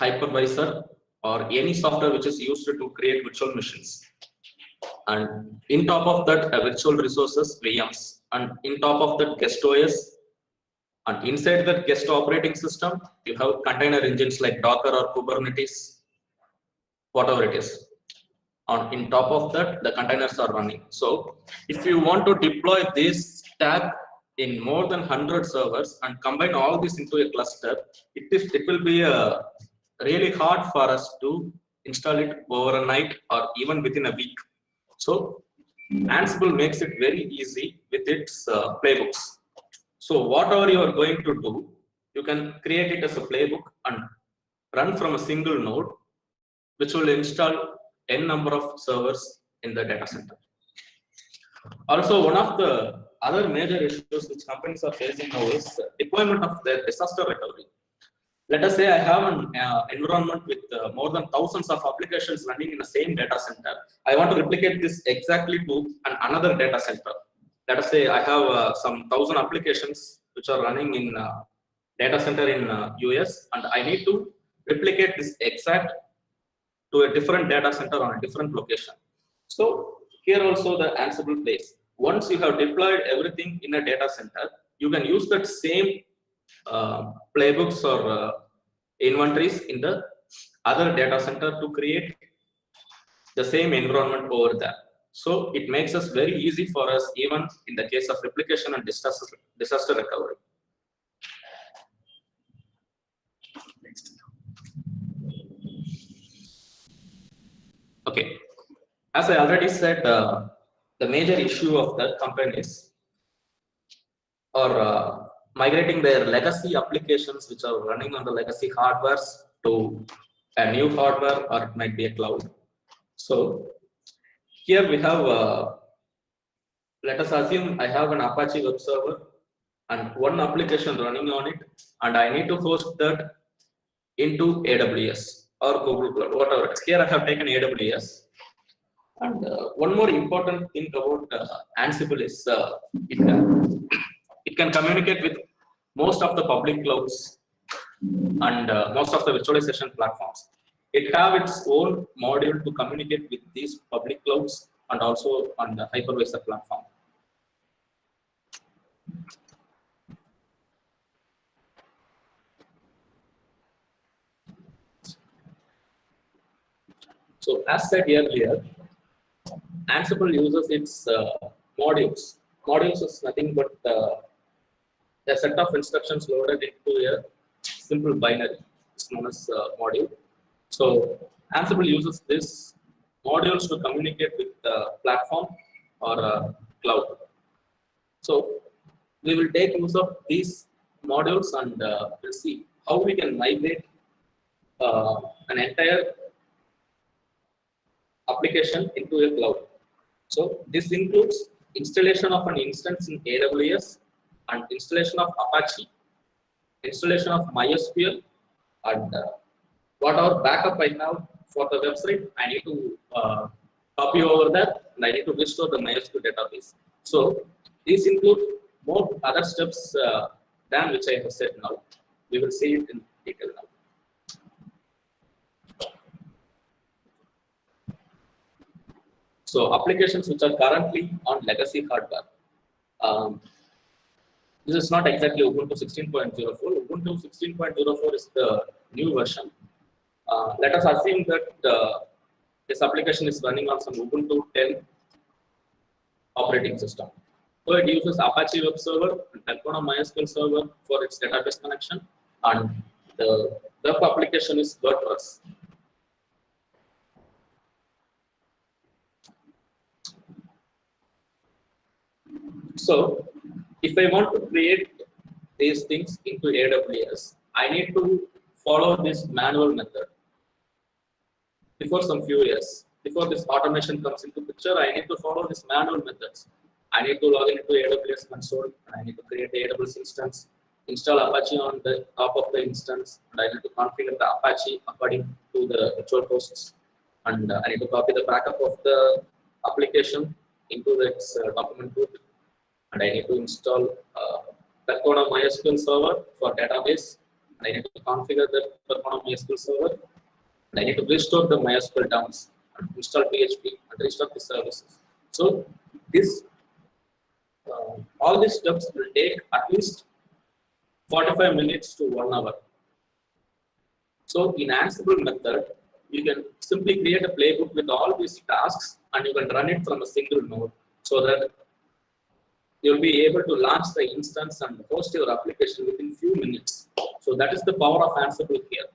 hypervisor or any software which is used to create virtual machines. And in top of that, virtual resources, VMs, and in top of that, guest OS. And inside that guest operating system, you have container engines like Docker or Kubernetes, whatever it is. And in top of that, the containers are running. So if you want to deploy this stack in more than 100 servers and combine all this into a cluster, it will be really hard for us to install it over a night or even within a week. So Ansible makes it very easy with its playbooks. So whatever you are going to do, you can create it as a playbook and run from a single node, which will install n number of servers in the data center. Also, one of the other major issues which companies are facing now is deployment of their disaster recovery. Let us say I have an environment with more than thousands of applications running in the same data center. I want to replicate this exactly to another data center. Let us say I have some 1,000 applications which are running in data center in US, and I need to replicate this exact to a different data center on a different location. So here also the Ansible plays. Once you have deployed everything in a data center, you can use that same playbooks or inventories in the other data center to create the same environment over there. So it makes us very easy for us even in the case of replication and disaster recovery. Next. Okay, as I already said, the major issue of the companies are migrating their legacy applications which are running on the legacy hardwares to a new hardware, or it might be a cloud. So here we have, let us assume I have an Apache web server and one application running on it, and I need to host that into AWS or Google Cloud, whatever it is. Here I have taken AWS. And one more important thing about Ansible is it can communicate with most of the public clouds and most of the virtualization platforms. It have its own module to communicate with these public clouds and also on the hypervisor platform. So as said earlier, Ansible uses its modules. Modules is nothing but a set of instructions loaded into a simple binary. It's known as module. So Ansible uses this modules to communicate with the platform or cloud. So we will take use of these modules and we'll see how we can migrate an entire application into a cloud. So this includes installation of an instance in AWS and installation of Apache, installation of MySQL, and whatever backup I have for the website, I need to copy over that and I need to restore the MySQL database. So these include more other steps than which I have said now. We will see it in detail now. So applications which are currently on legacy hardware. Um, this is not exactly Ubuntu 16.04. Ubuntu 16.04 is the new version. Let us assume that this application is running on some Ubuntu 10 operating system. So it uses Apache Web Server and Telcona MySQL Server for its database connection, and the web application is WordPress. So if I want to create these things into AWS, I need to follow this manual method. Before some few years, before this automation comes into picture, I need to follow this manual methods. I need to log into AWS console, and I need to create the AWS instance, install Apache on the top of the instance, and I need to configure the Apache according to the virtual hosts, and I need to copy the backup of the application into its document root, and I need to install Telcona MySQL server for database, and I need to configure the Telcona MySQL server, and I need to restore the MySQL dumps and install PHP and restore the services. So this all these steps will take at least 45 minutes to 1 hour. So in Ansible method, you can simply create a playbook with all these tasks and you can run it from a single node so that you'll be able to launch the instance and host your application within few minutes. So that is the power of Ansible here.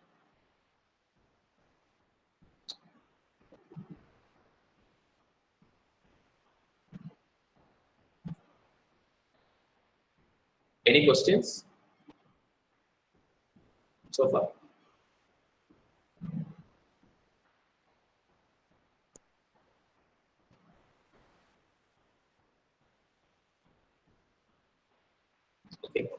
Any questions so far? Okay.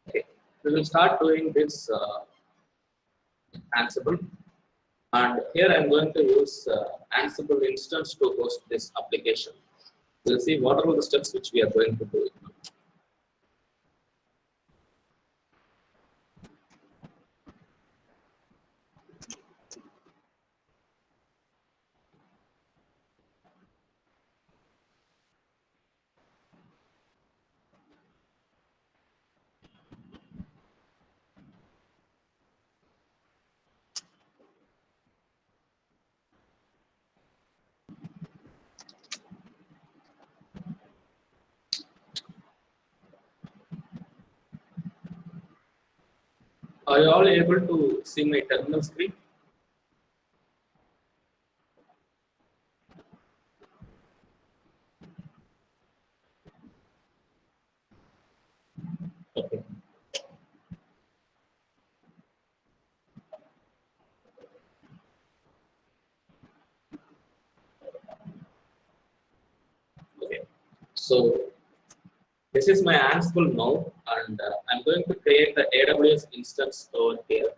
Okay, we will start doing this Ansible, and here I'm going to use Ansible instance to host this application. We'll see what are the steps which we are going to do. Are you all able to see my terminal screen? Okay. Okay. So this is my Ansible now, and I'm going to create the AWS instance over here.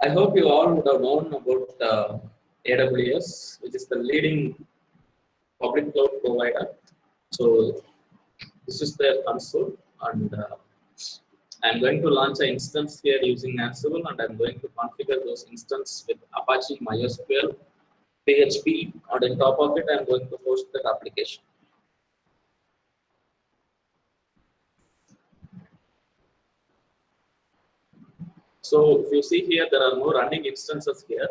I hope you all would have known about AWS, which is the leading public cloud provider. So this is their console, and I'm going to launch an instance here using Ansible, and I'm going to configure those instances with Apache MySQL, PHP, and on top of it, I'm going to host that application. So if you see here, there are no running instances here.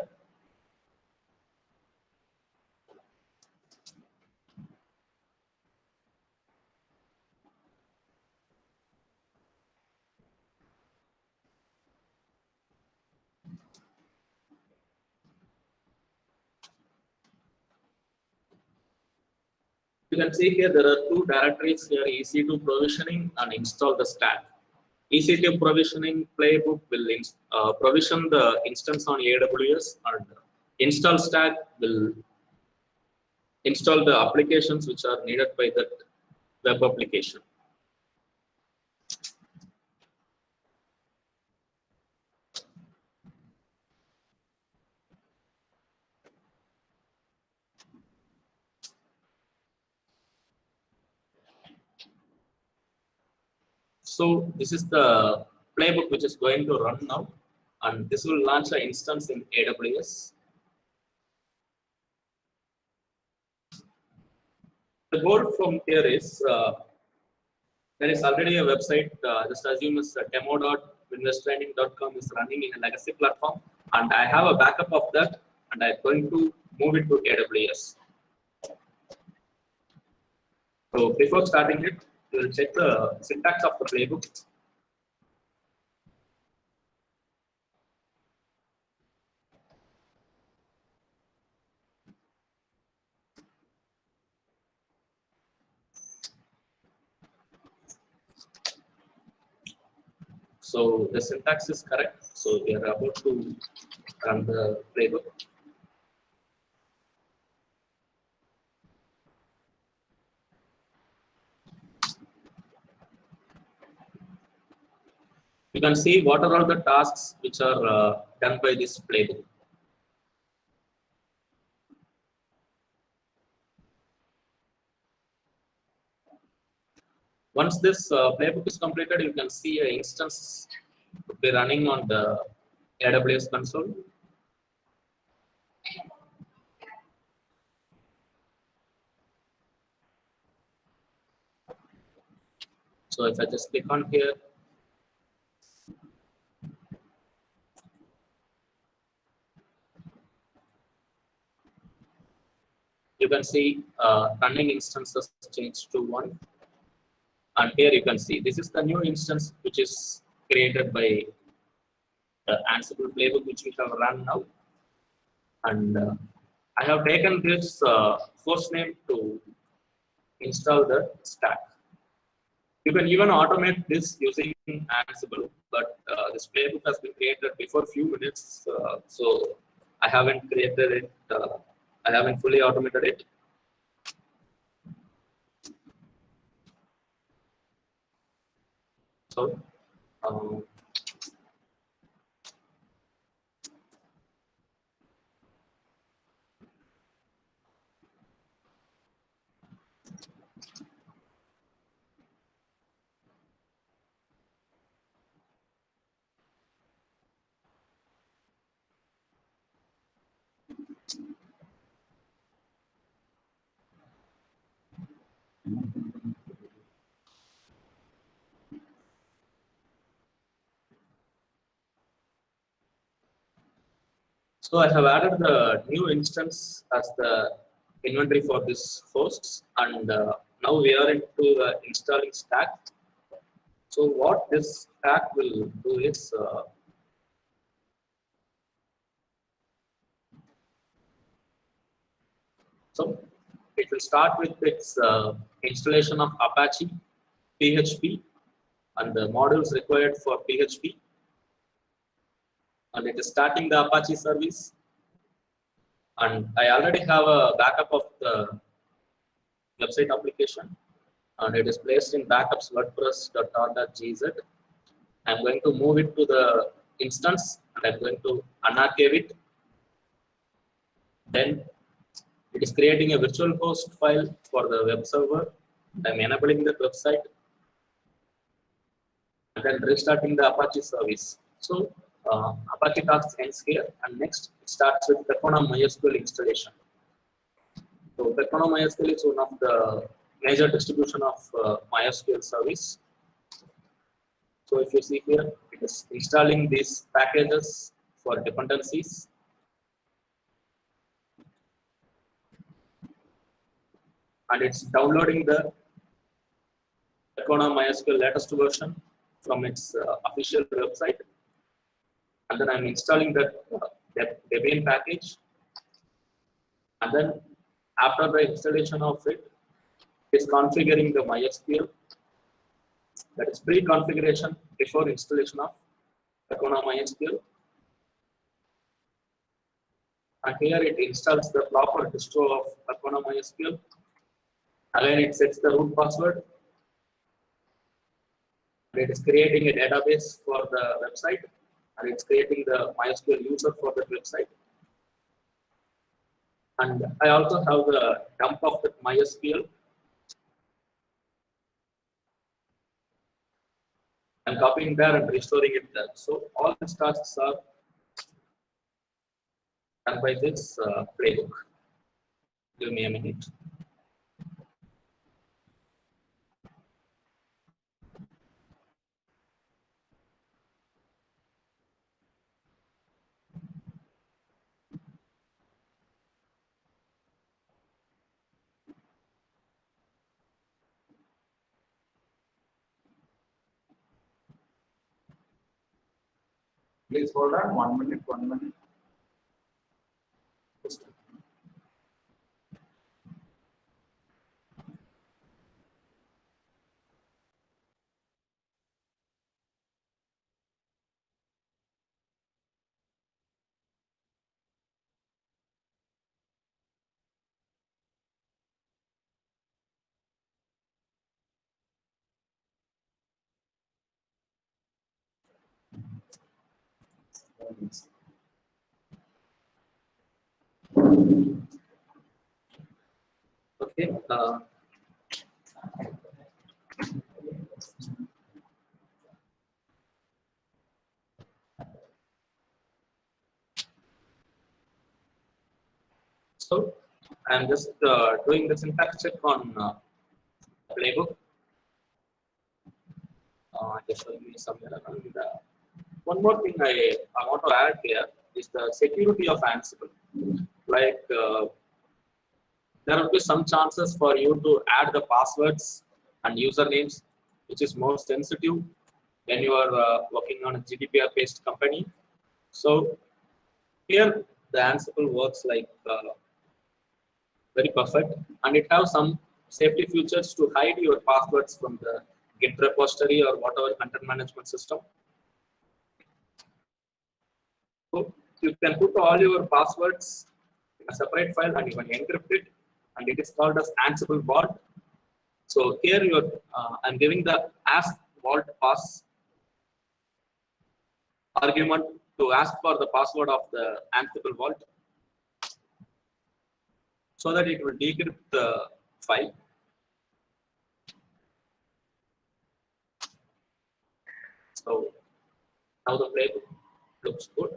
You can see here there are two directories here, EC2 provisioning and install the stack. EC2 provisioning playbook will provision the instance on AWS, and install stack will install the applications which are needed by that web application. So this is the playbook which is going to run now, and this will launch an instance in AWS. The goal from here is there is already a website, just assume it's demo.winwaystraining.com is running in a legacy platform, and I have a backup of that, and I'm going to move it to AWS. So before starting it, we'll check the syntax of the playbook. So the syntax is correct. So we are about to run the playbook. You can see what are all the tasks which are done by this playbook. Once this playbook is completed, you can see an instance will be running on the AWS console. So if I just click on here, you can see running instances changed to 1. And here you can see this is the new instance which is created by the Ansible playbook which we have run now. And I have taken this host name to install the stack. You can even automate this using Ansible, but this playbook has been created before few minutes, so I haven't created it. I haven't fully automated it. So um, So I have added the new instance as the inventory for this hosts, and now we are into the installing stack. So what this stack will do is so it will start with its installation of Apache, PHP, and the modules required for PHP, and it is starting the Apache service. And I already have a backup of the website application, and it is placed in backups wordpress.org.gz. I'm going to move it to the instance, and I'm going to unarchive it. Then it is creating a virtual host file for the web server. I'm enabling the website, and then restarting the Apache service. So Apache tasks ends here, and next it starts with Percona MySQL installation. So Percona MySQL is one of the major distribution of MySQL service. So if you see here, it is installing these packages for dependencies. And it's downloading the Percona MySQL latest version from its official website. And then I'm installing the Debian package. And then after the installation of it, it's configuring the MySQL. That is pre-configuration before installation of Percona MySQL. And here it installs the proper distro of Percona MySQL. Again, it sets the root password. And it is creating a database for the website. And it's creating the MySQL user for that website. And I also have the dump of the MySQL. I'm copying there and restoring it there. So all these tasks are done by this playbook. Give me a minute. Please hold on 1 minute, 1 minute. Okay. So I'm just doing the syntax check on playbook. Just showing me somewhere. And one more thing I want to add here is the security of Ansible. Like there will be some chances for you to add the passwords and usernames which is more sensitive when you are working on a GDPR-based company. So here the Ansible works like very perfect, and it has some safety features to hide your passwords from the Git repository or whatever content management system. So you can put all your passwords in a separate file and you can encrypt it, and it is called as Ansible Vault. So here I'm giving the ask vault pass argument to ask for the password of the Ansible Vault, so that it will decrypt the file. So now the playbook looks good.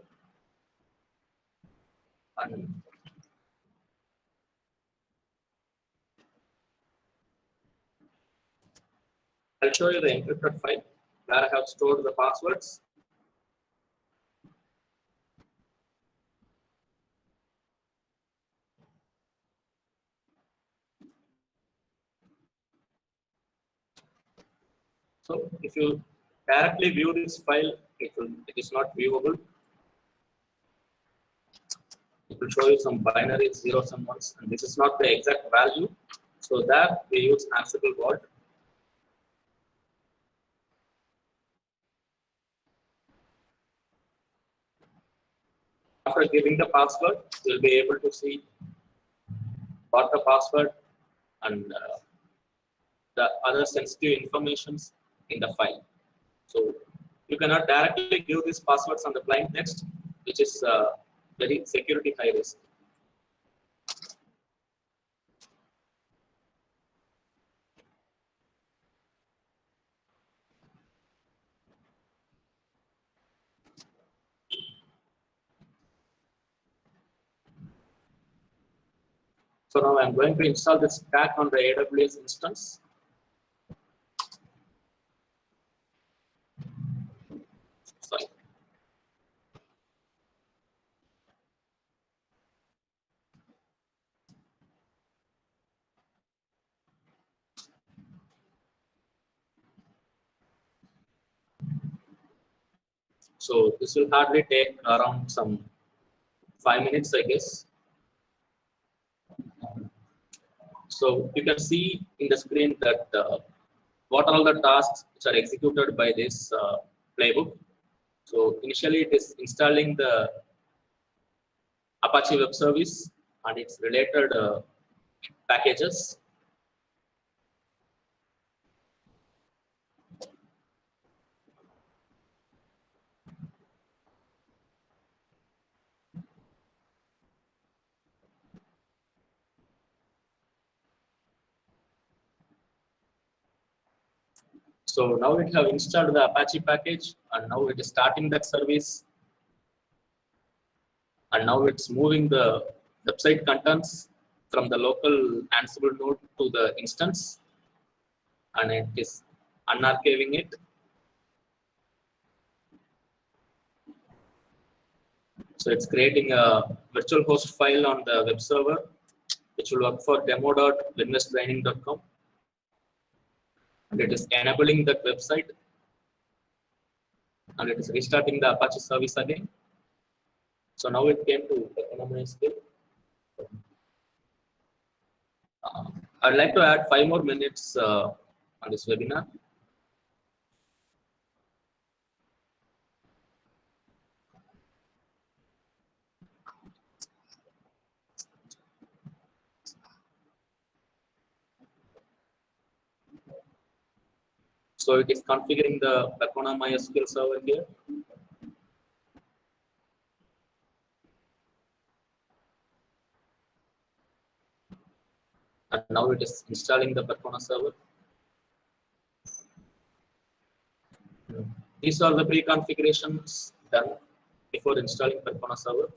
And I'll show you the encrypted file where I have stored the passwords. So if you directly view this file, it is not viewable. It will show you some binary zeros and ones, and this is not the exact value. So that we use Ansible Vault. After giving the password, you'll be able to see what the password and the other sensitive informations in the file. So you cannot directly give these passwords on the plain text, which is very security high risk. So now I'm going to install this stack on the AWS instance. Sorry. So this will hardly take around some 5 minutes, I guess. So you can see in the screen that what are all the tasks which are executed by this playbook. So initially it is installing the Apache Web Service and its related packages. So now it have installed the Apache package, and now it is starting that service. And now it's moving the website contents from the local Ansible node to the instance, and it is unarchiving it. So it's creating a virtual host file on the web server, which will work for demo.winwaystraining.com. And it is enabling that website, and it is restarting the Apache service again. So now it came to economize it. I'd like to add 5 more minutes on this webinar. So it is configuring the Percona MySQL server here. And now it is installing the Percona server. These are the pre-configurations done before installing Percona server.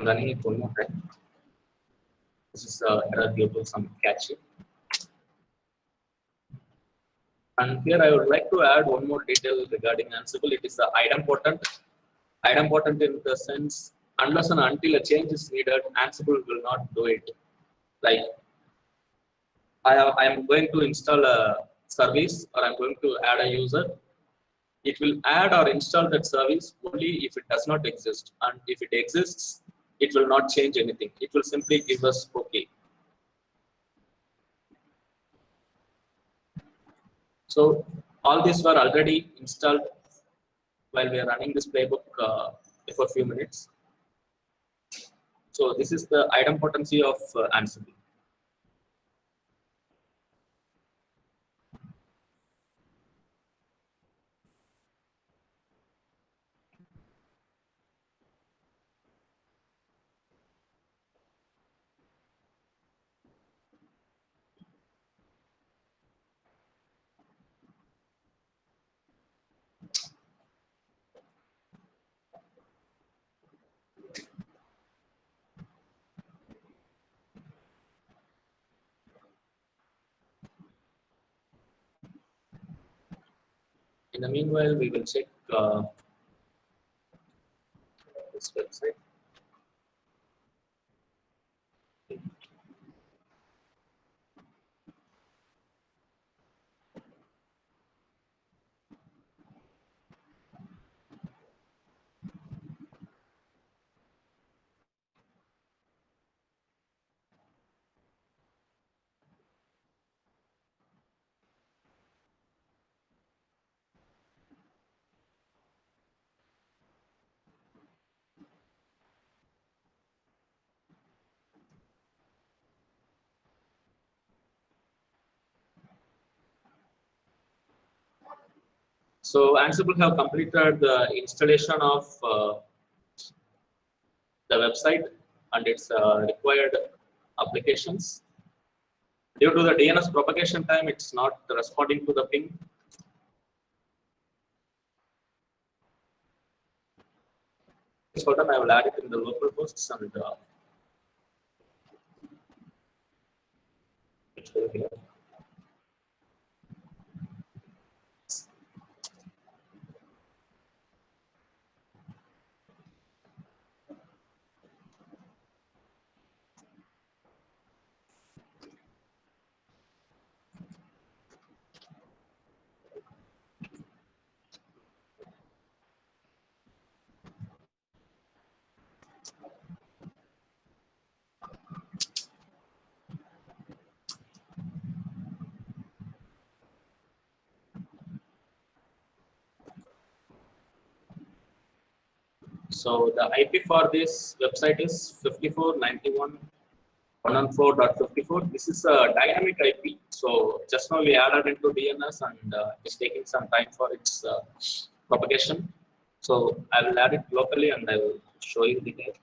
running it one more time. This is error due to some catching. And here I would like to add one more detail regarding Ansible. It is the idempotent. Idempotent in the sense, unless and until a change is needed, Ansible will not do it. Like I am going to install a service or I'm going to add a user. It will add or install that service only if it does not exist. And if it exists, it will not change anything. It will simply give us OK. So all these were already installed while we are running this playbook for a few minutes. So this is the idempotency of Ansible. In the meanwhile, we will check this website. So Ansible have completed the installation of the website and its required applications. Due to the DNS propagation time, it's not responding to the ping. So then I will add it in the local hosts and it's over here. So the IP for this website is 5491.114.54. This is a dynamic IP. So just now we added into DNS and it's taking some time for its propagation. So I will add it locally and I will show you the data.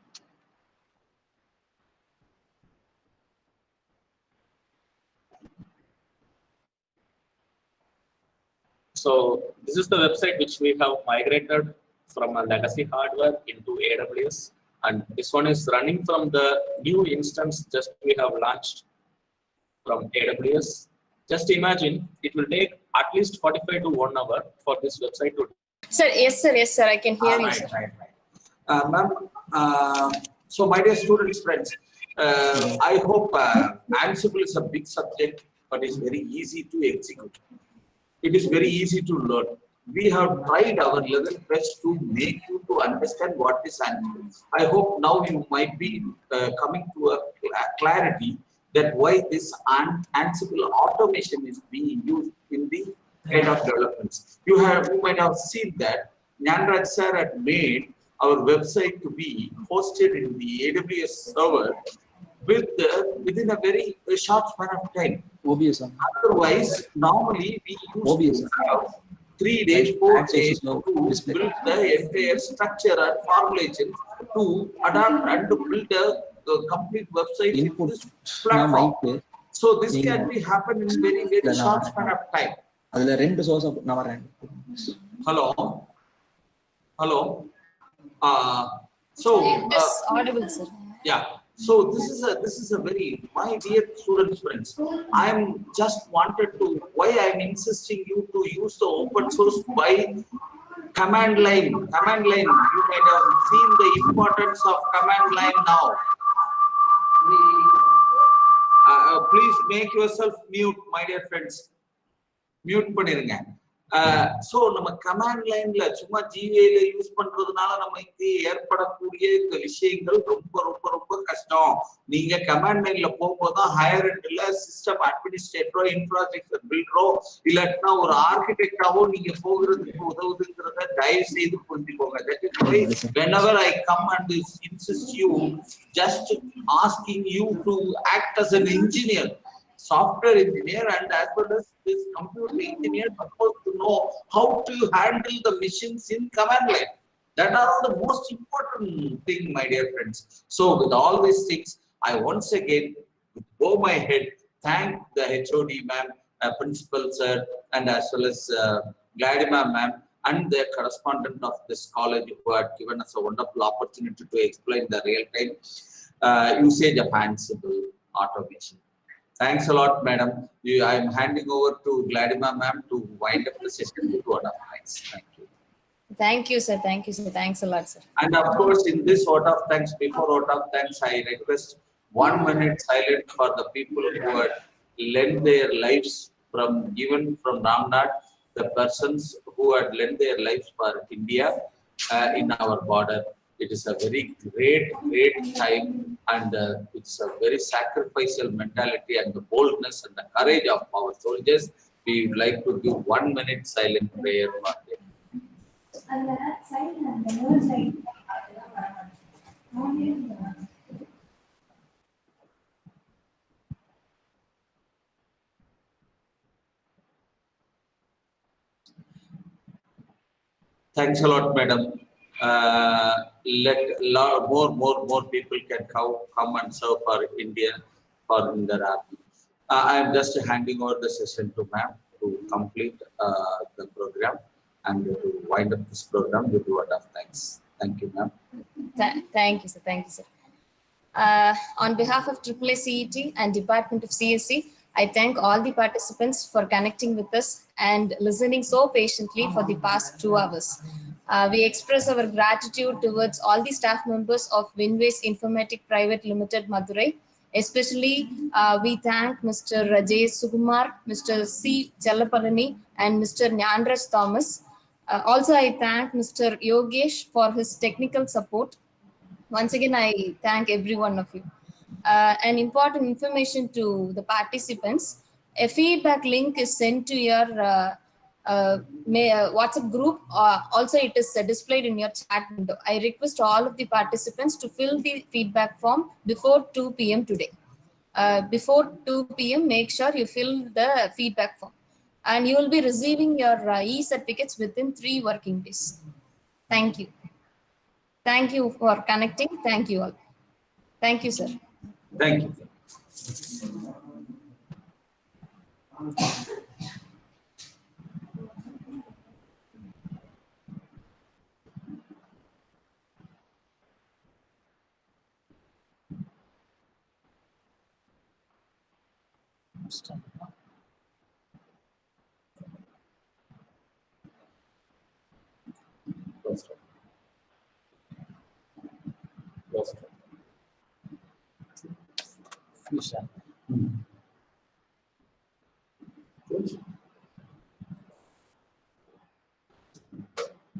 So this is the website which we have migrated from a legacy hardware into AWS, and this one is running from the new instance just we have launched from AWS. Just imagine it will take at least 45 to 1 hour for this website to. Sir, yes, sir, I can hear you, sir. Right. Ma'am, so my dear students, friends, I hope Ansible is a big subject, but it's very easy to execute. It is very easy to learn. We have tried our level best to make you to understand what is Ansible. I hope now you might be coming to a clarity that why this Ansible automation is being used in the kind of developments. You might have seen that Nyanraj sir had made our website to be hosted in the AWS server within a very short span of time. OBS. Otherwise, normally we used to have 3 days, 4 days to build the entire structure and formulation to adapt and to build a complete website in this platform. So this can be happen in very short span of time. Hello. So, It is audible, sir. yeah. So this is a very, my dear students, friends. I am just wanted to, why I am insisting you to use the open source by command line. Command line. You might have seen the importance of command line now. Please make yourself mute, my dear friends. Mute பண்ணிருங்க. So நம்ம command லைன்ல சும்மா ஜிஏல use பண்றதுனால நமக்கு ஏற்படக்கூடிய இந்த விஷயங்கள் ரொம்ப ரொம்ப ரொம்ப கஷ்டம். நீங்க கமாண்ட் லைன்ல போகும்போதுதான் ஹையர் எண்ட்ல சிஸ்டம் அட்மினிஸ்ட்ரேட்டரோ இன்ஃப்ராஸ்ட்ரக்சர் பில்டரோ இல்லாட்டினா ஒரு ஆர்கிடெக்டாவோ நீங்க போகிறதுக்கு உதவுதுங்கிறத தயவு செய்து புரிஞ்சுக்கோங்க. whenever I come and insist you, just asking you to act as an engineer, software engineer, and as well as this computer engineer supposed to know how to handle the machines in command line. That are the most important thing, my dear friends. So with all these things, I once again, with bow my head, thank the HOD ma'am, principal sir, and as well as Gladima ma'am, and the correspondent of this college who had given us a wonderful opportunity to explain the real-time usage of Ansible automation. Thanks a lot, madam. I am handing over to Gladima ma'am to wind up the session with word of thanks. Thank you. Thank you, sir. Thank you, sir. Thanks a lot, sir. And of course, in this vote of thanks, before vote of thanks, I request 1 minute silence for the people who had lent their lives from, even from Ramnath, the persons who had lent their lives for India in our border. It is a very great time, and it's a very sacrificial mentality and the boldness and the courage of our soldiers. We would like to give 1 minute silent prayer for them. Thanks a lot, madam. Let more people can come and serve for India for in the army. I am just handing over the session to ma'am to complete the program and to wind up this program with word of thanks. Thank you, ma'am. Thank you, sir. Thank you, sir. On behalf of AAA CET and Department of CSC, I thank all the participants for connecting with us and listening so patiently for the past 2 hours. We express our gratitude towards all the staff members of Winways Informatic Private Limited, Madurai. Especially, we thank Mr. Rajesh Sukumar, Mr. C. Challapalani, and Mr. Nyandraj Thomas. Also, I thank Mr. Yogesh for his technical support. Once again, I thank every one of you. An important information to the participants: a feedback link is sent to your WhatsApp group. Also, it is displayed in your chat window. I request all of the participants to fill the feedback form before 2 p.m. today. Before 2 p.m., make sure you fill the feedback form, and you will be receiving your e-certificates within 3 working days. Thank you. Thank you for connecting. Thank you all. Thank you, sir. Thank you. Finish.